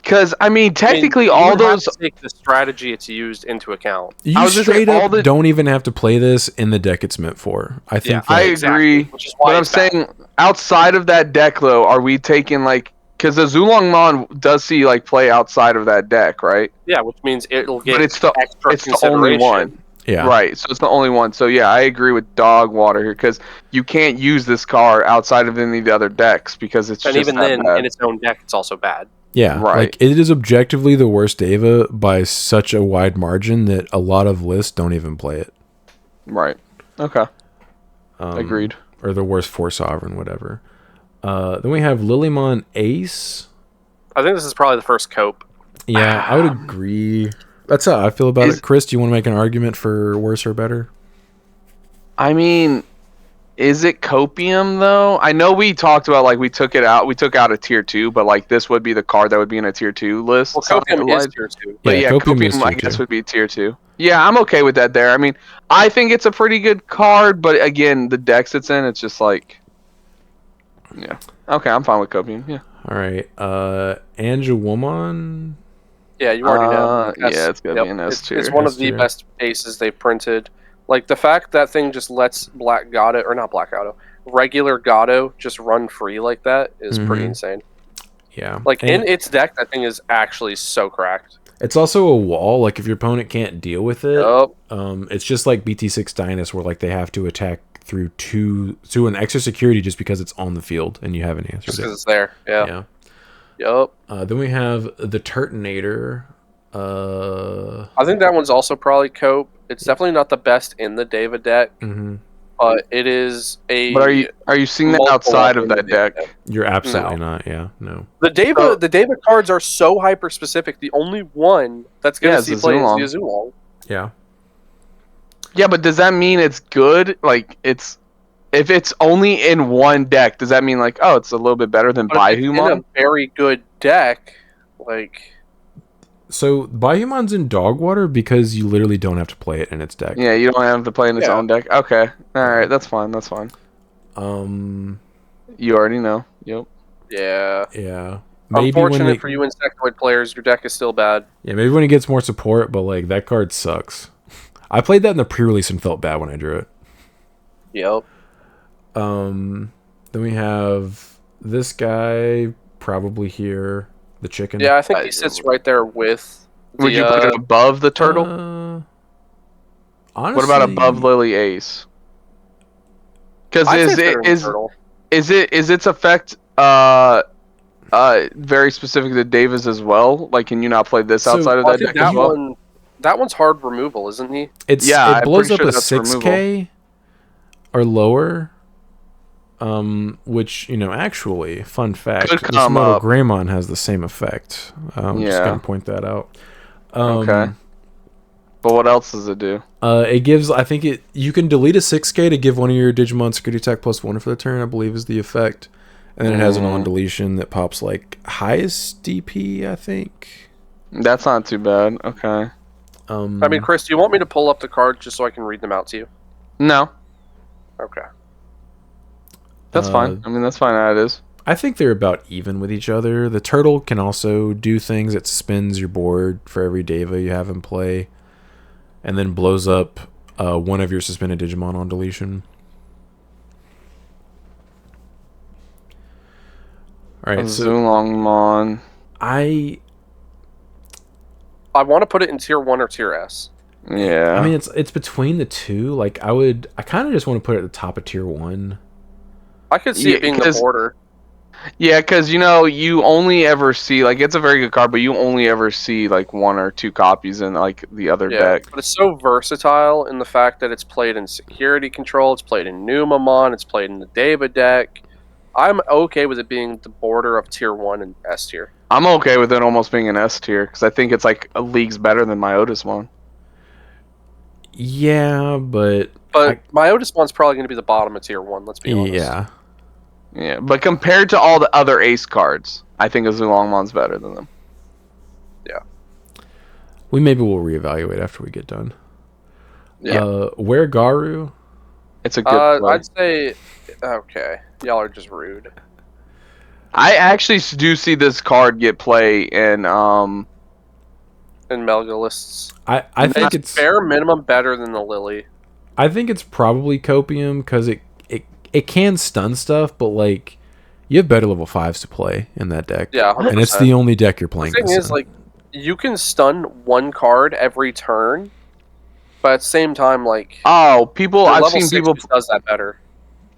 Because I mean, technically, all those have to take the strategy it's used into account. You straight up don't even have to play this in the deck it's meant for. I think. I agree. But I'm saying outside of that deck, though, are we taking like? Because the Zulongmon does see like play outside of that deck, right? Yeah, which means it'll get. But it's the only one. Yeah. Right. So it's the only one. So yeah, I agree with Dog Water here because you can't use this card outside of any of the other decks because it's just even then bad. in its own deck, it's also bad. Yeah, right. Like it is objectively the worst Deva by such a wide margin that a lot of lists don't even play it. Right. Okay. Agreed. Or the worst 4 Sovereign, whatever. Then we have Lilymon Ace. I think this is probably the first cope. Yeah, I would agree. That's how I feel about it. Chris, do you want to make an argument for worse or better? I mean, is it copium though? I know we talked about like we took out a tier 2, but like this would be the card that would be in a tier 2 list. Well, copium is tier 2. But yeah, copium I guess would be tier 2. Yeah, I'm okay with that there. I mean, I think it's a pretty good card, but again, the decks it's in, it's just like, yeah. Okay, I'm fine with copium. Yeah. All right. Angewomon. Yeah, you already know. Yeah, it's gonna be an S tier. It's one of the best aces they've printed. Like the fact that thing just lets regular Gato just run free like that is pretty insane. Yeah. Like And in its deck, that thing is actually so cracked. it's also a wall. Like if your opponent can't deal with it, Yup. it's just like BT6 Dynast, where like they have to attack through an extra security just because it's on the field and you haven't answered Just it. because it's there. Yeah. Yeah. Yup. Then we have the Turtonator. I think that one's also probably cope. It's definitely not the best in the Deva deck, but it is a. But are you seeing that multiple outside of in the that Deva deck? You're absolutely not. Yeah, no. The Deva cards are so hyper specific. The only one that's going to see play is the Azulong. Yeah. Yeah, but does that mean it's good? Like if it's only in one deck, does that mean like, oh, it's a little bit better than But if it's in Baihumon? a very good deck, like. So Baihumon's in Dogwater because you literally don't have to play it in its deck. Yeah, you don't have to play in its own deck. Okay, all right, that's fine. That's fine. You already know. Yep. Yeah. Yeah. Maybe Unfortunate for you insectoid players, your deck is still bad. Yeah, maybe when it gets more support, but like that card sucks. I played that in the pre-release and felt bad when I drew it. Yep. Then we have this guy probably here, the chicken. Yeah, I think he sits right there with. Would you put it above the turtle? Honestly, what about above Lily Ace? Because is its effect very specific to Davis as well? Like, can you not play this outside of that deck as well? That one's hard removal, isn't he? It blows up a 6K or lower. Which, actually, fun fact, this Moto Greymon has the same effect. Just gonna point that out. Okay. But what else does it do? It gives, you can delete a 6K to give one of your Digimon security attack +1 for the turn, I believe is the effect. And then it has an on deletion that pops like highest DP, I think. That's not too bad. Okay. Chris, do you want me to pull up the cards just so I can read them out to you? No. Okay. That's fine. That's fine how it is. I think they're about even with each other. The turtle can also do things. It spins your board for every Deva you have in play, and then blows up one of your suspended Digimon on deletion. All right, Zulongmon. I want to put it in tier 1 or tier S. Yeah. It's between the two. Like I kind of just want to put it at the top of tier 1. I could see it being the border. Yeah, because you only ever see it's a very good card, but you only ever see like 1 or 2 copies in like the other deck. But it's so versatile in the fact that it's played in security control, it's played in Numamon, it's played in the Deva deck. I'm okay with it being the border of tier 1 and S tier. I'm okay with it almost being an S tier because I think it's like a league's better than Myotismon. Yeah, but Myotismon's probably going to be the bottom of tier 1. Let's be honest. Yeah, but compared to all the other ace cards, I think Azulongmon's better than them. Yeah. Maybe we'll reevaluate after we get done. Yeah. Where Garu? It's a good play. I'd say, okay, y'all are just rude. I actually do see this card get play in Melga lists. I think it's bare minimum better than the Lily. I think it's probably Copium because it can stun stuff, but like you have better level 5s to play in that deck. Yeah, 100%. And it's the only deck you're playing. The thing is, like, you can stun one card every turn, but at the same time, like, I've seen people does that better.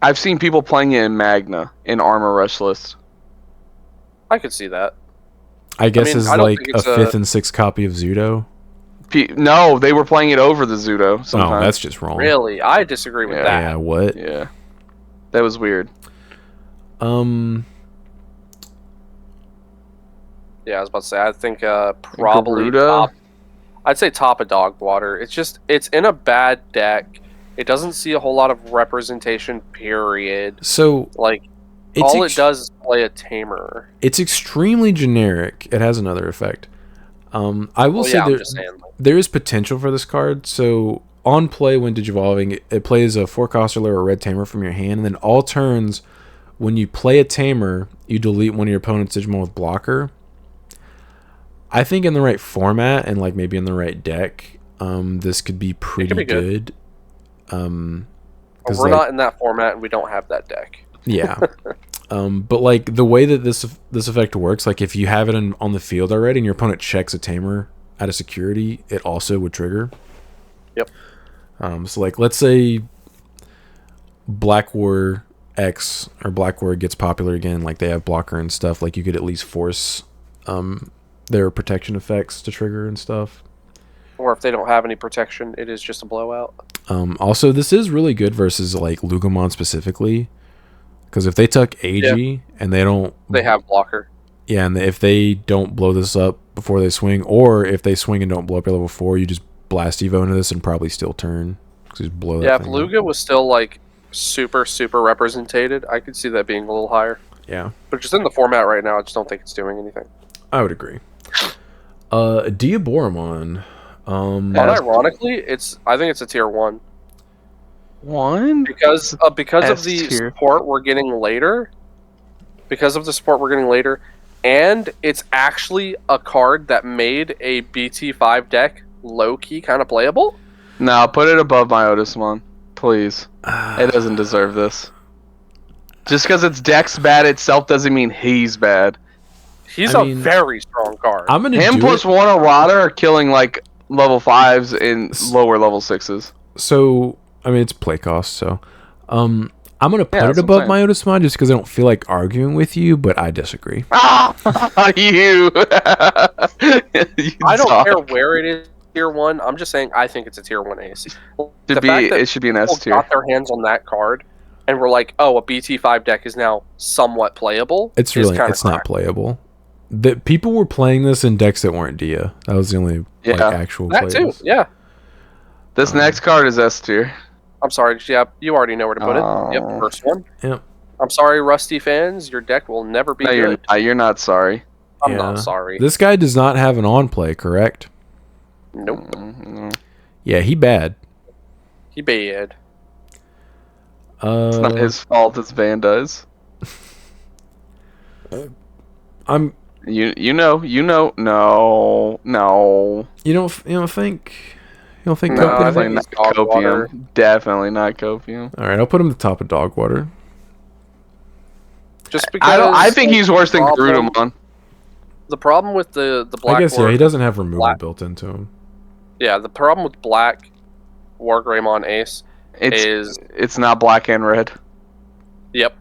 I've seen people playing it in Magna in Armor Rush lists. I could see that. I guess is like a 5th and 6th copy of Zudo. No, they were playing it over the Zudo. Sometimes. Oh, that's just wrong. Really, I disagree with that. Yeah, what? Yeah, that was weird. Yeah, I was about to say. I think probably top. I'd say top of Dogwater. It's in a bad deck. It doesn't see a whole lot of representation. Period. So like, all it does is play a tamer. It's extremely generic. It has another effect. I will say there is potential for this card. So on play when Digivolving, it plays a 4-coster or a red tamer from your hand, and then all turns when you play a tamer, you delete one of your opponent's Digimon with blocker. I think in the right format and like maybe in the right deck, this could be pretty good. We're not in that format and we don't have that deck. Yeah. But like the way that this effect works, like if you have it on the field already and your opponent checks a tamer out of security, it also would trigger. Yep. So like let's say Black War X or Black War gets popular again, like they have blocker and stuff, like you could at least force their protection effects to trigger and stuff. Or if they don't have any protection, it is just a blowout. Also, this is really good versus like Lugomon specifically, because if they tuck AG and they have blocker. Yeah, and if they don't blow this up before they swing, or if they swing and don't blow up your level 4, you just blast Evo into this and probably still turn. Just blow that Yeah, if thing Luga up. was still like super represented, I could see that being a little higher. Yeah, But just in the format right now, I just don't think it's doing anything. I would agree. Diaboromon. Ironically, I think it's a tier 1. One? Because of the S-tier. support we're getting later. Because of the support we're getting later. And it's actually a card that made a BT5 deck low-key kind of playable. No, put it above my Otismon, please. It doesn't deserve this. Just because its deck's bad itself doesn't mean he's bad. He's I a mean, very strong card. I'm gonna Him do plus it. one errata are killing like level 5s and lower level 6s. So I mean, it's play cost. So, I'm gonna put that's it what I'm above my Otismon just because I don't feel like arguing with you, but I disagree. Ah, you! You I don't dog. care where it is tier 1. I'm just saying I think it's a tier 1 ace. It should be an S People tier. got their hands on that card and were like, oh, a BT5 deck is now somewhat playable. It's not playable. The people were playing this in decks that weren't Dia. That was the only actual that players. too, yeah. This next card is S tier. I'm sorry, yeah, you already know where to put it. Yep, first one. Yep. I'm sorry, Rusty fans, your deck will never be No, good. you're not sorry. I'm not sorry. This guy does not have an on play, correct? Nope. Mm-hmm. Yeah, he bad. He bad. It's not his fault. It's Vanda's. I'm. You know. No. You don't think. You don't think? No, Copium? I think Definitely he's not dog water. Copium. Definitely not Copium. All right, I'll put him at the top of dog water. Just because I think he's worse than problem- Garudamon. The problem with the black I guess War, he doesn't have removal Black- built into him. yeah, the problem with black Wargreymon Ace is It's not black and red. yep.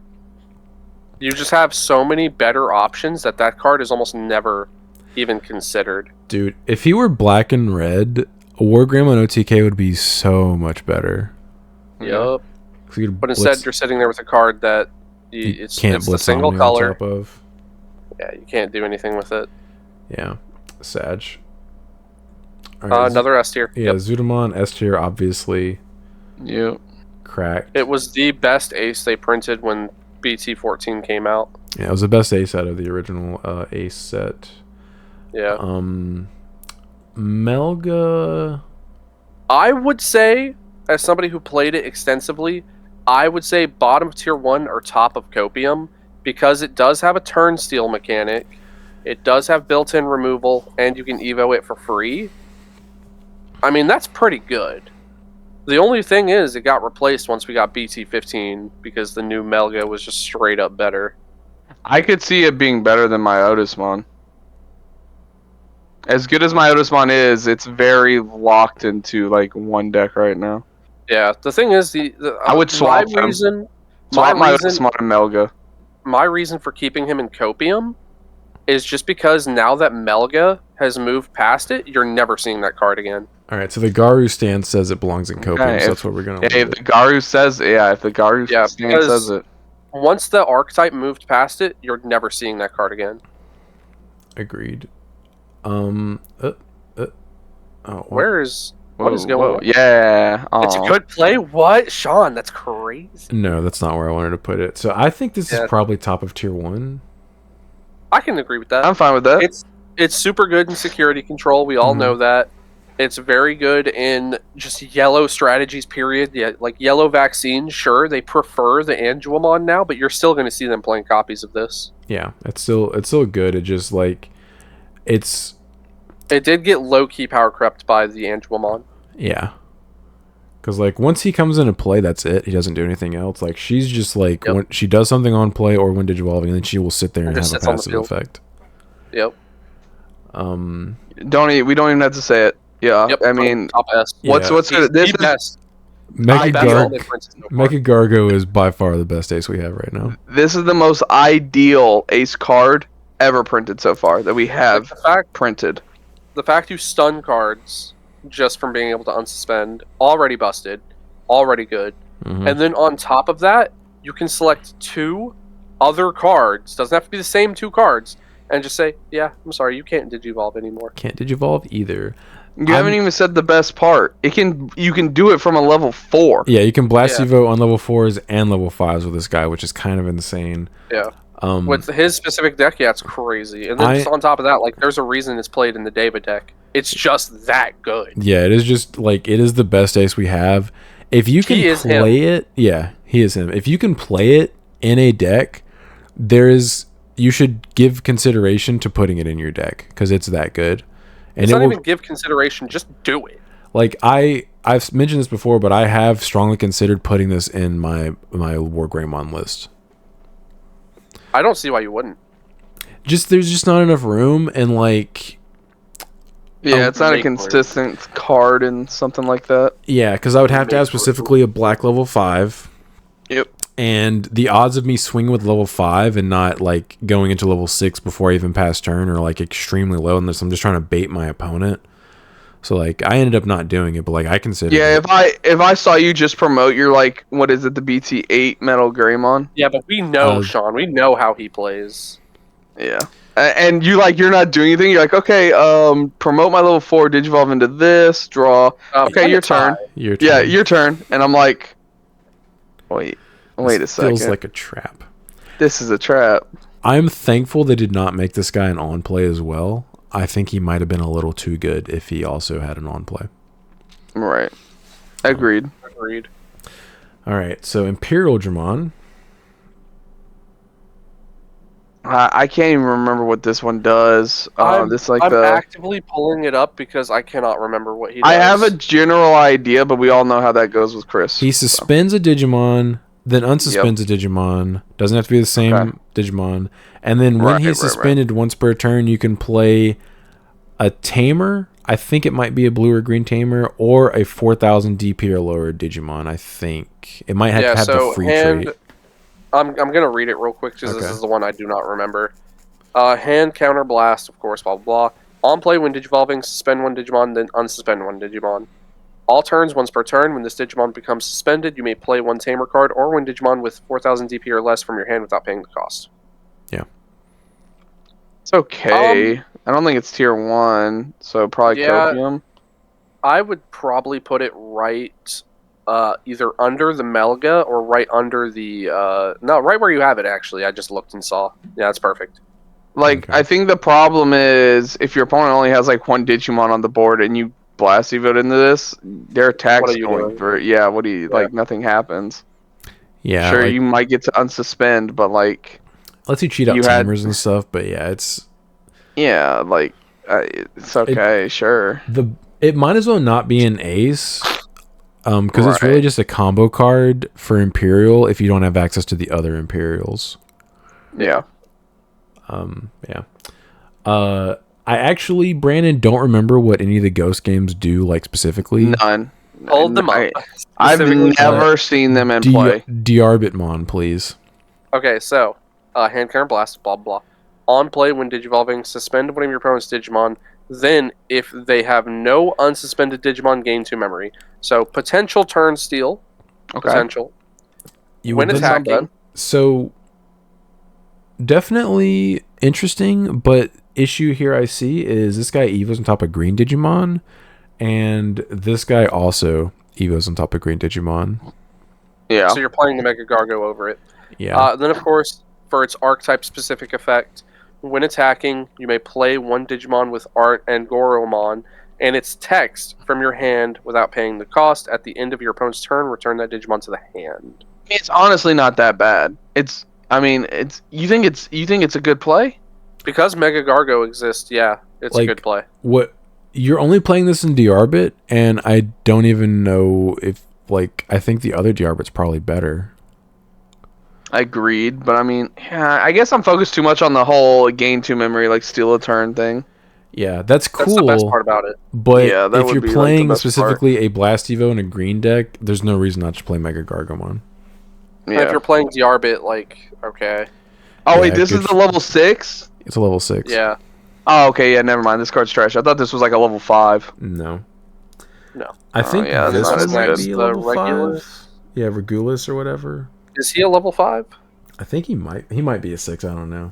You just have so many better options that card is almost never even considered. Dude, if he were black and red, a Wargreymon OTK would be so much better. Yep. 'Cause you could But blitz- instead, you're sitting there with a card that you it's can't the blitz single Omni on color. top of. Yeah, you can't do anything with it. Yeah, Sag. All right, Another S tier. Yeah, Yep. Zudamon S tier, obviously Yep. cracked. It was the best ace they printed when BT14 came out. Yeah, it was the best ace out of the original ace set. Yeah. Melga. I would say, as somebody who played it extensively, I would say bottom of tier 1 or top of Copium because it does have a turnstile mechanic. It does have built-in removal, and you can Evo it for free. I mean, that's pretty good. The only thing is, it got replaced once we got BT15 because the new Melga was just straight up better. I could see it being better than my Otismon. As good as my Otismon is, it's very locked into like one deck right now. Yeah, the thing is, I would swap them. Swap my Otismon and Melga. My reason for keeping him in Copium is just because now that Melga has moved past it, you're never seeing that card again. All right, so the Garu stand says it belongs in Copium, Okay, so that's what we're gonna. Yeah, if the Garu says, if the Garu stand because says it. Once the archetype moved past it, you're never seeing that card again. Agreed. What is going on? Yeah. It's a good play. What, Sean? That's crazy. No, that's not where I wanted to put it. So I think this Yeah. is probably top of tier 1. I can agree with that. I'm fine with that. It's super good in security control. We all know that. It's very good in just yellow strategies, period. Yeah, like yellow vaccines, sure, they prefer the Anduamon now, but you're still going to see them playing copies of this. Yeah, it's still good. It just like it did get low-key power crept by the Anduamon. yeah. Because like once he comes into play, that's it. He doesn't do anything else. Like she's just like Yep. when she does something on play or when digivolving, and then she will sit there and Just have a sits on the passive field. effect. Yep. We don't even have to say it. Yeah, Yep. I mean, top S. Yeah. what's He's this the is best. Ideal. Mechagargo is by far the best ace we have right now. this is the most ideal ace card ever printed so far that we have printed. The fact you stun cards just from being able to unsuspend, already busted, already good. Mhm. And then on top of that, you can select 2 other cards. Doesn't have to be the same 2 cards. And just say, yeah, I'm sorry, you can't digivolve anymore. Can't digivolve either. You haven't even said the best part. You can do it from a level 4. Yeah, you can blast Yeah. Evo on level 4s and level 5s with this guy, which is kind of insane. Yeah. With his specific deck, yeah, it's crazy. And then just on top of that, like, there's a reason it's played in the David deck. It's just that good. Yeah, it is just like it is the best ace we have. If you can play it, yeah, he is him. If you can play it in a deck, you should give consideration to putting it in your deck because it's that good. And It's not even give consideration, just do it. Like I've mentioned this before, but I have strongly considered putting this in my War Greymon list. I don't see why you wouldn't. There's just not enough room, and like Yeah, it's not a consistent card and something like that. yeah, because I would have to have specifically a black level 5. Yep. And the odds of me swinging with level 5 and not like going into level 6 before I even pass turn are like extremely low unless I'm just trying to bait my opponent. So like I ended up not doing it, but like I consider Yeah, if I saw you just promote your like what is it, the BT8 Metal Greymon? Yeah, but we know Sean. We know how he plays. Yeah. And you're not doing anything. You're like, okay, promote my level 4, digivolve into this, draw. Okay, your turn. Yeah, your turn. And I'm like, wait a second. Feels like a trap. This is a trap. I'm thankful they did not make this guy an on play as well. I think he might have been a little too good if he also had an on play. Right. Agreed. All right, so Imperial Dramon. I can't even remember what this one does. I'm the actively pulling it up because I cannot remember what he does. I have a general idea, but we all know how that goes with Chris. He suspends a Digimon, then unsuspends a Digimon. Doesn't have to be the same Digimon. And then when he's suspended once per turn, you can play a Tamer. I think it might be a blue or green Tamer, or a 4,000 DP or lower Digimon. I think it might have the free trait. I'm gonna read it real quick because this is the one I do not remember. Hand counter blast, of course, blah blah blah. On play when digivolving, suspend one Digimon, then unsuspend one Digimon. All turns, once per turn. When this Digimon becomes suspended, you may play one Tamer card or one Digimon with 4,000 DP or less from your hand without paying the cost. Yeah. It's okay. I don't think it's tier 1, so probably Copium. I would probably put it right either under the Melga or right under the... no, right where you have it, actually. I just looked and saw. Yeah, that's perfect. Like, I think the problem is if your opponent only has like one Digimon on the board and you blast evote into this, their attack's going for it. Yeah, like nothing happens. Yeah. Sure, you might get to unsuspend, but like lets you cheat out Tamers and stuff, but yeah, it's it's okay, sure. It might as well not be an ace. Because it's really just a combo card for Imperial if you don't have access to the other Imperials. Yeah. I actually, Brandon, don't remember what any of the Ghost games do, like specifically. None. Hold them up. I've never seen them in play. Diarbitmon, please. Okay, so hand counter blast, blah blah. On play when digivolving, suspend one of your opponent's Digimon. Then, if they have no unsuspended Digimon, gain 2 memory. So, potential turn steal. Potential. When attacking. So, definitely interesting, but issue here I see is this guy Evos on top of green Digimon, and this guy also Evos on top of green Digimon. Yeah. So, you're playing the Mega Gargo over it. Yeah. Then, of course, for its archetype-specific effect, when attacking, you may play one Digimon with Art and Goromon, and its text from your hand without paying the cost. At the end of your opponent's turn, return that Digimon to the hand. It's honestly not that bad. You think it's a good play? Because Mega Gargo exists, yeah, it's a good play. What you're only playing this in Diarbit, and I don't even know if like I think the other Diarbit's probably better. Agreed, but I mean, yeah, I guess I'm focused too much on the whole gain 2 memory, like steal a turn thing. Yeah, that's cool. That's the best part about it. But Yeah, that if would you're be, like, the playing best specifically a Blast Evo in a green deck, there's no reason not to play Mega Gargomon. And if Yeah. you're playing Diarbit, like, okay. Oh, wait, Yeah, this good is the level 6? It's a level 6. Yeah. Oh, okay, yeah, never mind. This card's trash. I thought this was like a level 5. No. No. I think yeah, this not one as might good. be a The level Regulus? 5. Yeah, Regulus or whatever. Is he a level 5? I think he might be a 6, I don't know.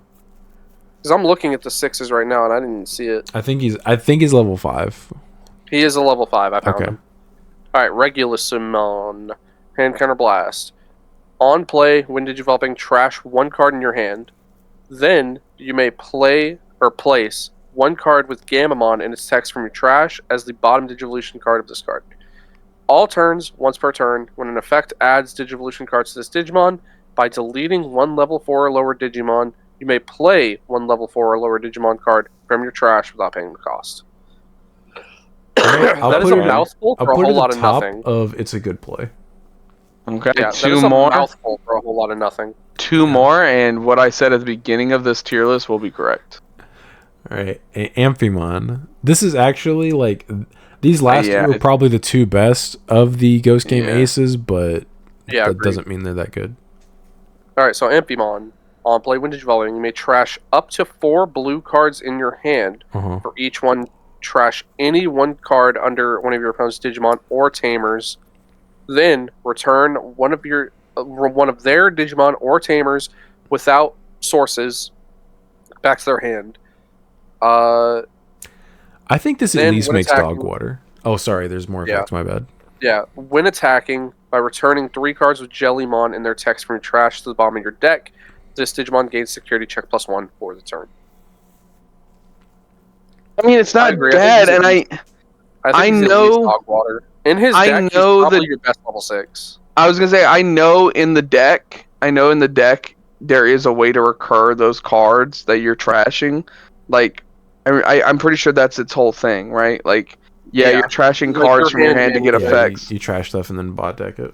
Because I'm looking at the 6s right now, and I didn't see it. I think he's level 5. He is a level 5. I found Okay. him. Alright, Regulusmon. Hand Counter Blast. On play, when developing, trash 1 card in your hand. Then, you may play or place 1 card with Gamamon and its text from your trash as the bottom Digivolution card of this card. All turns, once per turn, when an effect adds Digivolution cards to this Digimon, by deleting 1 level 4 or lower Digimon, you may play 1 level 4 or lower Digimon card from your trash without paying the cost. That is a mouthful for a whole lot of nothing. It's a good play. Okay, Yeah, that 2 is a more. mouthful for a whole lot of nothing. 2 more, and what I said at the beginning of this tier list will be correct. All right, Amphimon. This is actually like these last Yeah, two are probably the 2 best of the Ghost Game Yeah. aces, but Yeah, that agreed. doesn't mean they're that good. Alright, so Amphimon. On play when developing, you may trash up to 4 blue cards in your hand. Uh-huh. For each one, trash any 1 card under one of your opponent's Digimon or Tamers. Then return one of their Digimon or Tamers without sources back to their hand. I think this at Then least when makes attacking- dog water. Oh, sorry, there's more Yeah. effects. My bad. Yeah, when attacking, by returning 3 cards with Jellymon and their text from your trash to the bottom of your deck, this Digimon gains security check +1 for the turn. I mean, it's not agree. bad, I and think I he's at know- least dog water. In his I deck, he's know probably that- your best level 6. I was gonna say I know in the deck there is a way to recur those cards that you're trashing. Like, I'm pretty sure that's its whole thing, right? Like, yeah. You're trashing Like cards your from your hand hand to game, get yeah, effects. You trash stuff and then bot deck it.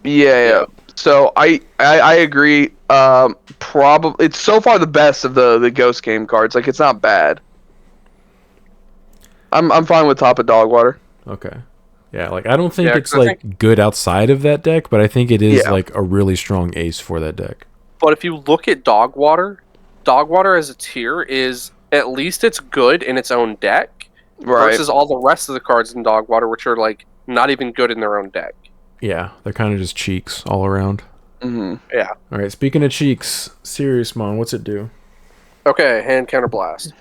Yeah. So I agree. Probably it's so far the best of the Ghost Game cards. Like, it's not bad. I'm fine with top of dog water. Okay. Yeah, like I don't think Yeah, it's 'cause I like good outside of that deck, but I think it is Yeah. like a really strong ace for that deck. But if you look at dog water as a tier is at least it's good in its own deck Right. versus all the rest of the cards in dog water, which are like not even good in their own deck. Yeah, they're kind of just cheeks all around. Mm-hmm. Yeah. All right, speaking of cheeks, Serious-mon, what's it do? Okay, hand counter blast.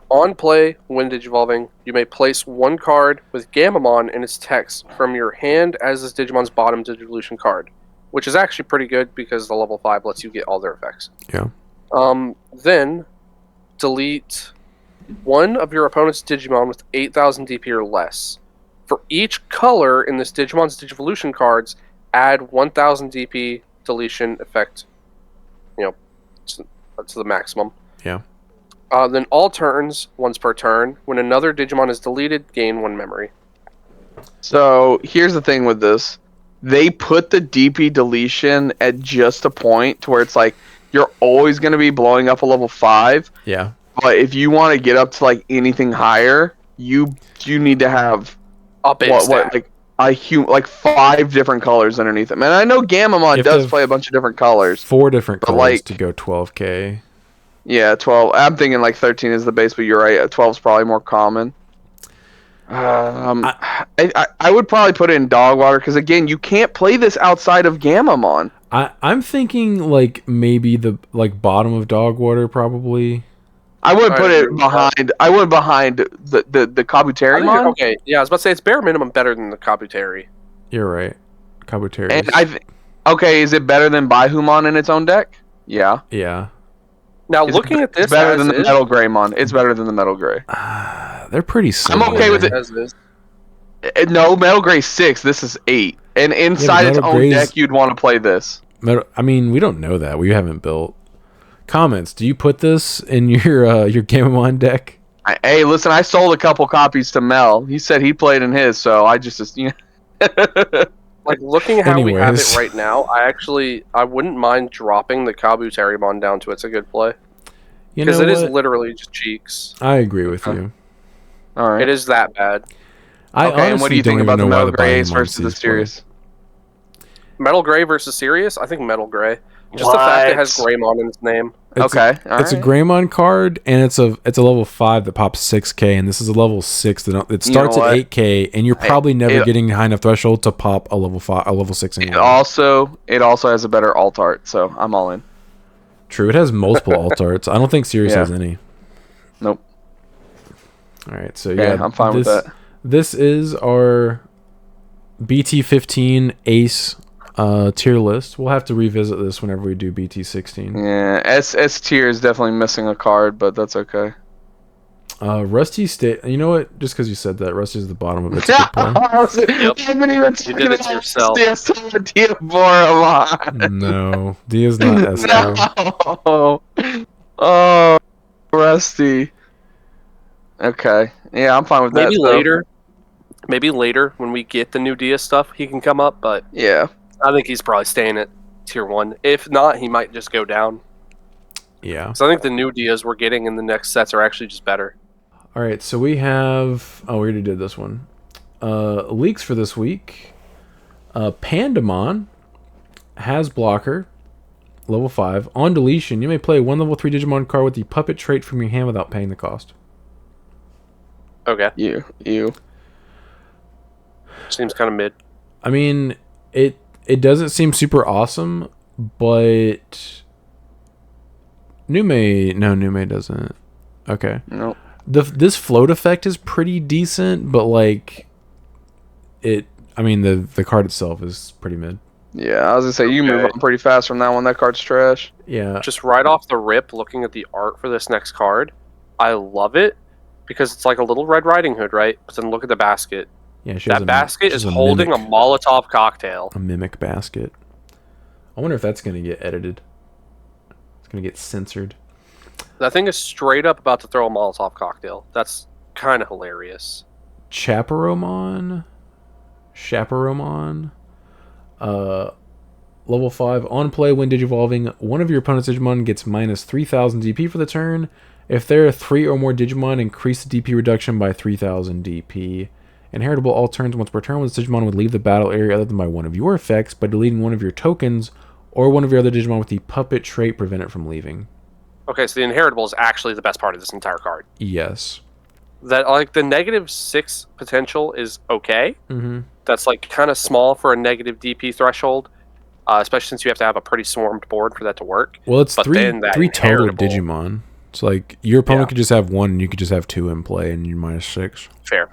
On play, when Digivolving, you may place 1 card with Gamamon and its text from your hand as this Digimon's bottom Digivolution card, which is actually pretty good because the level 5 lets you get all their effects. Yeah. Then, delete 1 of your opponent's Digimon with 8,000 DP or less. For each color in this Digimon's Digivolution cards, add 1,000 DP deletion effect, to the maximum. Yeah. Then all turns, once per turn, when another Digimon is deleted, gain 1 memory. So here's the thing with this. They put the DP deletion at just a point to where it's like you're always going to be blowing up a level 5. Yeah. But if you want to get up to like anything higher, you need to have A big stack. like 5 different colors underneath them. And I know Gamamon If does the- play a bunch of different colors. 4 different But, colors like- to go 12k. Yeah, 12. I'm thinking like 13 is the base, but you're right. 12 is probably more common. I would probably put it in dog water because again, you can't play this outside of Gamamon. I'm thinking like maybe the like bottom of dog water probably. I wouldn't put I it agree with behind. I wouldn't behind the I think Kabuterimon. okay, yeah, I was about to say it's bare minimum better than the Kabuteri. You're right. Kabuteris. And okay, is it better than Baihumon in its own deck? Yeah. Yeah. Now, looking at this, It's better as than the is, Metal Greymon. It's better than the Metal Gray. They're pretty similar. okay with it. as is. No, Metal Gray 6. This is 8. And inside its Metal own Gray's- deck, you'd want to play this. I mean, we don't know that. We haven't built. Comments. Do you put this in your Gamamon deck? Hey, listen, I sold a couple copies to Mel. He said he played in his, so I just Like, looking at how we have Anyways. it right now, I wouldn't mind dropping the Kabuterimon down to it's a good play. You Because know it is what? literally just cheeks. I agree with Okay. you. All right. It is that bad. I Okay, and what do honestly you don't think even about the know why Metal the Gray Ace Biohumon versus the sees play. Sirius? Metal Gray versus Sirius? I think Metal Gray. Just the fact it has Greymon in its name. It's Okay, it's a alright. Greymon card, and it's a level 5 that pops 6k, and this is a level 6 that starts at what? 8k, and you're probably never it- getting high enough threreshold to pop a level 6 It anyway. also has a better alt art, so I'm all in. True, it has multiple alt arts. I don't think Sirius Yeah. has any. Nope. All right, so Okay, yeah, I'm fine with that. This is our BT15 Ace tier list. We'll have to revisit this whenever we do BT16. Yeah, S tier is definitely missing a card, but that's okay. Rusty State. You know what? Just because you said that, Rusty's at the bottom of it's a good play. Yep. I haven't even You did it to yourself. No, D is not S tier. No. Oh, Rusty. Okay. Yeah, I'm fine with Maybe that. later. Maybe later when we get the new Dia stuff, he can come up. But Yeah. I think he's probably staying at tier 1. If not, he might just go down. Yeah. So I think the new Dias we're getting in the next sets are actually just better. All right, so we have. Oh, we already did this one. Leaks for this week. Pandamon has blocker, level 5. On deletion, you may play one level 3 Digimon card with the puppet trait from your hand without paying the cost. Okay. You. Seems kind of mid. I mean, it doesn't seem super awesome, but Nume doesn't. Okay. Nope. This float effect is pretty decent, but like the card itself is pretty mid. Yeah, I was gonna say you move Okay. on pretty fast from that one. That card's trash. Yeah. Just right off the rip, looking at the art for this next card, I love it because it's like a little Red Riding Hood, right? But then look at the basket. Yeah, she has That basket she is has holding a Molotov cocktail. a mimic basket. I wonder if that's going to get edited. It's going to get censored. That thing is straight up about to throw a Molotov cocktail. That's kind of hilarious. Chaperomon. Level 5. On play, when Digivolving, one of your opponent's Digimon gets minus 3,000 DP for the turn. If there are 3 or more Digimon, increase the DP reduction by 3,000 DP. Inheritable all turns once per turn, when this Digimon would leave the battle area other than by one of your effects by deleting one of your tokens or one of your other Digimon with the puppet trait prevent it from leaving. Okay, so the inheritable is actually the best part of this entire card. Yes. That like the -6 potential is okay. Mm-hmm. That's like kind of small for a negative DP threshold, especially since you have to have a pretty swarmed board for that to work. Well, it's But then that three total inheritable- Digimon. It's like your opponent Yeah. could just have one, and you could just have 2 in play, and you're -6. Fair.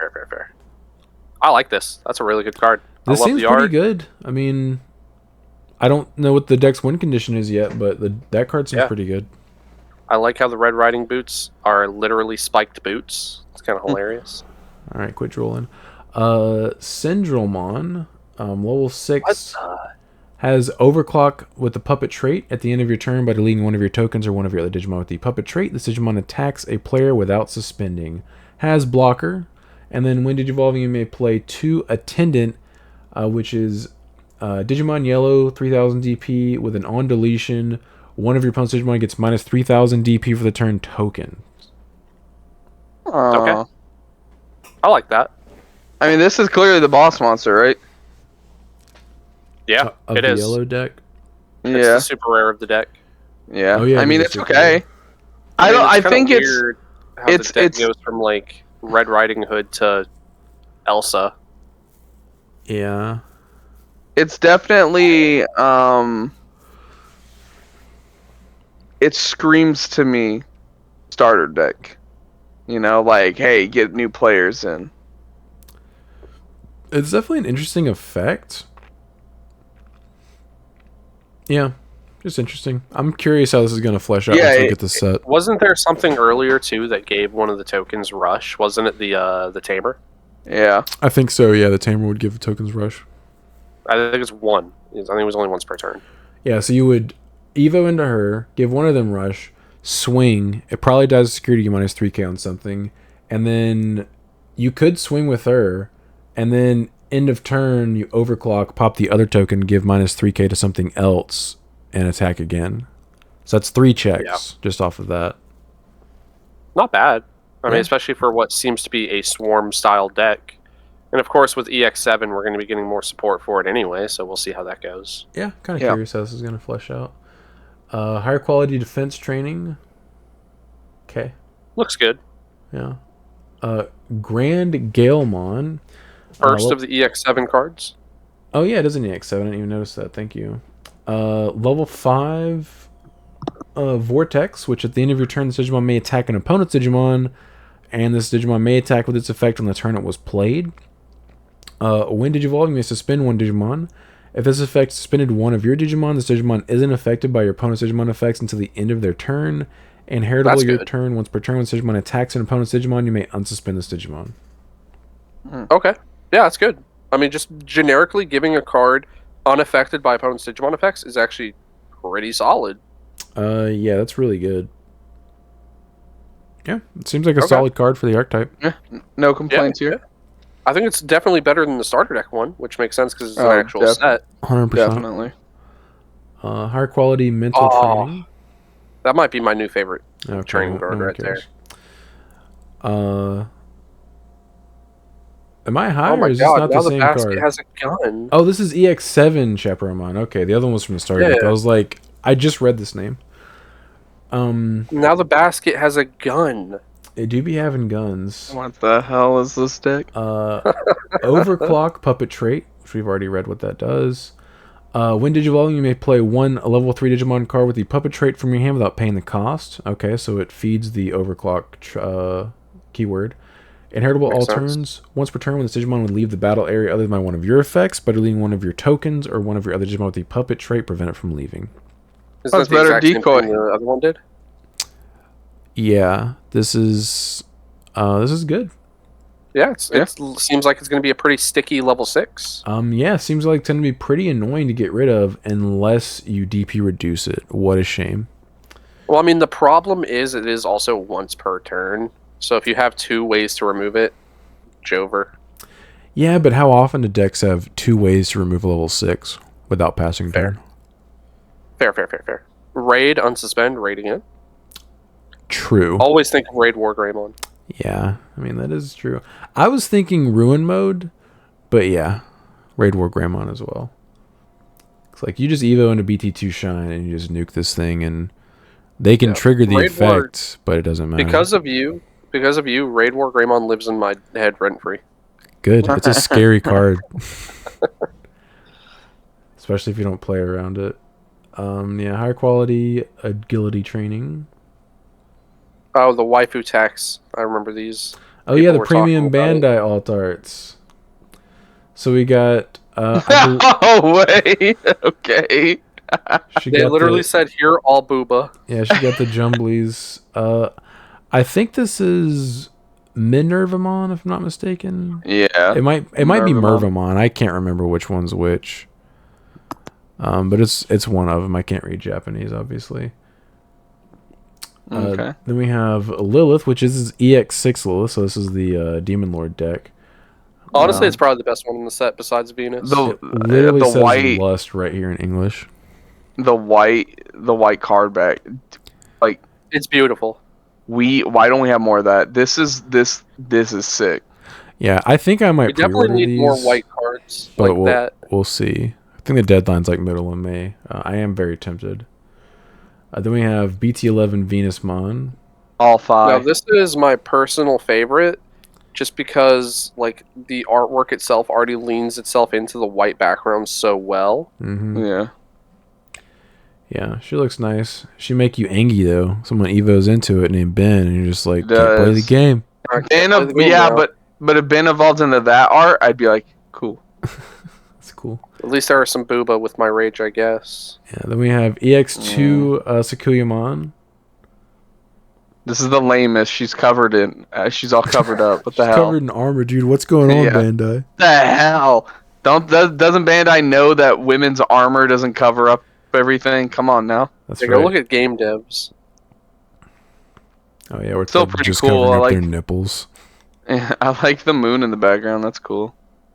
I like this. That's a really good card. This I love seems the pretty art. good. I mean, I don't know what the deck's win condition is yet, but that card seems Yeah. pretty good. I like how the Red Riding boots are literally spiked boots. It's kind of hilarious. All right, quit trolling. Syndromon, level 6, has Overclock with the puppet trait. At the end of your turn, by deleting one of your tokens or one of your other Digimon with the puppet trait, this Digimon attacks a player without suspending. Has blocker, and then when Digivolving, you may play 2 Attendant, which is Digimon Yellow, 3,000 DP, with an on deletion. One of your opponent's Digimon gets minus 3,000 DP for the turn token. Okay. I like that. I mean, this is clearly the boss monster, right? Yeah, Of it the is. yellow deck. It's Yeah. the super rare of the deck. Yeah. Oh, yeah, I mean, it is it's super okay. rare. I don't. I it's kinda think it's. weird how it's- the deck it's- goes from like Red Riding Hood to Elsa. Yeah. It's definitely. It screams to me, starter deck. You know, like, hey, get new players in. It's definitely an interesting effect. Yeah, just interesting. I'm curious how this is going to flesh out Yeah, once we get the set. Wasn't there something earlier too that gave one of the tokens rush? Wasn't it the tamer? Yeah. I think so, yeah. The Tamer would give the tokens rush. I think it's one. I think it was only once per turn. Yeah, so you would Evo into her, give one of them rush, swing. It probably does security minus 3k on something. And then you could swing with her. And then end of turn, you overclock, pop the other token, give -3k to something else, and attack again. So that's 3 checks just off of that. Not bad. I mean, Yeah. especially for what seems to be a swarm style deck. And of course, with EX7, we're going to be getting more support for it anyway, so we'll see how that goes. Yeah, kind of curious how this is going to flesh out. Higher quality defense training. Okay. Looks good. Yeah. Grand Galemon. First of the EX7 cards. Oh, yeah, it is an EX7. I didn't even notice that. Thank you. Level 5 Vortex, which at the end of your turn, this Digimon may attack an opponent's Digimon, and this Digimon may attack with its effect on the turn it was played. When Digivolve, you may suspend one Digimon. If this effect suspended one of your Digimon, this Digimon isn't affected by your opponent's Digimon effects until the end of their turn. Inheritable your turn. Once per turn, when this Digimon attacks an opponent's Digimon, you may unsuspend this Digimon. Okay. Yeah, that's good. I mean, just generically giving a card unaffected by opponent's Digimon effects is actually pretty solid. Yeah, that's really good. Yeah, it seems like a solid card for the archetype. Yeah, no complaints here. I think it's definitely better than the starter deck one, which makes sense because it's an actual set. 100%. Definitely. Higher quality mental training. That might be my new favorite training card right there. Am I high or is this not the same card? It has a gun. Oh, this is EX7 Chaperon. Okay, the other one was from the starter deck. I was like, I just read this name. Now the basket has a gun. They do be having guns. What the hell is this deck? Overclock Puppet Trait, which we've already read what that does. When Digivolving, you may play one level 3 Digimon card with the Puppet Trait from your hand without paying the cost. Okay, so it feeds the Overclock keyword. Inheritable all turns. Once per turn, when this Digimon would leave the battle area other than one of your effects, by deleting one of your tokens or one of your other Digimon with the Puppet Trait, prevent it from leaving. That's better decoy. The other one did. Yeah, this is good. Yeah, it seems like it's going to be a pretty sticky level 6. Yeah, seems like it's going to be pretty annoying to get rid of unless you DP reduce it. What a shame. Well, I mean, the problem is it is also once per turn. So if you have 2 ways to remove it, Jover. Yeah, but how often do decks have 2 ways to remove a level 6 without passing turn? Fair. Raid, unsuspend, raid again. True. Always think of Raid War Greymon. Yeah, I mean, that is true. I was thinking Ruin Mode, but yeah, Raid War Greymon as well. It's like you just Evo into BT2 Shine and you just nuke this thing and they can trigger the effect, but it doesn't matter. Because of you, Raid War Greymon lives in my head rent-free. Good. It's a scary card. Especially if you don't play around it. Yeah, higher quality agility training. Oh, the waifu tax. I remember these. Oh yeah, the premium Bandai alt arts. So we got oh wait. Okay. They literally said here all booba. Yeah, she got the Jumblies. I think this is Minervamon, if I'm not mistaken. Yeah. It might be Mervamon. I can't remember which one's which. But it's one of them. I can't read Japanese, obviously. Okay. Then we have Lilith, which is EX6 Lilith, so this is the Demon Lord deck. Honestly, it's probably the best one in the set besides Venus. It literally says white Lust right here in English. The white card back, like it's beautiful. Why don't we have more of that? This is sick. Yeah, I think I might. We definitely need more white cards like that. We'll see. I think the deadline's like middle of May. I am very tempted. Then we have BT11 Venusmon. All 5. Now this is my personal favorite, just because like the artwork itself already leans itself into the white background so well. Mm-hmm. Yeah. Yeah, she looks nice. She make you angry though. Someone evos into it named Ben, and you're just like, can't play the game. But if Ben evolved into that art, I'd be like, cool. That's cool. At least there are some booba with my rage, I guess. Yeah, then we have EX2 Sakuyamon. This is the lamest. She's covered in. She's all covered up. What the hell? Covered in armor, dude. What's going on, Bandai? The hell? Doesn't Bandai know that women's armor doesn't cover up everything? Come on now. That's right. Go look at game devs. Oh yeah, we're still pretty just cool. Covering up their nipples. Yeah, I like the moon in the background. That's cool.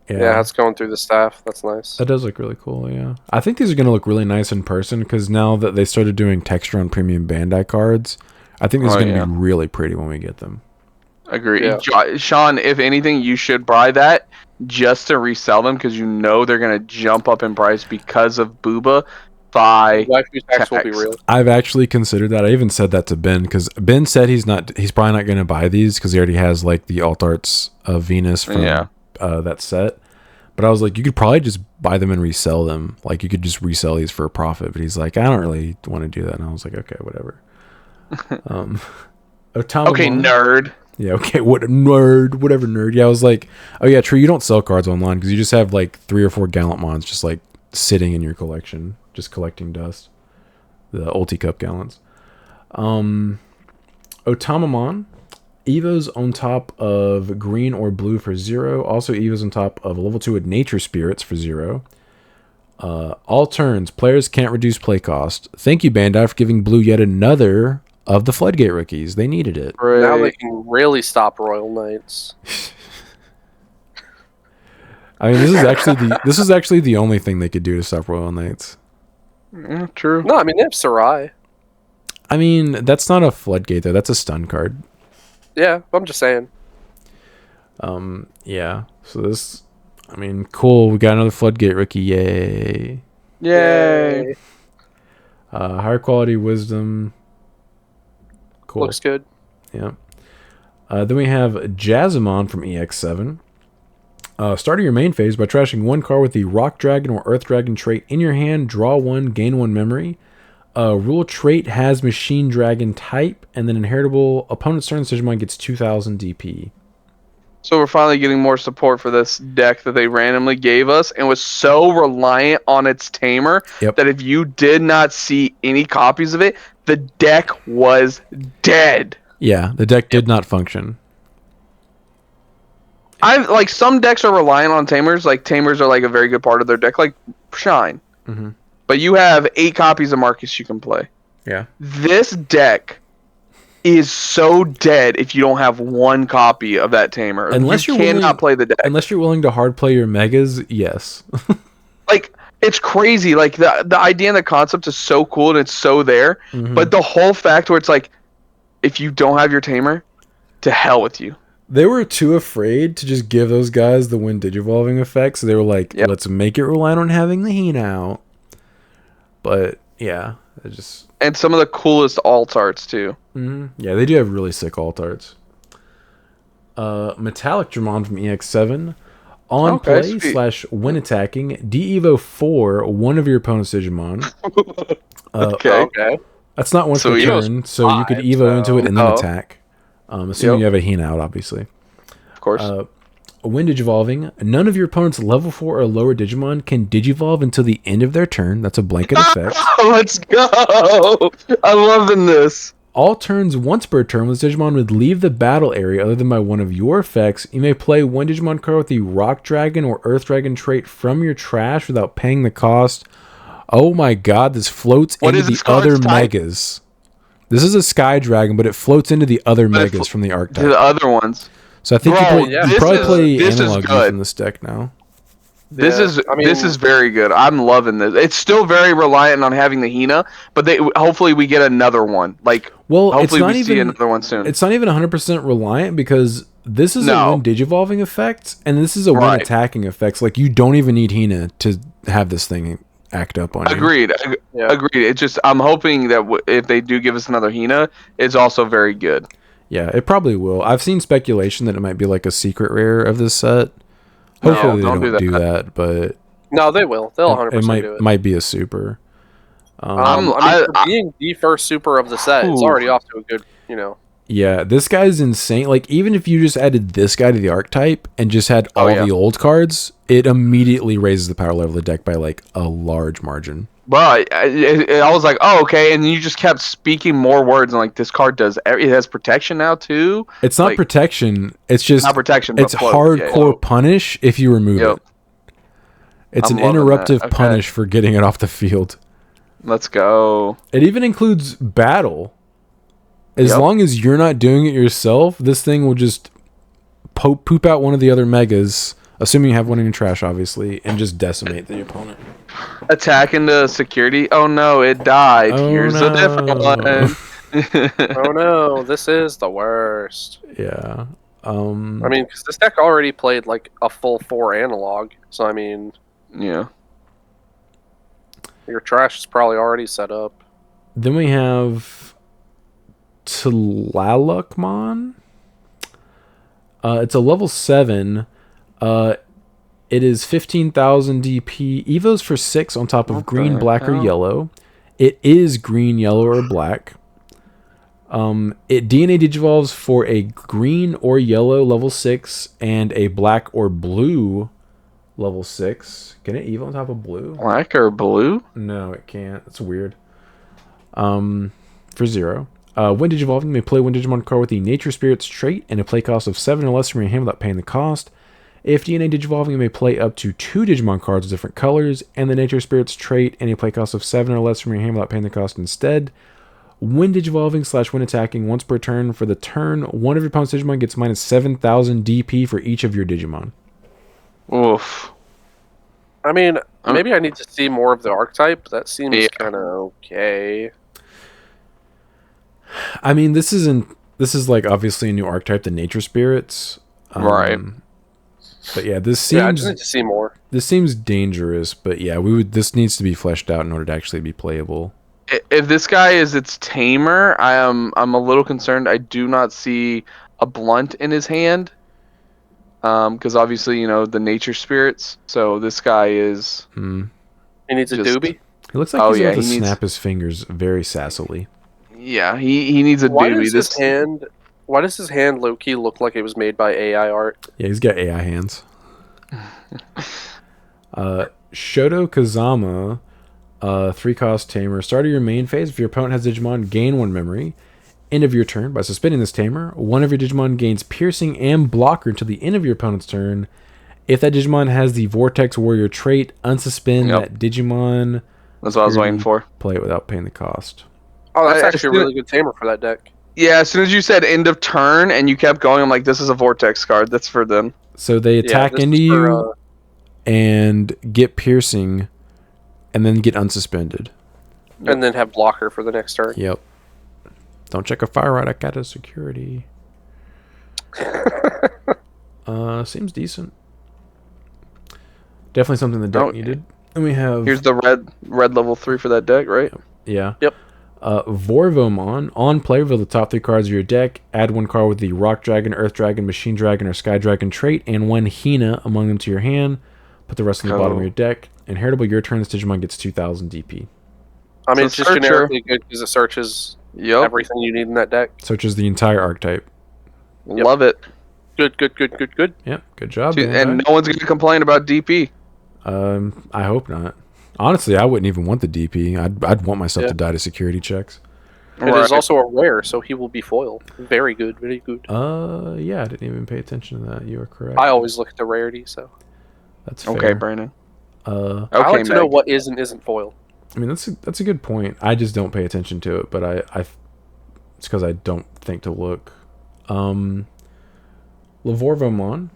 Yeah, it's going through the staff. That's nice. That does look really cool, yeah. I think these are going to look really nice in person because now that they started doing texture on premium Bandai cards, I think this is going to be really pretty when we get them. Agree. Yeah. Sean, if anything, you should buy that just to resell them because you know they're going to jump up in price because of Booba. Waifu tax will be real. I've actually considered that. I even said that to Ben because Ben said he's probably not going to buy these because he already has like the alt arts of Venus from that set. But I was like, you could probably just buy them and resell them. Like you could just resell these for a profit. But he's like, I don't really want to do that. And I was like, okay, whatever. Okay, nerd. Yeah, okay, what nerd, whatever nerd. Yeah, I was like, oh yeah, true. You don't sell cards online because you just have like 3 or 4 Gallantmons just like sitting in your collection, just collecting dust. The Ulti Cup Gallants. Otamamon. Evos on top of green or blue for 0. Also Evos on top of a level 2 with Nature Spirits for 0. All turns, players can't reduce play cost. Thank you, Bandai, for giving blue yet another of the Floodgate rookies. They needed it. Right. Now they can really stop Royal Knights. I mean, this is actually the only thing they could do to stop Royal Knights. Yeah, true. No, I mean they have Sarai. I mean, that's not a Floodgate though. That's a stun card. Yeah, I'm just saying. Yeah. So this, I mean, cool. We got another Floodgate rookie. Yay. Yay. Higher quality wisdom. Cool. Looks good. Yeah. Then we have Jazamon from EX7. Starting your main phase by trashing 1 card with the Rock Dragon or Earth Dragon trait in your hand. Draw 1, gain 1 memory. Rule trait has Machine Dragon type, and then inheritable opponent's turn Digimon gets 2,000 DP. So we're finally getting more support for this deck that they randomly gave us, and was so reliant on its tamer that if you did not see any copies of it, the deck was dead. Yeah, the deck did not function. Like some decks are reliant on tamers. Like tamers are like a very good part of their deck, like Shine. Mm-hmm. But you have 8 copies of Marcus you can play. Yeah. This deck is so dead if you don't have 1 copy of that tamer. Unless you cannot play the deck. Unless you're willing to hard play your megas, yes. Like, it's crazy. Like, the idea and the concept is so cool and it's so there. Mm-hmm. But the whole fact where it's like, if you don't have your tamer, to hell with you. They were too afraid to just give those guys the Wind Digivolving effect, so they were like, let's make it rely on having the Hina out. But, yeah, it just... And some of the coolest alt arts, too. Mm-hmm. Yeah, they do have really sick alt arts. Metallic Dramon from EX7. On play / when attacking, de-evo 4 one of your opponent's Digimon. Okay. That's not once per turn, so you could evo into it and then attack. Assuming you have a Hina out, obviously. Of course. When Digivolving, none of your opponent's level 4 or lower Digimon can Digivolve until the end of their turn. That's a blanket effect. Let's go! I'm loving this. All turns once per turn, when this Digimon would leave the battle area other than by one of your effects, you may play 1 Digimon card with the Rock Dragon or Earth Dragon trait from your trash without paying the cost. Oh my god, this floats into the other megas. This is a Sky Dragon, but it floats into the other megas from the archetype. The other ones. So I think you probably play Analog from this deck now. This is very good. I'm loving this. It's still very reliant on having the Hina, but hopefully we get another one. Hopefully we see another one soon. It's not even 100% reliant because this is a Wind Digivolving effect, and this is a Wind attacking effect. Like you don't even need Hina to have this thing act up on you. Agreed. It's just I'm hoping that if they do give us another Hina, it's also very good. Yeah, it probably will. I've seen speculation that it might be like a secret rare of this set. Hopefully they don't do that, but no, they will. They'll 100% do it. Might be a super. For being the first super of the set, it's already off to a good, Yeah, this guy's insane. Like, even if you just added this guy to the archetype and just had all the old cards, it immediately raises the power level of the deck by, like, a large margin. But I was like, oh, okay, and you just kept speaking more words, and, like, this card it has protection now, too? It's not protection. It's just... Not protection, it's hardcore punish if you remove it. It's an interruptive punish for getting it off the field. Let's go. It even includes battle. As long as you're not doing it yourself, this thing will just poop out one of the other megas, assuming you have one in your trash, obviously, and just decimate the opponent. Attack into security. Oh no, it died. Oh, Here's a different no. one. Oh no, this is the worst. Yeah. I mean, because this deck already played like a full 4 analog, so I mean, Yeah. your trash is probably already set up. Then we have Tlalukmon. It's a level 7. It is 15,000 DP. Evo's for 6 on top of What green, the black, or hell? yellow. It is green, yellow, or black. It DNA Digivolves for a green or yellow level 6 and a black or blue level 6. Can it Evo on top of blue? Black or blue? No, it can't. It's weird. For 0. When Digivolving, you may play one Digimon card with the Nature Spirits trait and a play cost of 7 or less from your hand without paying the cost. If DNA Digivolving, you may play up to 2 Digimon cards with different colors and the Nature Spirits trait and a play cost of 7 or less from your hand without paying the cost instead. When Digivolving / when attacking once per turn, for the turn, one of your opponent's Digimon gets minus 7,000 DP for each of your Digimon. Oof. I mean, maybe I need to see more of the archetype. That seems Yeah. kind of okay. I mean, this is like obviously a new archetype, the Nature Spirits. Right. But yeah, this Yeah, I seems just need to see more. this seems dangerous. But yeah, this needs to be fleshed out in order to actually be playable. If this guy is its tamer, I'm a little concerned. I do not see a blunt in his hand. Because obviously, you know, the nature spirits. So this guy is He needs a just- doobie. He looks like Oh, he's yeah, about to he needs- snap his fingers very sassily. yeah, he needs a Why doobie. does his hand? Why does his hand low-key look like it was made by AI art? Yeah, he's got AI hands. Shoto Kazama, 3-cost tamer. Start of your main phase. If your opponent has Digimon, gain 1 memory. End of your turn. By suspending this tamer, one of your Digimon gains piercing and blocker until the end of your opponent's turn. If that Digimon has the Vortex Warrior trait, unsuspend that Digimon. That's what I was waiting for. Play it without paying the cost. Oh, that's I actually a still- really good tamer for that deck. Yeah, as soon as you said end of turn and you kept going, I'm like, this is a vortex card. That's for them. So they attack this into is you for, and get piercing, and then get unsuspended. and then have blocker for the next turn. Yep. Don't check a fire right. I got a security. Seems decent. Definitely something the deck needed. And we have Here's the red level 3 for that deck, right? yeah. Yep. Vorvomon. On play, reveal the top 3 cards of your deck. Add 1 card with the Rock Dragon, Earth Dragon, Machine Dragon, or Sky Dragon trait, and 1 Hina among them to your hand. Put the rest on the bottom of your deck. Inheritable your turn. This Digimon gets 2,000 DP. I mean, So it's just searcher- generically good because it searches Yep. everything you need in that deck. Searches the entire archetype. Love it. Good, good, good, good, good. Yep. Good job, Dude, Bandai. and no one's going to complain about DP. I hope not. Honestly, I wouldn't even want the DP. I'd want myself Yeah. to die to security checks. It is also a rare, so he will be foil. Very good, very good. Yeah, I didn't even pay attention to that. You are correct. I always look at the rarity, so That's fair. Okay, Brandon. Uh, I Okay, like to know Meg. what is and isn't foil. I mean that's a good point. I just don't pay attention to it, but I it's because I don't think to look. Lavorvomon,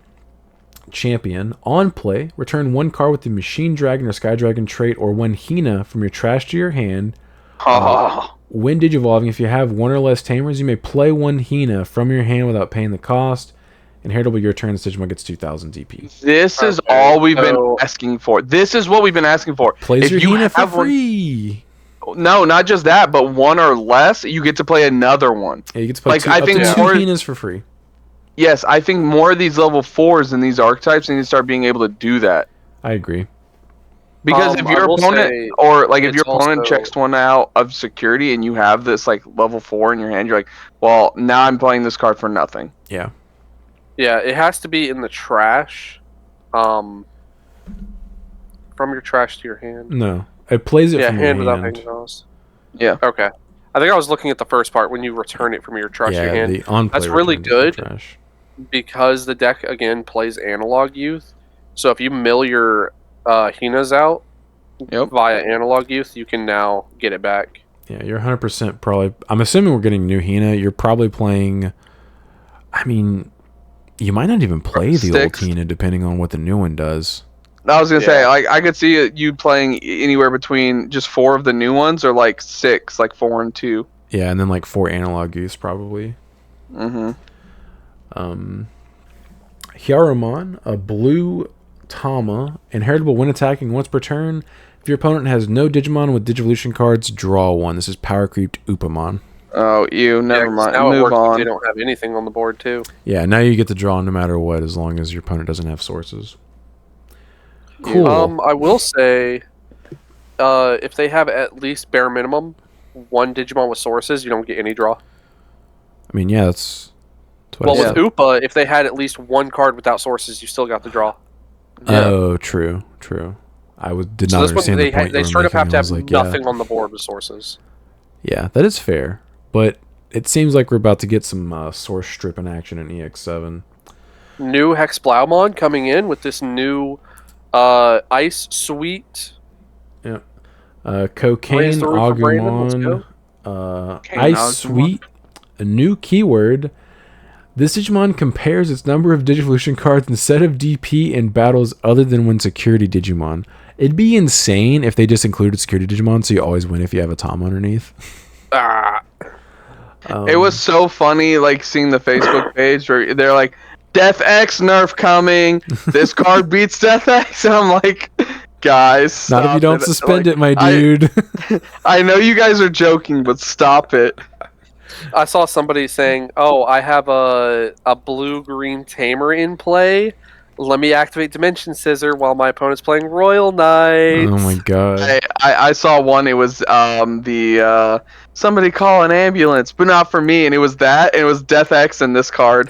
champion. On play, return 1 card with the Machine Dragon or Sky Dragon trait or 1 Hina from your trash to your hand. Oh, When Digivolving, if you have 1 or less tamers, you may play 1 Hina from your hand without paying the cost. Inheritable your turn, this Digimon gets 2,000 DP. this is Okay, all we've been so- asking for. This is what we've been asking for. Plays If your you Hina for have one- free. No, not just that, but 1 or less, you get to play another one. Yeah, you get to play Like, two, I up think to 2 more- Hinas for free. Yes, I think more of these level 4s and these archetypes need to start being able to do that. I agree. Because if I your will opponent, say or like if your it's opponent also- checks one out of security and you have this like level 4 in your hand, you're like, well, now I'm playing this card for nothing. Yeah. Yeah, it has to be in the trash. From your trash to your hand. No. It plays it Yeah, from hand your without hand. paying cost. Yeah. Okay. I think I was looking at the first part when you return it from your trash to Yeah, your hand. the on play That's really returns it from good. trash. Because the deck again plays analog youth. So if you mill your Hinas out Yep. via analog youth, you can now get it back. Yeah, you're 100% probably. I'm assuming we're getting new Hina. You're probably playing. I mean, You might not even play the old Six. Tina, depending on what the new one does. I was gonna say, like, I could see you playing anywhere between just 4 of the new ones or like 6, like 4 and 2. Yeah, and then like 4 analog use probably. Mm-hmm. Hyaruman, a blue Tama, inheritable when attacking once per turn. If your opponent has no Digimon with Digivolution cards, draw 1. This is power creeped Upamon. Oh, never mind. Now it Move works if on. they don't have anything on the board too. Yeah, now you get to draw no matter what, as long as your opponent doesn't have sources. Cool. I will say, if they have at least bare minimum 1 Digimon with sources, you don't get any draw. I mean, yeah, that's what Well, I with said. Upa, if they had at least 1 card without sources, you still got the draw. Yeah. Oh, true. Did So not this one, understand the point. they you were straight up have making. to I have was like, nothing on the board with sources. Yeah, that is fair. But it seems like we're about to get some source stripping action in EX7. New Hex Blaumon coming in with this new Ice Sweet. Yeah. Cocaine Raise the roof for Brandon, let's Agumon. Cocaine Ice Agumon. Sweet. A new keyword. This Digimon compares its number of Digivolution cards instead of DP in battles other than when security Digimon. It'd be insane if they just included security Digimon, so you always win if you have a Tom underneath. It was so funny, like, seeing the Facebook page where they're like, Death X nerf coming. This card beats Death X. And I'm like, guys, Not if you don't suspend it, my dude. I know you guys are joking, but stop it. I saw somebody saying, "Oh, I have a blue-green tamer in play. Let me activate Dimension Scissor while my opponent's playing Royal Knights." Oh my god. I saw one. It was the somebody call an ambulance, but not for me. And it was that. And it was Death X in this card.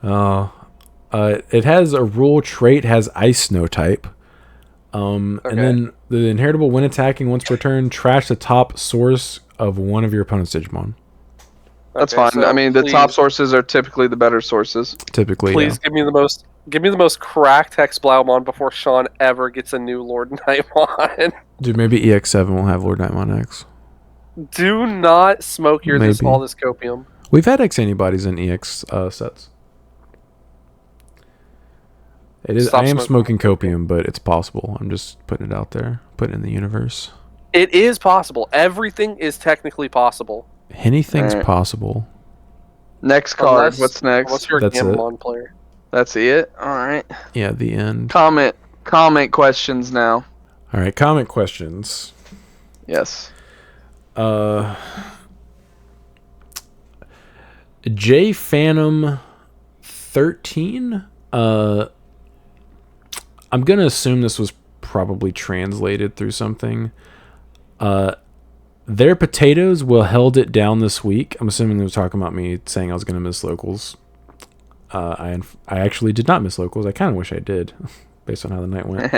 It has a rule trait, has Ice Snow type. And then the inheritable when attacking once per turn, trash the top source of one of your opponent's Digimon. That's Okay, fine. so I mean, the please- top sources are typically the better sources. Typically, Please give me the most cracked Hex Blaumon before Sean ever gets a new Lord Nightmon. Dude, maybe EX7 will have Lord Nightmon X. Do not smoke Maybe. all this copium. We've had X antibodies in EX sets. It is. Stop I am smoking smoking copium, but it's possible. I'm just putting it out there, putting it in the universe. It is possible. Everything is technically possible. Anything's Alright. possible. Next card. Unless- What's next? Unless you're a That's it. Gamamon player. That's it. All right. Yeah, the end. Comment questions now. All right, comment questions. Yes. J Phantom 13. I'm gonna assume this was probably translated through something. Their potatoes will held it down this week. I'm assuming they were talking about me saying I was gonna miss locals. I actually did not miss locals. I kind of wish I did, based on how the night went.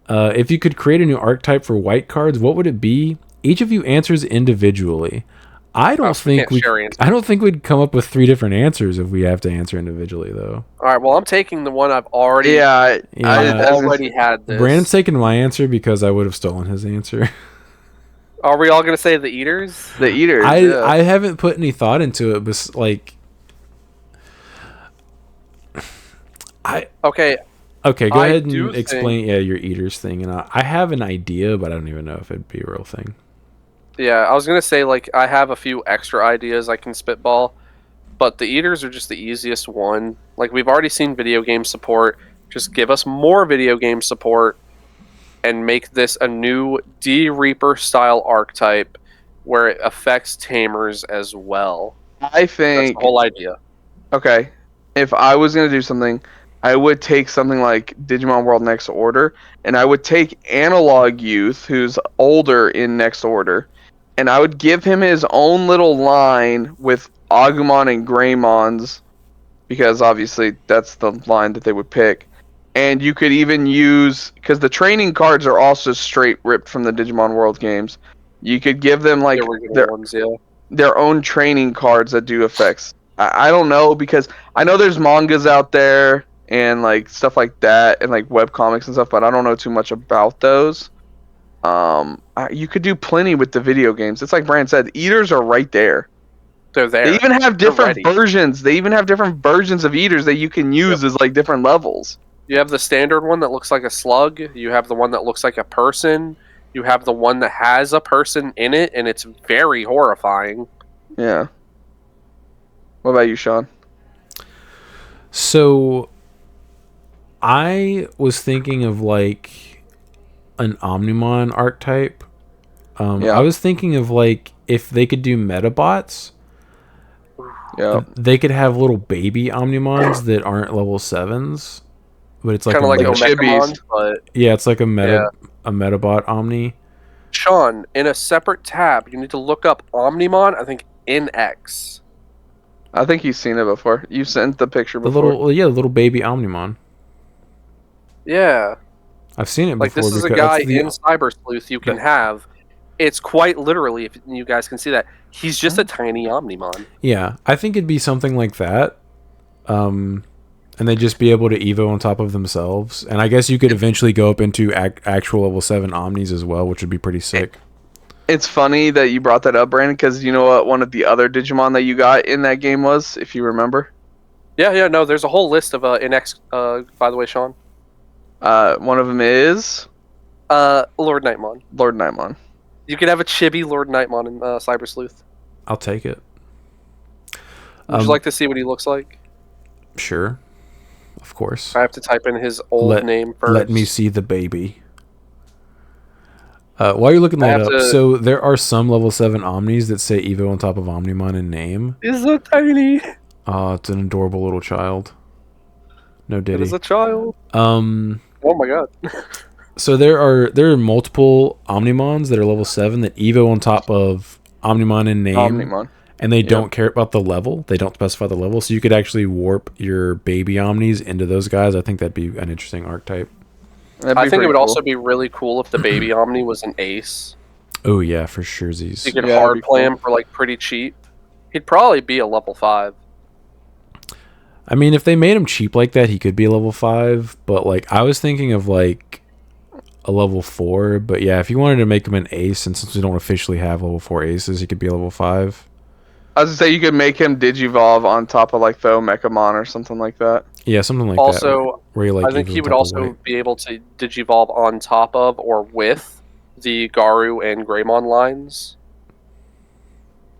If you could create a new archetype for white cards, what would it be? Each of you answers individually. I don't think we'd come up with 3 different answers if we have to answer individually, though. All right. Well, I'm taking the one I've already. Yeah. Yeah. already had this. Brandon's taking my answer because I would have stolen his answer. Are we all gonna say the Eaters? The Eaters. I haven't put any thought into it, but like, Okay. okay, go I ahead do and explain your eaters thing, and I have an idea, but I don't even know if it'd be a real thing. Yeah, I was gonna say like I have a few extra ideas I can spitball, but the Eaters are just the easiest one. Like we've already seen video game support. Just give us more video game support, and make this a new D Reaper style archetype where it affects tamers as well. I That's think. the whole idea. Okay. If I was gonna do something, I would take something like Digimon World Next Order, and I would take Analog Youth, who's older in Next Order, and I would give him his own little line with Agumon and Greymons, because obviously that's the line that they would pick. And you could even use, because the training cards are also straight ripped from the Digimon World games, you could give them like The original ones, yeah. their own training cards that do effects. I don't know, because I know there's mangas out there and like stuff like that and like web comics and stuff, but I don't know too much about those. You could do plenty with the video games. It's like Brand said, Eaters are right there. They're there. They even have They're different ready. versions. They even have different versions of eaters that you can use as like different levels. You have the standard one that looks like a slug. You have the one that looks like a person. You have the one that has a person in it, and it's very horrifying. Yeah. What about you, Sean? So I was thinking of like an Omnimon archetype. Yeah. I was thinking of like if they could do Metabots, Yeah. they could have little baby Omnimons that aren't level 7s, but it's like Kind of like Like Omecamon, chibis. but yeah, it's like a Yeah. Metabot Omni. Sean, in a separate tab, you need to look up Omnimon, I think NX. I think you've seen it before. You sent the picture The before. the little baby Omnimon. Yeah. I've seen it Like, before this is a because guy it's the in Cyber Sleuth you can have. It's quite literally, if you guys can see that, he's just a tiny Omnimon. yeah. I think it'd be something like that, and they'd just be able to Evo on top of themselves. And I guess you could eventually go up into actual level 7 Omnis as well, which would be pretty sick. It's funny that you brought that up, Brandon, because you know what one of the other Digimon that you got in that game was, if you remember? Yeah, no, there's a whole list of NX, by the way, Sean. One of them is Lord Nightmon. Lord Nightmon. You could have a chibi Lord Nightmon in Cyber Sleuth. I'll take it. Would you like to see what he looks like? Sure, of course. I have to type in his old name first. Let me see the baby. While you're looking that up, so there are some level 7 Omnis that say Evo on top of Omnimon in name. Is so tiny. It's an adorable little child. No diddy. It is a child. Oh my god. So there are multiple Omnimons that are level 7 that Evo on top of Omnimon in name. Omnimon. And they don't care about the level. They don't specify the level. So you could actually warp your baby Omnis into those guys. I think that'd be an interesting archetype. I think it would also be really cool if the baby Omni was an ace. Oh yeah, for sure. You could hard play him for like pretty cheap. He'd probably be a level 5. I mean, if they made him cheap like that, he could be a level 5. But like, I was thinking of like a level 4. But yeah, if you wanted to make him an ace, and since we don't officially have level 4 aces, he could be a level 5. I was gonna say you could make him Digivolve on top of like the Omecamon or something like that. Yeah, something like that. Also, where you, like, I think he would also be able to Digivolve on top of or with the Garu and Greymon lines.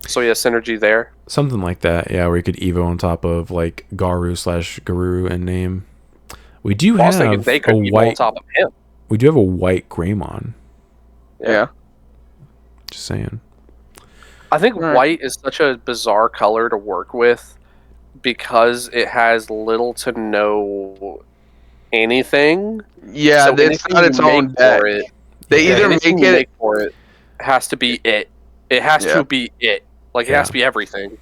So he has synergy there. Something like that, yeah, where you could Evo on top of like Garu/Guru and name. We do have they could a Evo white on top of him. We do have a white Greymon. Yeah. Just saying. I think white is such a bizarre color to work with because it has little to no anything. Yeah, so it's not its own deck. They either make it for it has to be it. It has to be it. Like it has to be everything.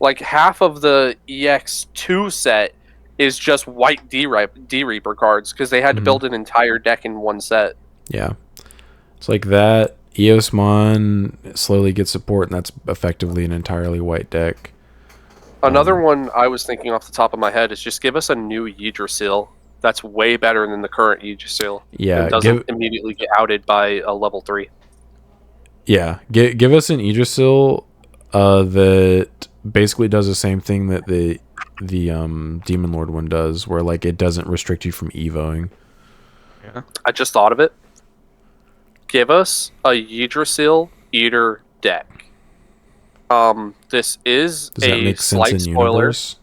Like half of the EX2 set is just white D-Reaper cards because they had to build an entire deck in one set. Yeah. It's like that. Eosmon slowly gets support, and that's effectively an entirely white deck. Another one I was thinking off the top of my head is just give us a new Yggdrasil. That's way better than the current Yggdrasil. Yeah. It doesn't immediately get outed by a level 3. Yeah. Give us an Yggdrasil that basically does the same thing that the Demon Lord one does, where like it doesn't restrict you from evoing. Yeah. I just thought of it. Give us a Yggdrasil Eater deck. This is Does that make sense in spoiler. universe?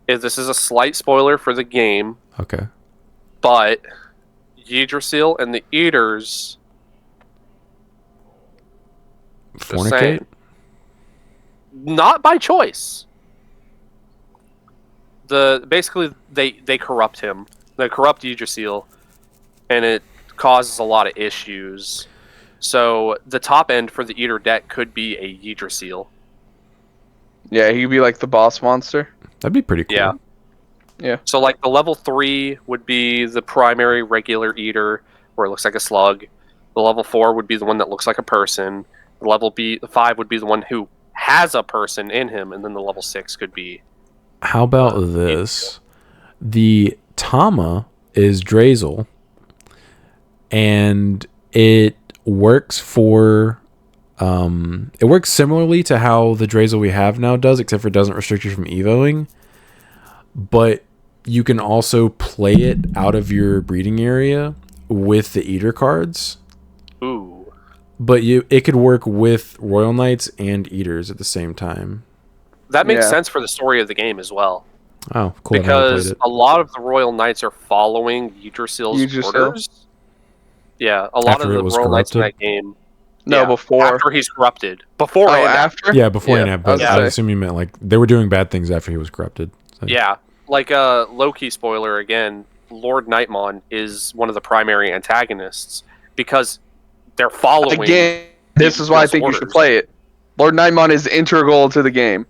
This is a slight spoiler for the game. Okay. But Yggdrasil and the Eaters Fornicate? Not by choice. Basically they corrupt him. They corrupt Yggdrasil, and it causes a lot of issues. So the top end for the Eater deck could be a Yggdrasil. Yeah, he could be like the boss monster. That'd be pretty cool. Yeah. Yeah. So like the level 3 would be the primary regular Eater, where it looks like a slug. The level 4 would be the one that looks like a person. The level 5 would be the one who has a person in him, and then the level 6 could be. How about this? The Tama is Drazel, and it works for It works similarly to how the Drazel we have now does, except for it doesn't restrict you from evoing. But you can also play it out of your breeding area with the Eater cards. Ooh. But it could work with Royal Knights and Eaters at the same time. That makes sense for the story of the game as well. Oh, cool. Because a lot of the Royal Knights are following Yggdrasil's orders. Yeah, a lot of the Royal Knights in that game. No, before. After he's corrupted. Before and after? Yeah, before and after. But I assume you meant like they were doing bad things after he was corrupted. So. Yeah. Like Loki spoiler again, Lord Nightmon is one of the primary antagonists because they're following. Again, this is why I think you should play it. Lord Nightmon is integral to the game.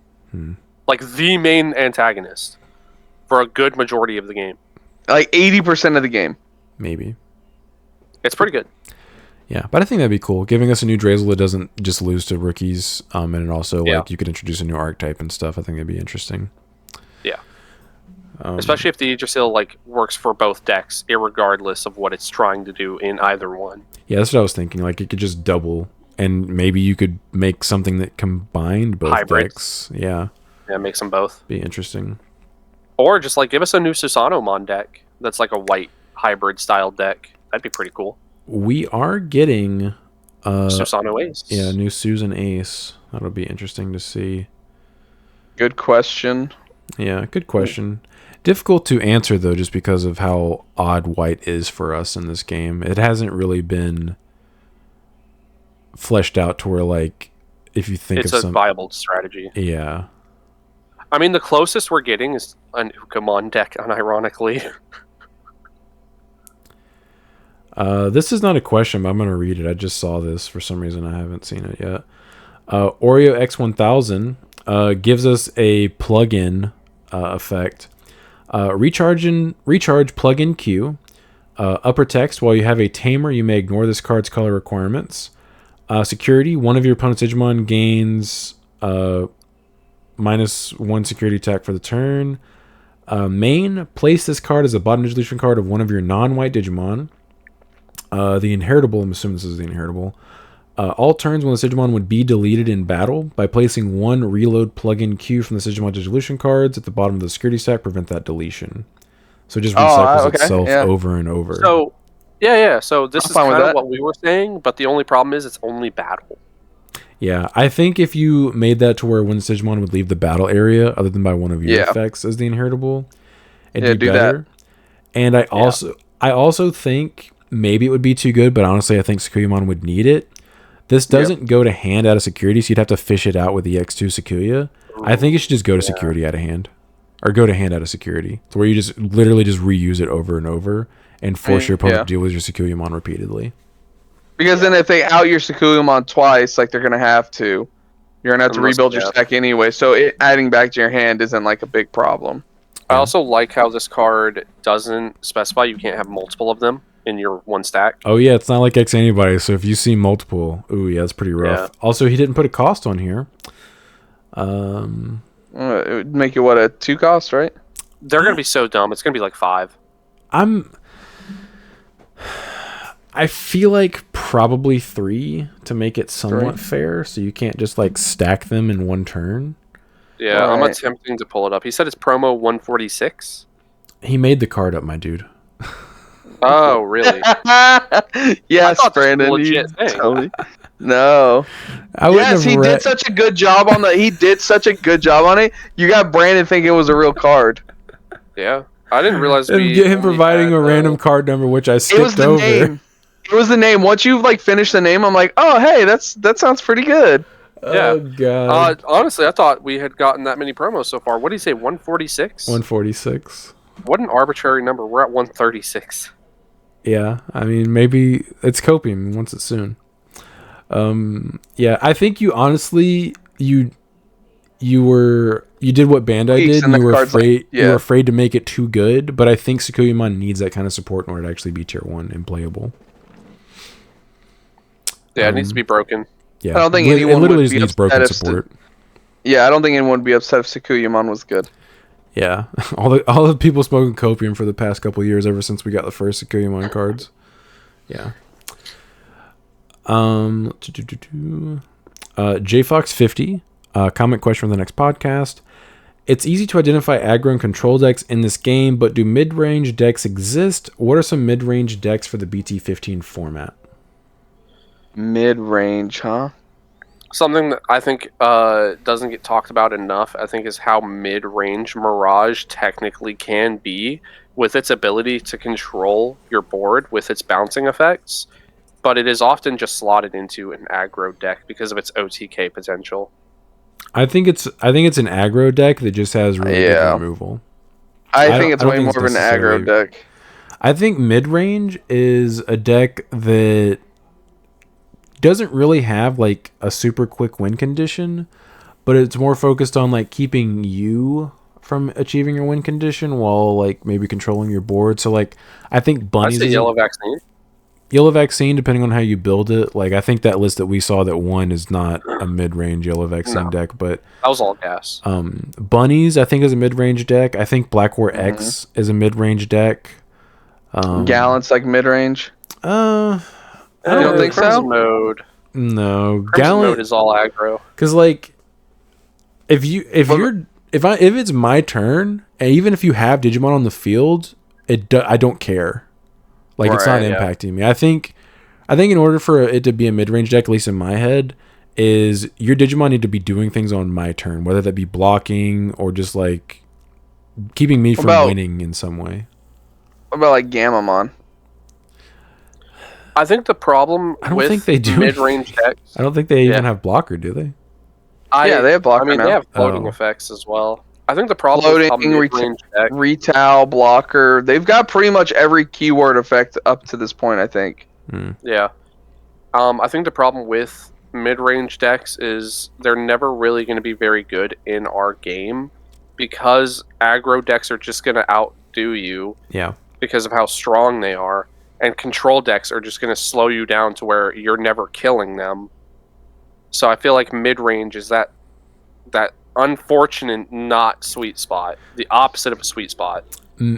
Like the main antagonist for a good majority of the game. Like 80% of the game. Maybe. It's pretty good. Yeah, but I think that'd be cool. Giving us a new Drazel that doesn't just lose to rookies, and it also like you could introduce a new archetype and stuff. I think that'd be interesting. Yeah. Especially if the Yggdrasil like works for both decks, irregardless of what it's trying to do in either one. Yeah, that's what I was thinking. Like it could just double, and maybe you could make something that combined both decks. Yeah. Yeah, makes them both. Be interesting. Or just like give us a new Susanomon deck that's like a white hybrid style deck. That'd be pretty cool. We are getting Susano Ace. Yeah, new Susan Ace. That'll be interesting to see. Good question. Yeah, good question. Difficult to answer though, just because of how odd white is for us in this game. It hasn't really been fleshed out to where like if you think it's of a viable strategy. Yeah. I mean, the closest we're getting is an Ukamon deck, unironically. This is not a question, but I'm going to read it. I just saw this. For some reason, I haven't seen it yet. Oreo X1000 gives us a plugin effect. Recharge plugin Q. Upper text, while you have a tamer, you may ignore this card's color requirements. Security, one of your opponent's Digimon gains -1 security attack for the turn. Main, place this card as a bottom deletion card of one of your non-white Digimon. The inheritable, I'm assuming this is the inheritable. All turns when the Digimon would be deleted in battle by placing one reload plugin Q from the Digimon deletion cards at the bottom of the security stack, prevent that deletion. So it just recycles itself over and over. So, so this is kind of what we were saying, but the only problem is it's only battle. Yeah, I think if you made that to where when the Digimon would leave the battle area, other than by one of your effects as the inheritable, it'd be better. That. And I also think maybe it would be too good, but honestly, I think Sakuyamon would need it. This doesn't go to hand out of security, so you'd have to fish it out with the X2 Sakuya. I think it should just go to security out of hand. Or go to hand out of security. To where you just literally just reuse it over and over and force your opponent to deal with your Sakuyamon repeatedly. Because then if they out your Sakuyamon twice, like they're going to have to, you're going to have to rebuild your stack anyway. So adding back to your hand isn't like a big problem. I also like how this card doesn't specify you can't have multiple of them in your one stack. Oh yeah, it's not like X Antibody, so if you see multiple, ooh yeah, it's pretty rough. Yeah. Also, he didn't put a cost on here. It would make it what, a 2 cost, right? They're gonna be so dumb. It's gonna be like 5. I feel like probably 3 to make it somewhat fair, so you can't just like stack them in one turn. Yeah, I'm attempting to pull it up. He said it's promo 146. He made the card up, my dude. Oh, really? Yes, Brandon. Totally. No. Yes, he did such a good job on the. He did such a good job on it. You got Brandon thinking it was a real card. Yeah, I didn't realize. And get him providing a random card number, which I skipped over. Name. It was the name. Once you like finished the name, I'm like, oh hey, that sounds pretty good. Yeah. Oh god. Honestly, I thought we had gotten that many promos so far. What did he say? 146. 146. What an arbitrary number. We're at 136. Yeah, I mean, maybe it's copium. Once it's soon. Yeah, I think you honestly you did what Bandai did. And you were afraid. You were afraid to make it too good, but I think Sakuyamon needs that kind of support in order to actually be tier 1 and playable. Yeah, it needs to be broken. Yeah, I don't think anyone literally just needs broken support. Yeah, I don't think anyone would be upset if Sakuyamon was good. Yeah, all the people smoking copium for the past couple of years, ever since we got the first Sakuyamon cards. Yeah. JFox50, comment question for the next podcast. It's easy to identify aggro and control decks in this game, but do mid-range decks exist? What are some mid-range decks for the BT15 format? Mid-range, huh? Something that I think doesn't get talked about enough, I think, is how mid-range Mirage technically can be with its ability to control your board with its bouncing effects, but it is often just slotted into an aggro deck because of its OTK potential. I think it's an aggro deck that just has really good removal. I think it's way more of an aggro deck. I think mid-range is a deck that doesn't really have like a super quick win condition, but it's more focused on like keeping you from achieving your win condition while like maybe controlling your board. So like I think bunnies is yellow vaccine. Yellow vaccine, depending on how you build it. Like I think that list that we saw that won is not a mid-range yellow vaccine deck, but that was all gas. Bunnies I think is a mid-range deck. I think Black War X is a mid-range deck. Gallant's like mid-range. You don't think so? Mode. No, Gallant mode is all aggro. Because like, if it's my turn, and even if you have Digimon on the field, I don't care. Like it's not impacting me. I think in order for it to be a mid-range deck, at least in my head, is your Digimon need to be doing things on my turn, whether that be blocking or just like keeping me from winning in some way. What about like Gamamon? I think the problem with mid-range decks... I don't think they even have blocker, do they? They have blocker now. They have floating effects as well. I think the problem is mid-range deck... Retail, blocker. They've got pretty much every keyword effect up to this point, I think. Yeah. I think the problem with mid-range decks is they're never really going to be very good in our game because aggro decks are just going to outdo you because of how strong they are. And control decks are just going to slow you down to where you're never killing them. So I feel like mid-range is that unfortunate not sweet spot. The opposite of a sweet spot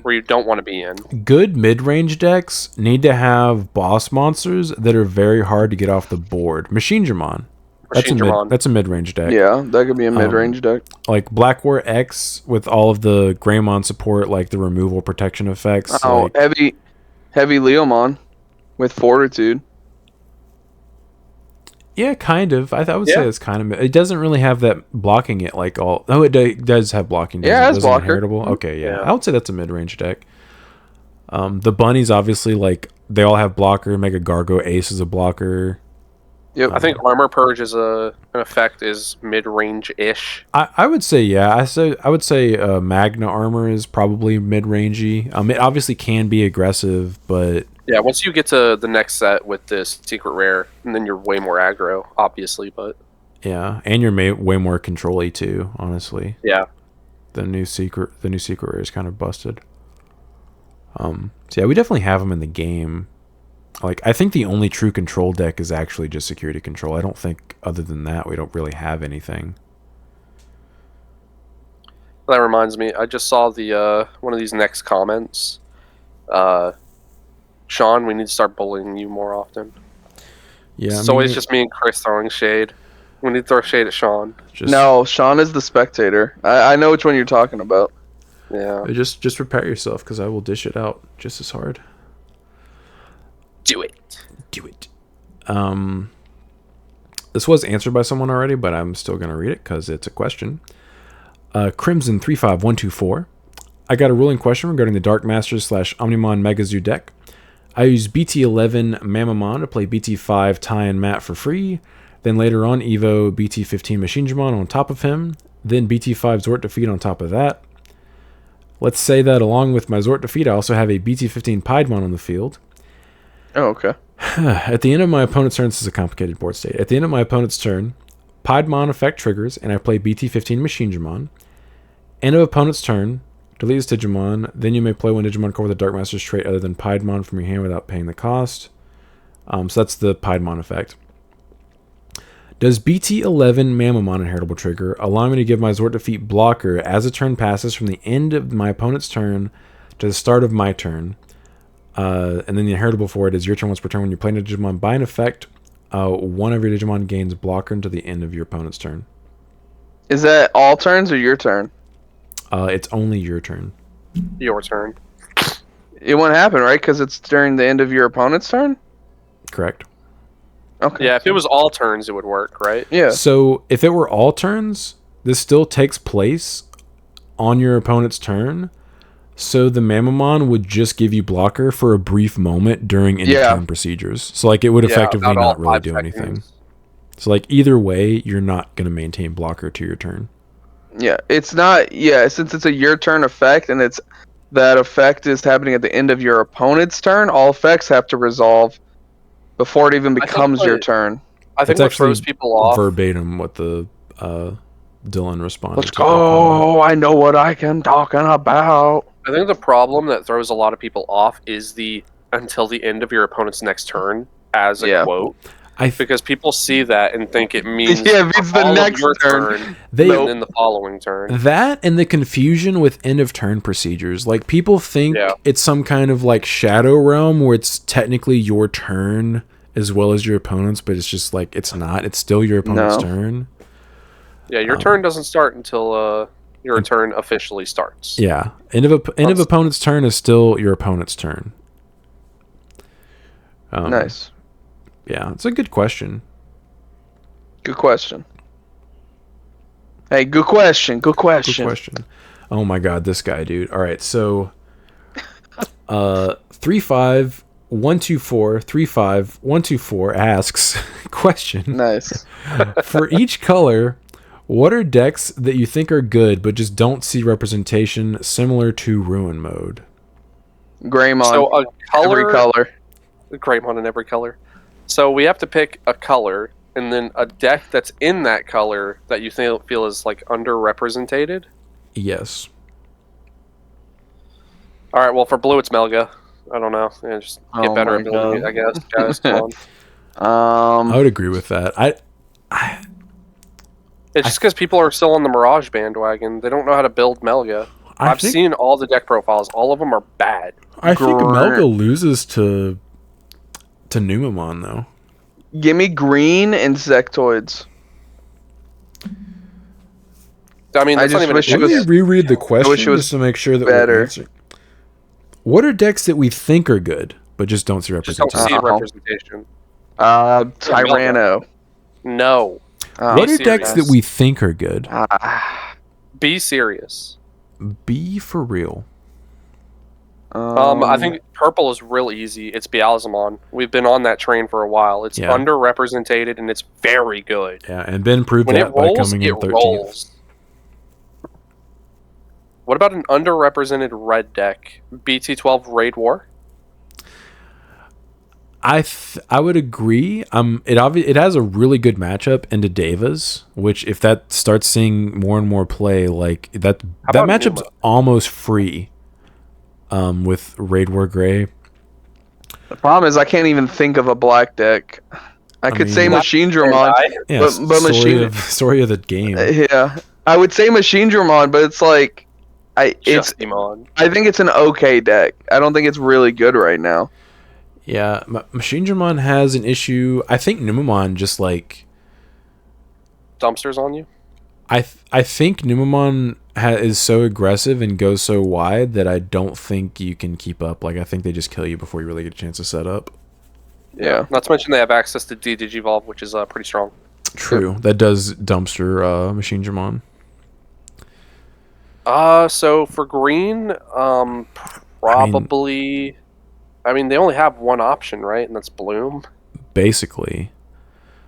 where you don't want to be in. Good mid-range decks need to have boss monsters that are very hard to get off the board. Machinedramon. That's a mid-range deck. Yeah, that could be a mid-range deck. Like Black War X with all of the Greymon support, like the removal protection effects. Heavy Leomon with Fortitude. Yeah, kind of. I would say it's kind of... It doesn't really have that blocking it like all... Oh, it does have blocking. Yeah, it's blocker. Inheritable? Okay, yeah. I would say that's a mid-range deck. The bunnies, obviously, like, they all have blocker. Mega Gargo Ace is a blocker. Yep. I think Armor Purge is an effect is mid-range-ish. I would say, yeah. I would say Magna Armor is probably mid-rangey. It obviously can be aggressive, but... Yeah, once you get to the next set with this secret rare, and then you're way more aggro, obviously, but... Yeah, and you're way more control-y too, honestly. Yeah. The new secret rare is kind of busted. So yeah, we definitely have them in the game. Like, I think the only true control deck is actually just security control. I don't think, other than that, we don't really have anything. That reminds me, I just saw the one of these next comments. Sean, we need to start bullying you more often. Yeah, it's always just me and Chris throwing shade. We need to throw shade at Sean. No, Sean is the spectator. I know which one you're talking about. Yeah. Just prepare yourself, because I will dish it out just as hard. Do it. This was answered by someone already, but I'm still going to read it because it's a question. Crimson 35124. I got a ruling question regarding the Dark Masters / Omnimon Megazoo deck. I use BT11 Mamamon to play BT5 Ty and Matt for free. Then later on, Evo BT15 Machinedramon on top of him. Then BT5 Zort Defeat on top of that. Let's say that along with my Zort Defeat, I also have a BT15 Piedmon on the field. Oh, okay. At the end of my opponent's turn, this is a complicated board state. At the end of my opponent's turn, Piedmon effect triggers, and I play BT15 Machinedramon. End of opponent's turn, delete this Digimon. Then you may play one Digimon core with a Dark Master's trait other than Piedmon from your hand without paying the cost. So that's the Piedmon effect. Does BT11 Mamamon inheritable trigger allow me to give my Zort Defeat blocker as a turn passes from the end of my opponent's turn to the start of my turn? And then the inheritable for it is your turn once per turn when you play a Digimon by an effect One of your Digimon gains blocker until the end of your opponent's turn. Is that all turns or your turn? It's only your turn. Your turn. It won't happen, right? Because it's during the end of your opponent's turn? Correct. Okay. Yeah, if it was all turns, it would work, right? Yeah. So if it were all turns, this still takes place on your opponent's turn. So the Mamamon would just give you blocker for a brief moment during end of turn procedures. So like it would effectively about not all really 5 do seconds. anything. So like either way, you're not going to maintain blocker to your turn. Yeah. It's not. Yeah. Since it's a your turn effect and it's that effect is happening at the end of your opponent's turn, all effects have to resolve before it even becomes your turn. I think It's what actually throws people off. verbatim what the Dylan responded Let's to. that comment. go. I know what I can talking about. I think the problem that throws a lot of people off is the until the end of your opponent's next turn as a quote. Because people see that and think it means Yeah, it means the all next of your turn. and They then the following turn. that and the confusion with end of turn procedures. Like people think it's some kind of like shadow realm where it's technically your turn as well as your opponent's, but it's just like it's not. It's still your opponent's turn. Yeah, your turn doesn't start until your turn officially starts. Yeah, end of opponent's turn is still your opponent's turn. Nice. Yeah, it's a good question. Good question. Hey, good question. Good question. Good question. Oh my god, this guy, dude. All right, so 35124 asks question. Nice. For each color, what are decks that you think are good but just don't see representation similar to Ruin Mode? Greymon. So a color, every color. Greymon in every color. So we have to pick a color and then a deck that's in that color that you feel is like underrepresented. Yes. All right. Well, for blue, it's Melga. I don't know. Yeah, just get better at building it, I guess. Guys, come on. I would agree with that. It's just because people are still on the Mirage bandwagon. They don't know how to build Melga. I've seen all the deck profiles. All of them are bad. I think Melga loses to Numamon, though. Give me green and Sectoids. I mean, that's not even. Let me reread the question just to make sure that we're answering. What are decks that we think are good but just don't see representation? Just don't see representation. Tyranno. No. What are decks that we think are good? Be serious. Be for real. I think purple is real easy. It's Beelzemon. We've been on that train for a while. It's underrepresented and it's very good. Yeah, and Ben proved when that it rolls, by coming in 13th. Rolls. What about an underrepresented red deck? BT12 Raid War? I would agree. It has a really good matchup into Devas, which if that starts seeing more and more play, like that matchup's almost free. With Raid War Gray. The problem is I can't even think of a black deck. I could say Machine Dramon, but story of the game. Yeah, I would say Machine Dramon, but it's like I think it's an okay deck. I don't think it's really good right now. Yeah, Machine Dramon has an issue. I think Numamon just like dumpsters on you. I think Numamon is so aggressive and goes so wide that I don't think you can keep up. Like I think they just kill you before you really get a chance to set up. Yeah. Not to mention they have access to Digivolve, which is pretty strong. True. Yep. That does dumpster Machine Dramon. So for green, probably. I mean, they only have one option, right? And that's Bloom. Basically.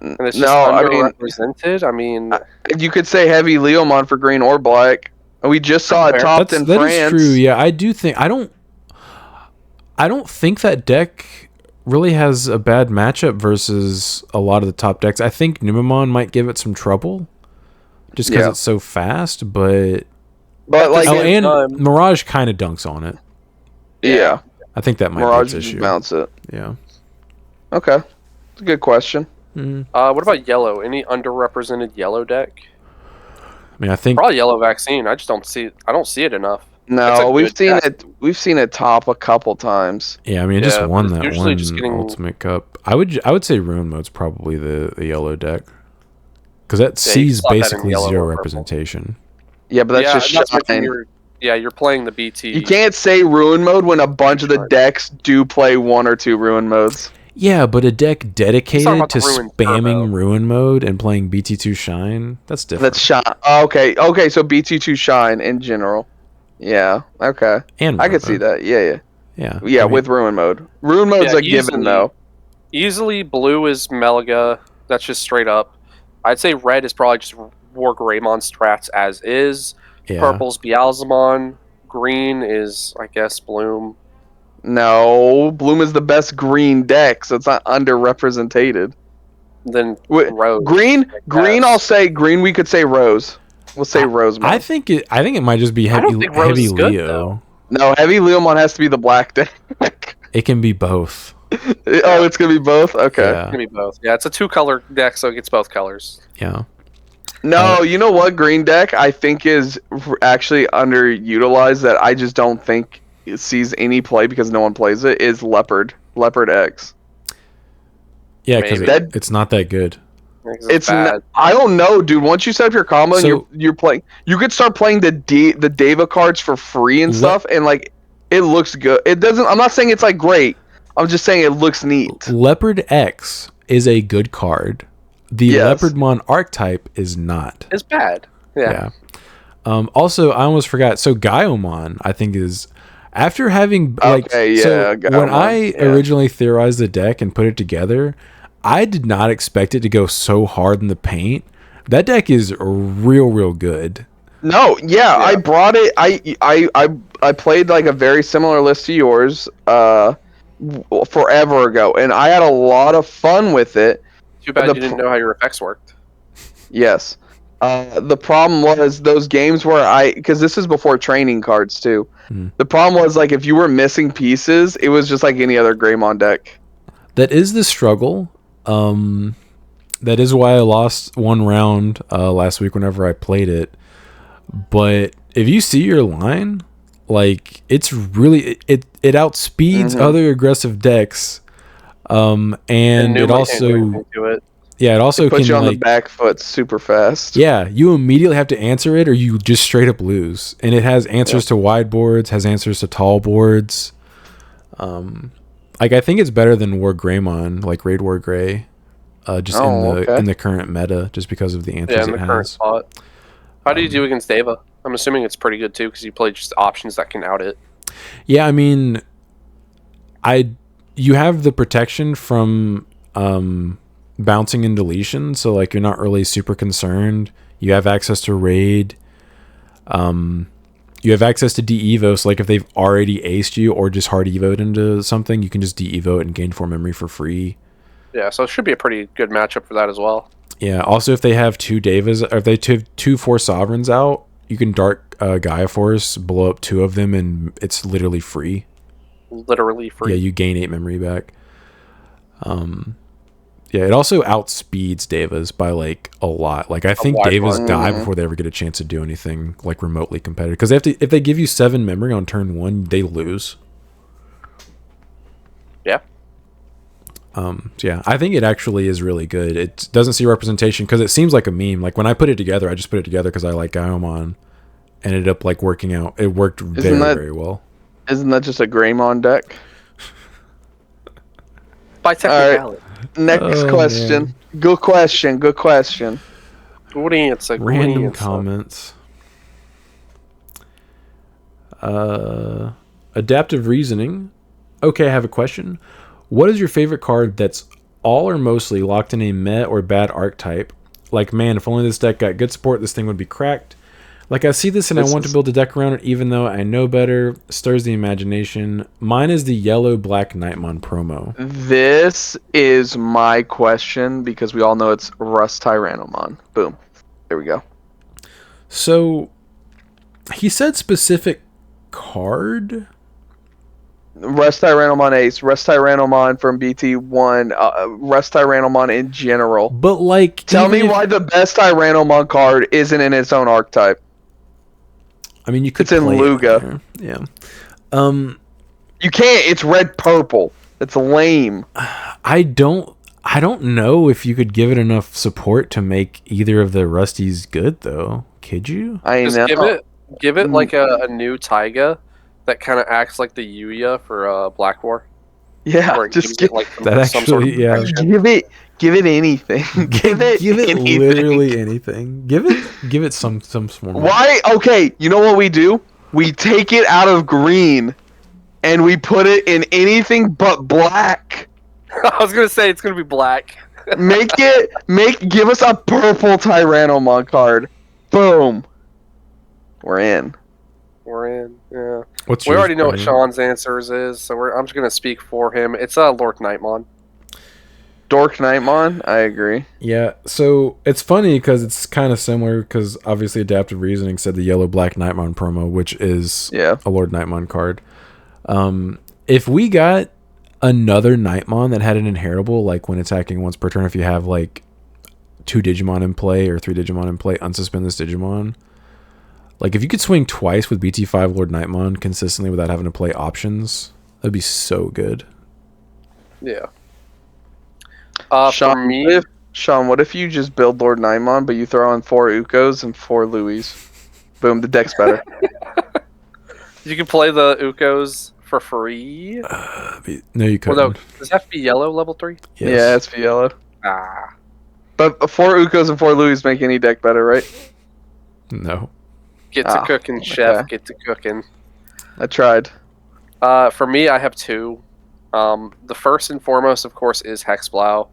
And it's just underrepresented. I mean, you could say heavy Leomon for green or black. We just saw it topped in France. That is true. Yeah, I do think I don't think that deck really has a bad matchup versus a lot of the top decks. I think Numamon might give it some trouble just because it's so fast, but like Mirage kind of dunks on it. Yeah, I think that might Mirage be its issue. Mounts it. Yeah. Okay, it's a good question. What about yellow? Any underrepresented yellow deck? I mean, I think probably yellow vaccine. I just don't see it. I don't see it enough. That's a No, we've good seen deck. it. We've seen it top a couple times. Yeah, I mean, it Yeah, just but won it's that usually one just getting- Ultimate Cup. I would say Ruin Mode's probably the yellow deck. Because that Yeah, you can sees slot that in basically yellow zero or purple. representation. Yeah, but that's just not to mention shine. you're playing the BT. You can't say ruin mode when a bunch of the Shine. decks do play 1 or 2 ruin modes. Yeah, but a deck dedicated about to the Ruin spamming Turbo. Ruin Mode and playing BT2 Shine, that's different. That's shine. Oh, okay. So BT2 shine in general. Yeah. Okay. And I Ruin could see Mode. that. Yeah. Yeah. Yeah. I mean, With ruin mode. Ruin mode's Yeah, a given easily. though. Easily, blue is Melga. That's just straight up. I'd say red is probably just War Greymon strats as is. yeah. Purple's Beelzemon. Green is, I guess, Bloom. No, Bloom is the best green deck, so it's not underrepresented. Then Wait, Rose. green. guess. I'll say green. We could say Rose. We'll say Rose mode. I think it might just be I don't think Rose heavy is good, Leo. though. No, heavy Leomon has to be the black deck. It can be both. Oh, it's gonna be both. Okay. It's Yeah. gonna be both. Yeah, it's a 2-color deck, so it gets both colors. Yeah. No, you know what? Green deck I think is actually underutilized. That I just don't think it sees any play because no one plays it. Is Leopard X. Yeah, because Maybe. it's not that good. It's bad. I don't know, dude. Once you set up your combo and So- you're playing, you could start playing the Deva cards for free and stuff, and like it looks good. It doesn't. I'm not saying it's like great. I'm just saying it looks neat. Leopard X is a good card. The Yes. Leopardmon archetype is not. It's bad. Yeah. Also, I almost forgot. So Gaiomon, I think, is after having like. Okay, so yeah, when Gaiomon, I yeah. originally theorized the deck and put it together, I did not expect it to go so hard in the paint. That deck is real good. No, yeah, I brought it. I played like a very similar list to yours forever ago, and I had a lot of fun with it. Too bad The you didn't know how your effects worked. Yes. The problem was those games where because this is before training cards too. The problem was like if you were missing pieces, it was just like any other Greymon deck. That is the struggle. That is why I lost one round last week whenever I played it. But if you see your line, like it's really it outspeeds other aggressive decks. And it also it also Puts can you on like the back foot super fast. yeah, you immediately have to answer it or you just straight up lose. And it has answers to wide boards, has answers to tall boards. Like I think it's better than War Greymon, like Raid War Grey. Just in the current meta, just because of the answers in it the current has. spot. How do you do against Deva? I'm assuming it's pretty good too, because you play just options that can out it. Yeah, I mean, you have the protection from bouncing and deletion, so like you're not really super concerned. You have access to raid. You have access to de-evo, so like if they've already aced you or just hard evoed into something, you can just de-evo it and gain 4 memory for free. Yeah, so it should be a pretty good matchup for that as well. Yeah. Also, if they have 2 Devas, or if they have 2 Force Sovereigns out, you can Dark Gaia Force, blow up 2 of them, and it's literally free. Literally free. Yeah, you gain 8 memory back. Yeah, it also outspeeds Devas by like a lot. Like I think Devas die before they ever get a chance to do anything like remotely competitive. Because if they give you 7 memory on turn 1, they lose. Yeah. So yeah, I think it actually is really good. It doesn't see representation because it seems like a meme. Like when I put it together, I just put it together because I like Gaiomon. Ended up like working out. It worked very well. Isn't that just a Greymon deck? By technicality. Next question. Man. Good question. Good answer. Random comments. Adaptive reasoning. Okay, I have a question. What is your favorite card that's all or mostly locked in a meh or bad archetype? Like, man, if only this deck got good support, this thing would be cracked. Like, I see this and I want to build a deck around it, even though I know better. Stirs the imagination. Mine is the yellow-black Nightmon promo. This is my question because we all know it's Rust Tyrannomon. Boom. There we go. So, he said specific card? Rust Tyrannomon Ace, Rust Tyrannomon from BT1, Rust Tyrannomon in general. But, like... Tell me why the best Tyrannomon card isn't in its own archetype. I mean, you could It's in play it Luga. there. Yeah. You can't. It's red purple. It's lame. I don't know if you could give it enough support to make either of the Rusties good, though. Could you? I Just know. give it like a new Taiga that kind of acts like the Yuya for Black War. Yeah, Where it just gives give it like That some sort of actually, yeah. protection. give it anything. give it anything. literally anything. Give it some form. Why? Okay, you know what we do? We take it out of green, and we put it in anything but black. I was gonna say it's gonna be black. Give us a purple Tyrannomon card. Boom. We're in. We're in. Yeah. What's We yours, already know what Brian? Sean's answers is, so I'm just gonna speak for him. It's Lord Nightmon. Dork Nightmon? I agree. Yeah, so it's funny because it's kind of similar because obviously Adaptive Reasoning said the Yellow-Black Nightmon promo, which is Yeah. a Lord Nightmon card. If we got another Nightmon that had an inheritable, like when attacking once per turn, if you have like 2 Digimon in play or 3 Digimon in play, unsuspend this Digimon. Like if you could swing twice with BT5 Lord Nightmon consistently without having to play options, that'd be so good. Yeah. Sean, For me, what if you just build Lord Nightmon, but you throw in 4 Ukos and 4 Louis? Boom, the deck's better. you can play the Ukos for free. No, you couldn't. Well, no, does it have to be yellow level 3? Yes. Yeah, it's for yellow. Ah. But 4 Ukos and 4 Louis make any deck better, right? No. Get to cooking, chef. Get to cooking. I tried. For me, I have 2. The first and foremost, of course, is Hexblow.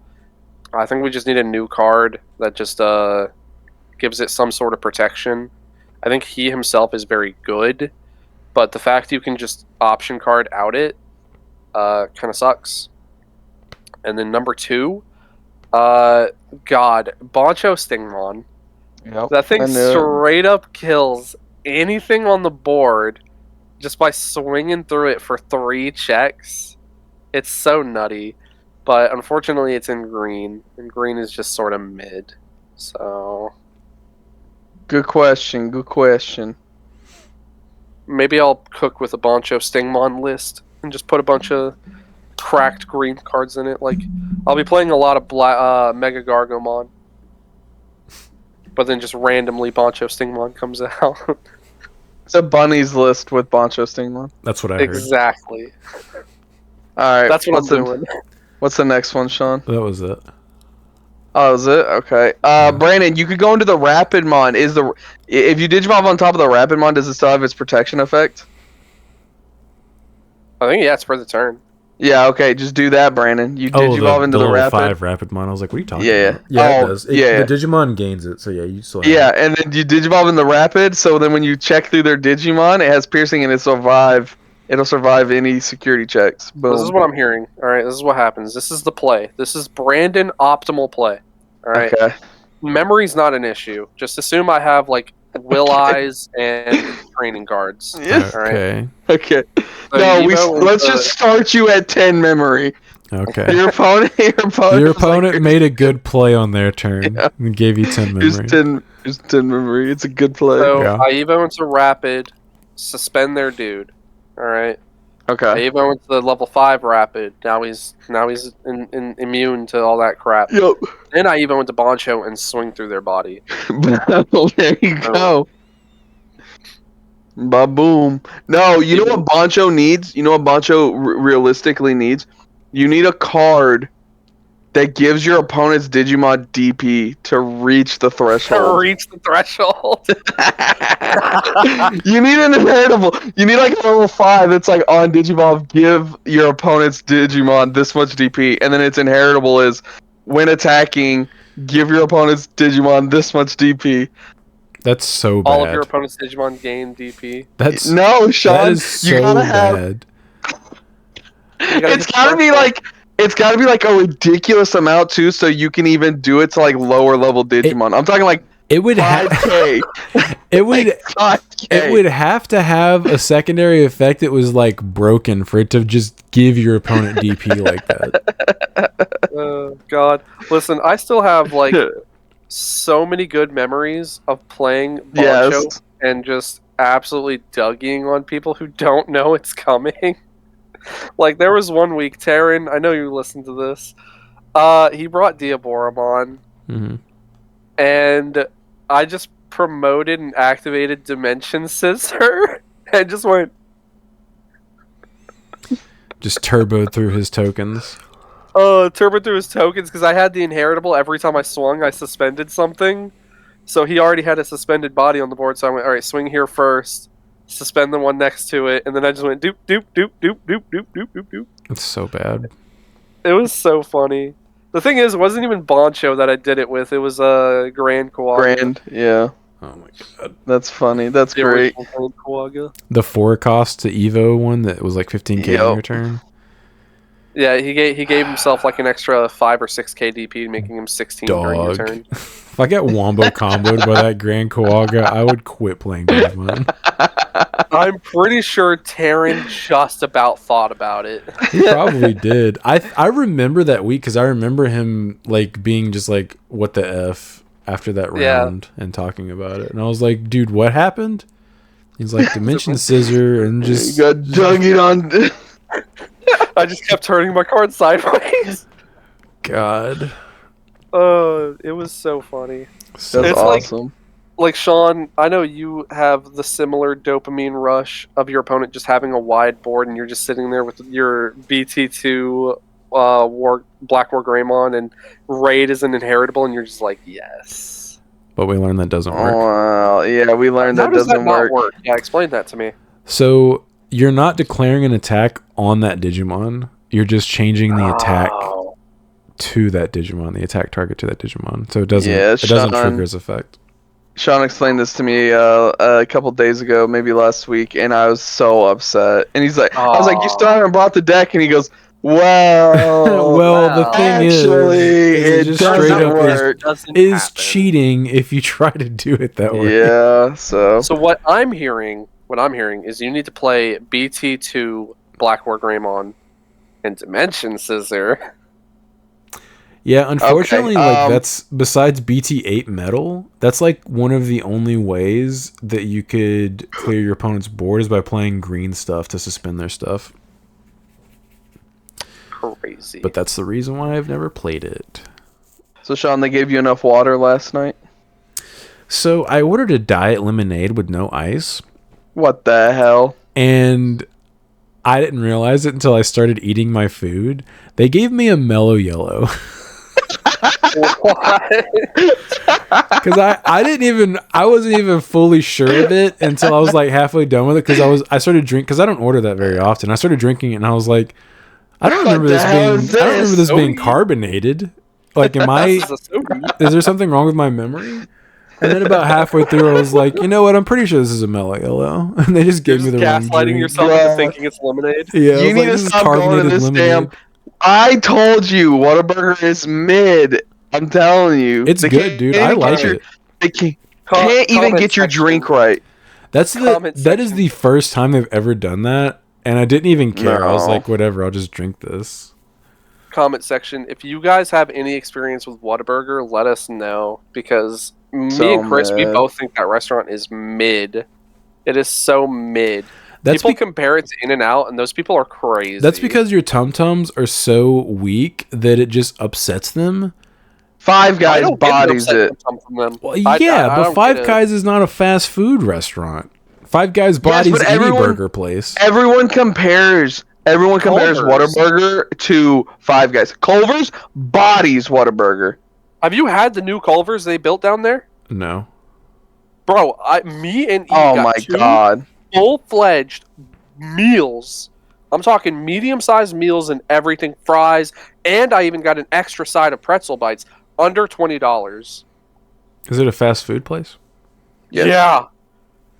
I think we just need a new card that just gives it some sort of protection. I think he himself is very good, but the fact you can just option card out it kind of sucks. And then number 2, God, Boncho Stingmon. Yep, That thing straight up kills anything on the board just by swinging through it for 3 checks. It's so nutty. But unfortunately, it's in green, and green is just sort of mid. So Good question. Good question. maybe I'll cook with a Boncho Stingmon list and just put a bunch of cracked green cards in it. Like I'll be playing a lot of Mega Gargomon, but then just randomly Boncho Stingmon comes out. It's a bunnies list with Boncho Stingmon. That's what I heard. Exactly. All right. That's what I'm doing. What's the next one, Sean? That was it. Oh, is it? Okay. Brandon, you could go into the Rapidmon. If you Digivolve on top of the Rapidmon, does it still have its protection effect? I think, yeah, it's for the turn. Yeah, okay. Just do that, Brandon. You Digivolve into the level Rapid. 5 Rapidmon. I was like, what are you talking Yeah, about? Yeah, it does. yeah. The Digimon gains it, so yeah, you still have Yeah, it. and then you Digivolve in the Rapid, so then when you check through their Digimon, it has piercing and it'll survive any security checks. Boom. This is what I'm hearing. All right, this is what happens. This is the play. This is Brandon optimal play. All right. Okay. Memory's not an issue. Just assume I have like Will Eyes and training cards. Yeah. All right. Okay. Okay. So No, Evo let's just start you at 10 memory. Okay. Your opponent Your opponent made a good play on their turn and gave you 10 memory. Here's 10 memory. It's a good play. So Yeah. I Evo into Rapid, suspend their dude. All right. Okay. I Evo into the level 5 Rapid. Now he's immune to all that crap. Yep. Then I Evo into Boncho and swing through their body. There you go. Ba-boom. No, you know what Boncho needs? You know what Boncho realistically needs? You need a card that gives your opponent's Digimon DP to reach the To threshold. reach the threshold. You need an inheritable. You need like a level 5 that's like on Digivolve, give your opponent's Digimon this much DP, and then its inheritable is when attacking, give your opponent's Digimon this much DP. That's so bad. All of your opponent's Digimon gain DP. That's No, Sean, that is so you gotta have. bad. It's gotta be like a ridiculous amount too, so you can even do it to like lower level Digimon. I'm talking like It would have 5K. it would Like 5K. it would have to have a secondary effect that was like broken for it to just give your opponent DP like that. Oh God! Listen, I still have like so many good memories of playing Boncho Yes. and just absolutely dugging on people who don't know it's coming. Like, there was one week, Taryn, I know you listened to this. He brought Diaboromon, Mm-hmm. and I just promoted and activated Dimension Scissor, and just went... Just turboed through his tokens. Turbo through his tokens, because I had the inheritable. Every time I swung, I suspended something. So he already had a suspended body on the board, so I went, alright, swing here first, suspend the one next to it, and then I just went doop, doop, doop, doop, doop, doop, doop, doop, doop. It's so bad. It was so funny. The thing is, it wasn't even Boncho that I did it with, it was Grand Quagga. Grand, yeah. Oh my god. That's funny. That's The great. original Grand Quagga. The 4 cost to Evo one that was like 15k Yep. on your turn. Yeah, he gave himself like an extra 5 or 6 KDP, making him 16 during your Dog. turn. If I got wombo comboed by that Grand Quagga, I would quit playing Digimon. I'm pretty sure Taryn just about thought about it. He probably did. I remember that week because I remember him like being just like, what the F after that Yeah. round and talking about it. And I was like, dude, what happened? He's like, Dimension Scissor and You just... got duggied on. I just kept turning my card sideways. God. It was so funny. So, That's It's like- awesome. Like, Sean, I know you have the similar dopamine rush of your opponent just having a wide board and you're just sitting there with your BT2 Black War Greymon and Raid is an inheritable and you're just like, yes. but we learned that doesn't work. Wow. Yeah, we learned How that does doesn't not work. Yeah, explain that to me. So you're not declaring an attack on that Digimon. You're just changing the attack Oh. to that Digimon, the attack target to that Digimon. So it doesn't Yeah, it doesn't Sean. trigger his effect. Sean explained this to me a couple days ago, maybe last week, and I was so upset. And he's like, I was like, you still haven't bought the deck? And he goes, well, Well, the wow. thing actually, is it just straight doesn't up work. Doesn't is happen. cheating if you try to do it that way. Yeah, so So what I'm hearing is you need to play BT2 Black War Greymon and Dimension Scissor. Yeah, unfortunately, Okay, like that's besides BT8 metal, that's like one of the only ways that you could clear your opponent's board is by playing green stuff to suspend their stuff. Crazy. But that's the reason why I've never played it. So Sean, they gave you enough water last night? So I ordered a diet lemonade with no ice, What the hell? and I didn't realize it until I started eating my food. They gave me a mellow yellow. Because I wasn't even fully sure of it until I was like halfway done with it. Because I started drinking, because I don't order that very often. I started drinking it and I was like, I don't remember the hell is I don't remember this this? being carbonated. Like, is there something wrong with my memory? And then about halfway through, I was like, you know what? I'm pretty sure this is a mellow yellow. And they just You're gave me just the wrong gaslighting drink. yourself Yeah. into thinking it's lemonade. Yeah, I You was need like, to this is stop going to carbonated this lemonade. I told you, Whataburger is mid. I'm telling you. It's They good, can't dude. even I get like your- it. They can't even Comment get your section. drink right. That Comment is section. the first time they've ever done that, and I didn't even care. I was No. like, whatever, I'll just drink this. Comment section. If you guys have any experience with Whataburger, let us know, because me So and Chris, we mid. both think that restaurant is mid. It is so mid. That's People be- compare it to In-N-Out, and those people are crazy. that's because your tum-tums are so weak that it just upsets them. Five I Guys don't get an bodies upset it. that come from them. Well, I yeah, but don't Five get it. Guys is not a fast food restaurant. Five Guys bodies but any everyone- burger place. Everyone compares Culver's. Whataburger to Five Guys. Culver's bodies Whataburger. Have you had the new Culvers they built down there? No. Bro, me and E Oh got my two god. full-fledged meals. I'm talking medium-sized meals and everything, fries, and I even got an extra side of pretzel bites under $20. Is it a fast food place? Yes. Yeah.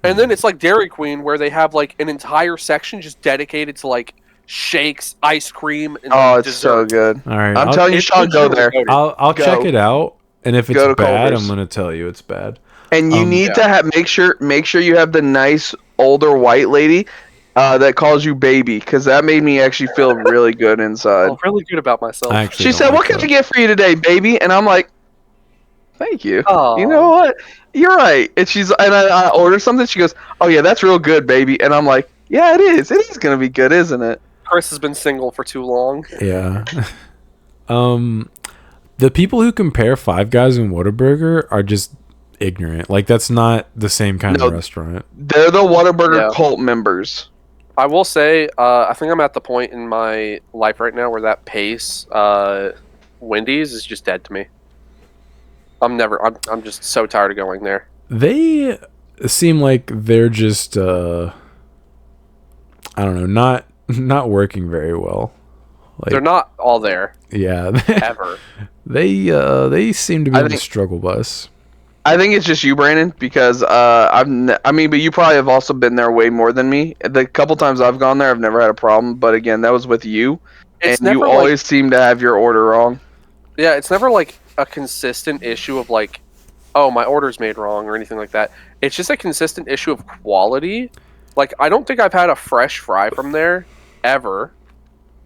And then it's like Dairy Queen, where they have like an entire section just dedicated to like shakes, ice cream, and Oh, it's so dessert. good. All right. I'm I'll, telling you, It's Sean, go legitimately there. goated. I'll Go. check it out, and if it's Go to bad, Culver's. I'm gonna tell you it's bad. And you need to have make sure you have the nice older white lady that calls you baby, because that made me actually feel really good inside. I feel really good about myself. I actually She don't said, like "What can that. I get for you today, baby?" And I'm like, Thank you. Aw. You know what? You're right. And I order something. She goes, "Oh yeah, that's real good, baby." And I'm like, "Yeah, it is. It is gonna be good, isn't it?" Chris has been single for too long. Yeah. The people who compare Five Guys and Whataburger are just ignorant. Like, that's not the same kind No. of restaurant. They're the Whataburger Yeah. cult members. I will say, I think I'm at the point in my life right now where that pace, Wendy's is just dead to me. I'm just so tired of going there. They seem like they're just I don't know, not working very well. Like, They're not all there yeah. ever. They seem to be I on the think- struggle bus. I think it's just you, Brandon, because but you probably have also been there way more than me. The couple times I've gone there, I've never had a problem. But again, that was with you, It's and you never always seem to have your order wrong. Yeah, it's never like a consistent issue of like, oh, my order's made wrong or anything like that. It's just a consistent issue of quality. Like, I don't think I've had a fresh fry from there ever.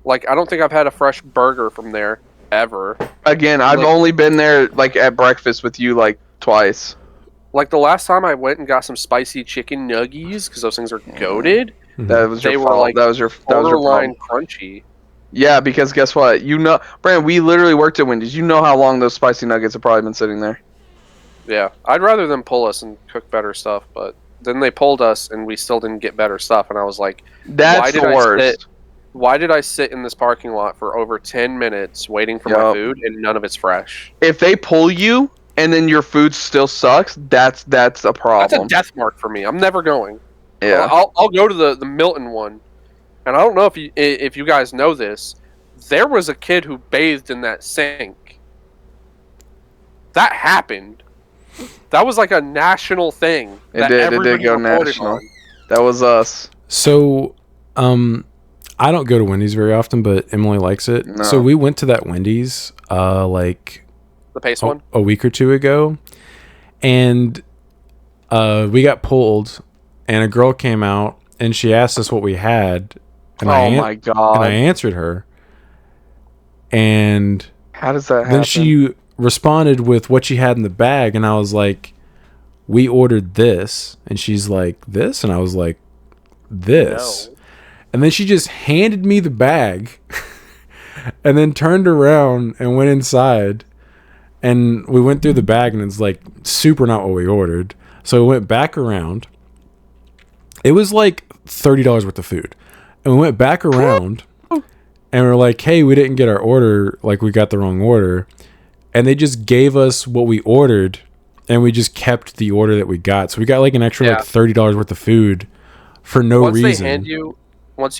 Like, I don't think I've had a fresh burger from there ever. Again, I've only been there like at breakfast with you like twice. Like, the last time I went and got some spicy chicken nuggies, because those things are goated, That was your They were, fault. like, that was your borderline problem. crunchy. Yeah, because guess what? You know, Brandon, we literally worked at Wendy's. You know how long those spicy nuggets have probably been sitting there. Yeah, I'd rather them pull us and cook better stuff, but then they pulled us and we still didn't get better stuff, and I was like, That's the worst. why did I sit in this parking lot for over 10 minutes waiting for my Yup. food and none of it's fresh? If they pull you and then your food still sucks, that's a That's a problem. death mark for me. I'm never going. Yeah. I'll go to the Milton one, and I don't know if you guys know this. There was a kid who bathed in that sink. That happened. That was like a national thing. It did go national. That was us. So, I don't go to Wendy's very often, but Emily likes it. No. So we went to that Wendy's like The pace one. a week or two ago, and we got pulled, and a girl came out and she asked us what we had, and My god. and I answered her, and How does that happen? then she responded with what she had in the bag, and I was like, we ordered this, and she's like, this, and I was like, this. No. And then she just handed me the bag and then turned around and went inside. And we went through the bag and it's like super not what we ordered. So we went back around. It was like $30 worth of food. And we went back around and we were like, hey, we didn't get our order. Like, we got the wrong order. And they just gave us what we ordered and we just kept the order that we got. So we got like an extra like $30 worth of food for no reason. Once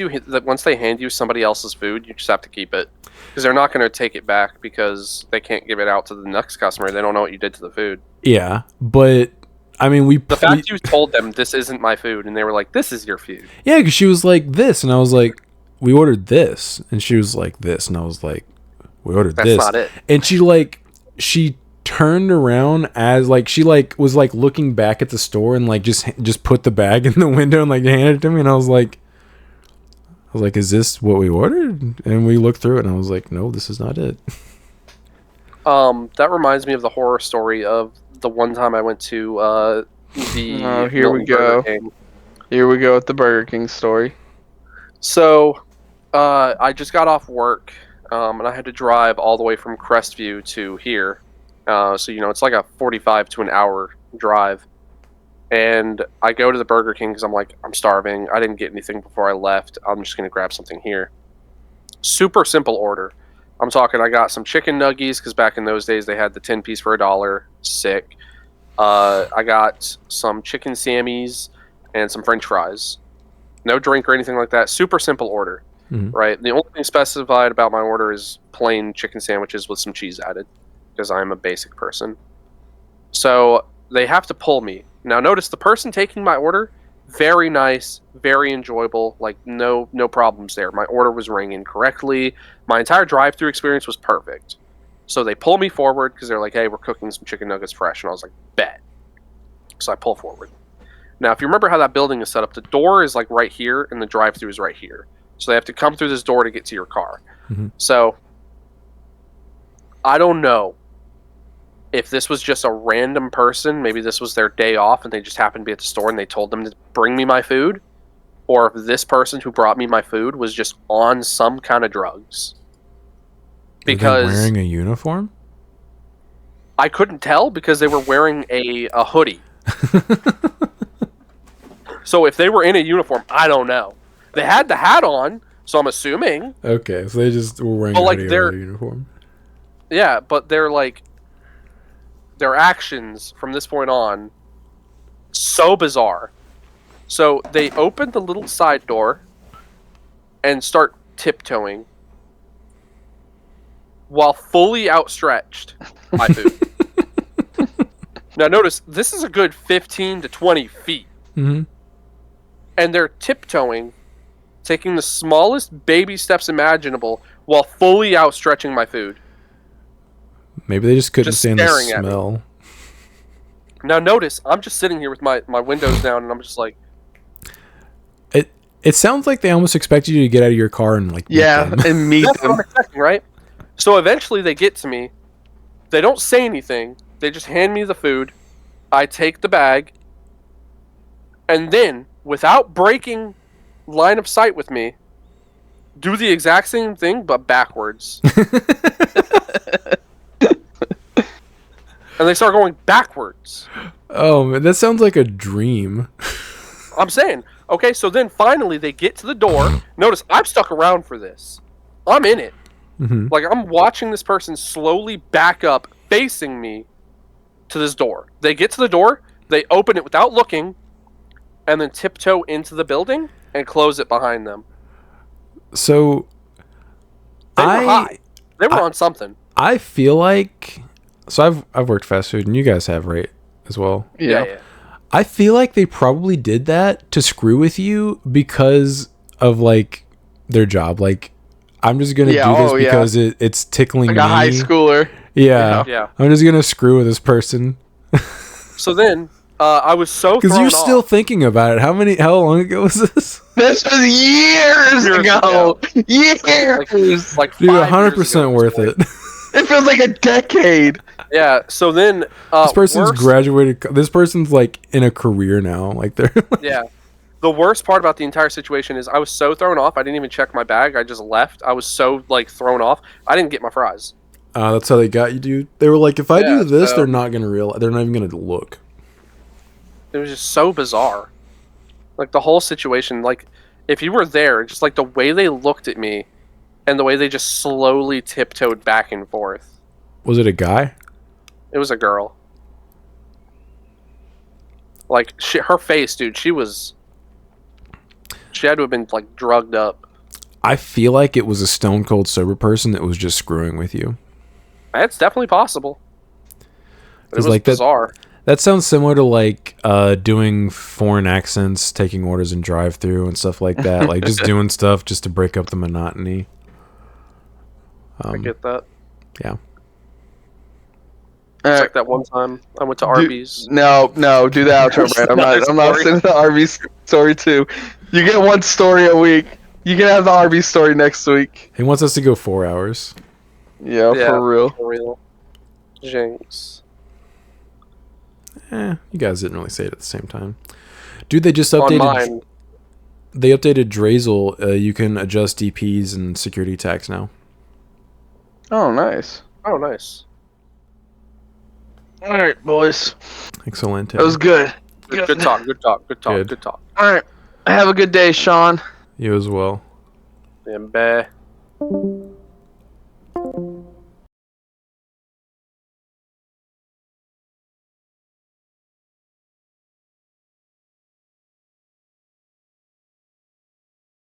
they hand you somebody else's food, you just have to keep it, because they're not going to take it back because they can't give it out to the next customer. They don't know what you did to the food. Yeah, but I mean, The fact you told them this isn't my food, and they were like, "This is your food." yeah, because she was like this, and I was like, we ordered this, and she was like this, and I was like, we ordered That's this. not it. And she turned around as like she like was like looking back at the store and like just put the bag in the window and like handed it to me, and I was like, is this what we ordered? And we looked through it, and I was like, no, this is not it. That reminds me of the horror story of the one time I went to the. Oh, here we Milton go. Burger King. Here we go with the Burger King story. So, I just got off work, and I had to drive all the way from Crestview to here. So it's like a 45 to an hour drive. And I go to the Burger King because I'm like, I'm starving. I didn't get anything before I left. I'm just going to grab something here. Super simple order. I'm talking, I got some chicken nuggies because back in those days they had the 10-piece for $1. Sick. I got some chicken sammies and some french fries. No drink or anything like that. Super simple order. Mhm. Right? The only thing specified about my order is plain chicken sandwiches with some cheese added, because I'm a basic person. So they have to pull me. Now notice the person taking my order, very nice, very enjoyable, like no problems there. My order was ringing correctly. My entire drive-through experience was perfect. So they pull me forward because they're like, hey, we're cooking some chicken nuggets fresh. And I was like, bet. So I pull forward. Now, if you remember how that building is set up, the door is like right here and the drive-through is right here. So they have to come through this door to get to your car. Mhm. So I don't know if this was just a random person, maybe this was their day off and they just happened to be at the store and they told them to bring me my food, or if this person who brought me my food was just on some kind of drugs. Because were they wearing a uniform? I couldn't tell because they were wearing a hoodie. So if they were in a uniform, I don't know. They had the hat on, so I'm assuming. Okay, so they just were wearing a hoodie over their uniform. Yeah, but they're like, their actions from this point on, so bizarre. So they open the little side door and start tiptoeing while fully outstretched my food. Now notice, this is a good 15 to 20 feet. Mm-hmm. And they're tiptoeing, taking the smallest baby steps imaginable while fully outstretching my food. Maybe they just couldn't stand the smell. Now notice, I'm just sitting here with my windows down and I'm just like... It sounds like they almost expected you to get out of your car and like meet them. And meet That's them. what I'm expecting, right? So eventually they get to me. They don't say anything. They just hand me the food. I take the bag. And then, without breaking line of sight with me, do the exact same thing but backwards. And they start going backwards. Oh, man, that sounds like a dream. I'm saying, okay, so then finally they get to the door. Notice, I'm stuck around for this. I'm in it. Mm-hmm. Like, I'm watching this person slowly back up, facing me to this door. They get to the door, they open it without looking, and then tiptoe into the building and close it behind them. So, they were high. They were on something. I feel like... So I've worked fast food, and you guys have, right, as well? Yeah. I feel like they probably did that to screw with you because of, like, their job. Like, I'm just going to do this because it's tickling like me. Like a high schooler. Yeah. I'm just going to screw with this person. So then, I was so thrown off. Because you're still thinking about it. How long ago was this? This was years ago. Years. Like dude, 100% worth it. It feels like a decade. Yeah, so then... this person's graduated... This person's, like, in a career now. Like, they're... Yeah. The worst part about the entire situation is I was so thrown off, I didn't even check my bag. I just left. I was so, like, thrown off. I didn't get my fries. That's how they got you, dude. They were like, if I do this, they're not going to realize... They're not even going to look. It was just so bizarre. Like, the whole situation, like, if you were there, just, like, the way they looked at me and the way they just slowly tiptoed back and forth. Was it a guy? It was a girl. Like, her face, dude, she had to have been, like, drugged up. I feel like it was a stone cold sober person that was just screwing with you. That's definitely possible. It was like bizarre. That sounds similar to, like, doing foreign accents, taking orders in drive-thru and stuff like that. Like, just doing stuff just to break up the monotony. I get that. Yeah. It's like that one time I went to Arby's. No, do the outro, Brad. I'm not sending the Arby's story too. You get one story a week. You can have the Arby's story next week. He wants us to go 4 hours. Yeah, for real. For real. Jinx. You guys didn't really say it at the same time. Dude, they just updated... They updated Drazel. You can adjust DPs and security tags now. Oh, nice. Oh, nice. All right, boys. Excellent. That was good. Good talk. All right. Have a good day, Sean. You as well. Yeah,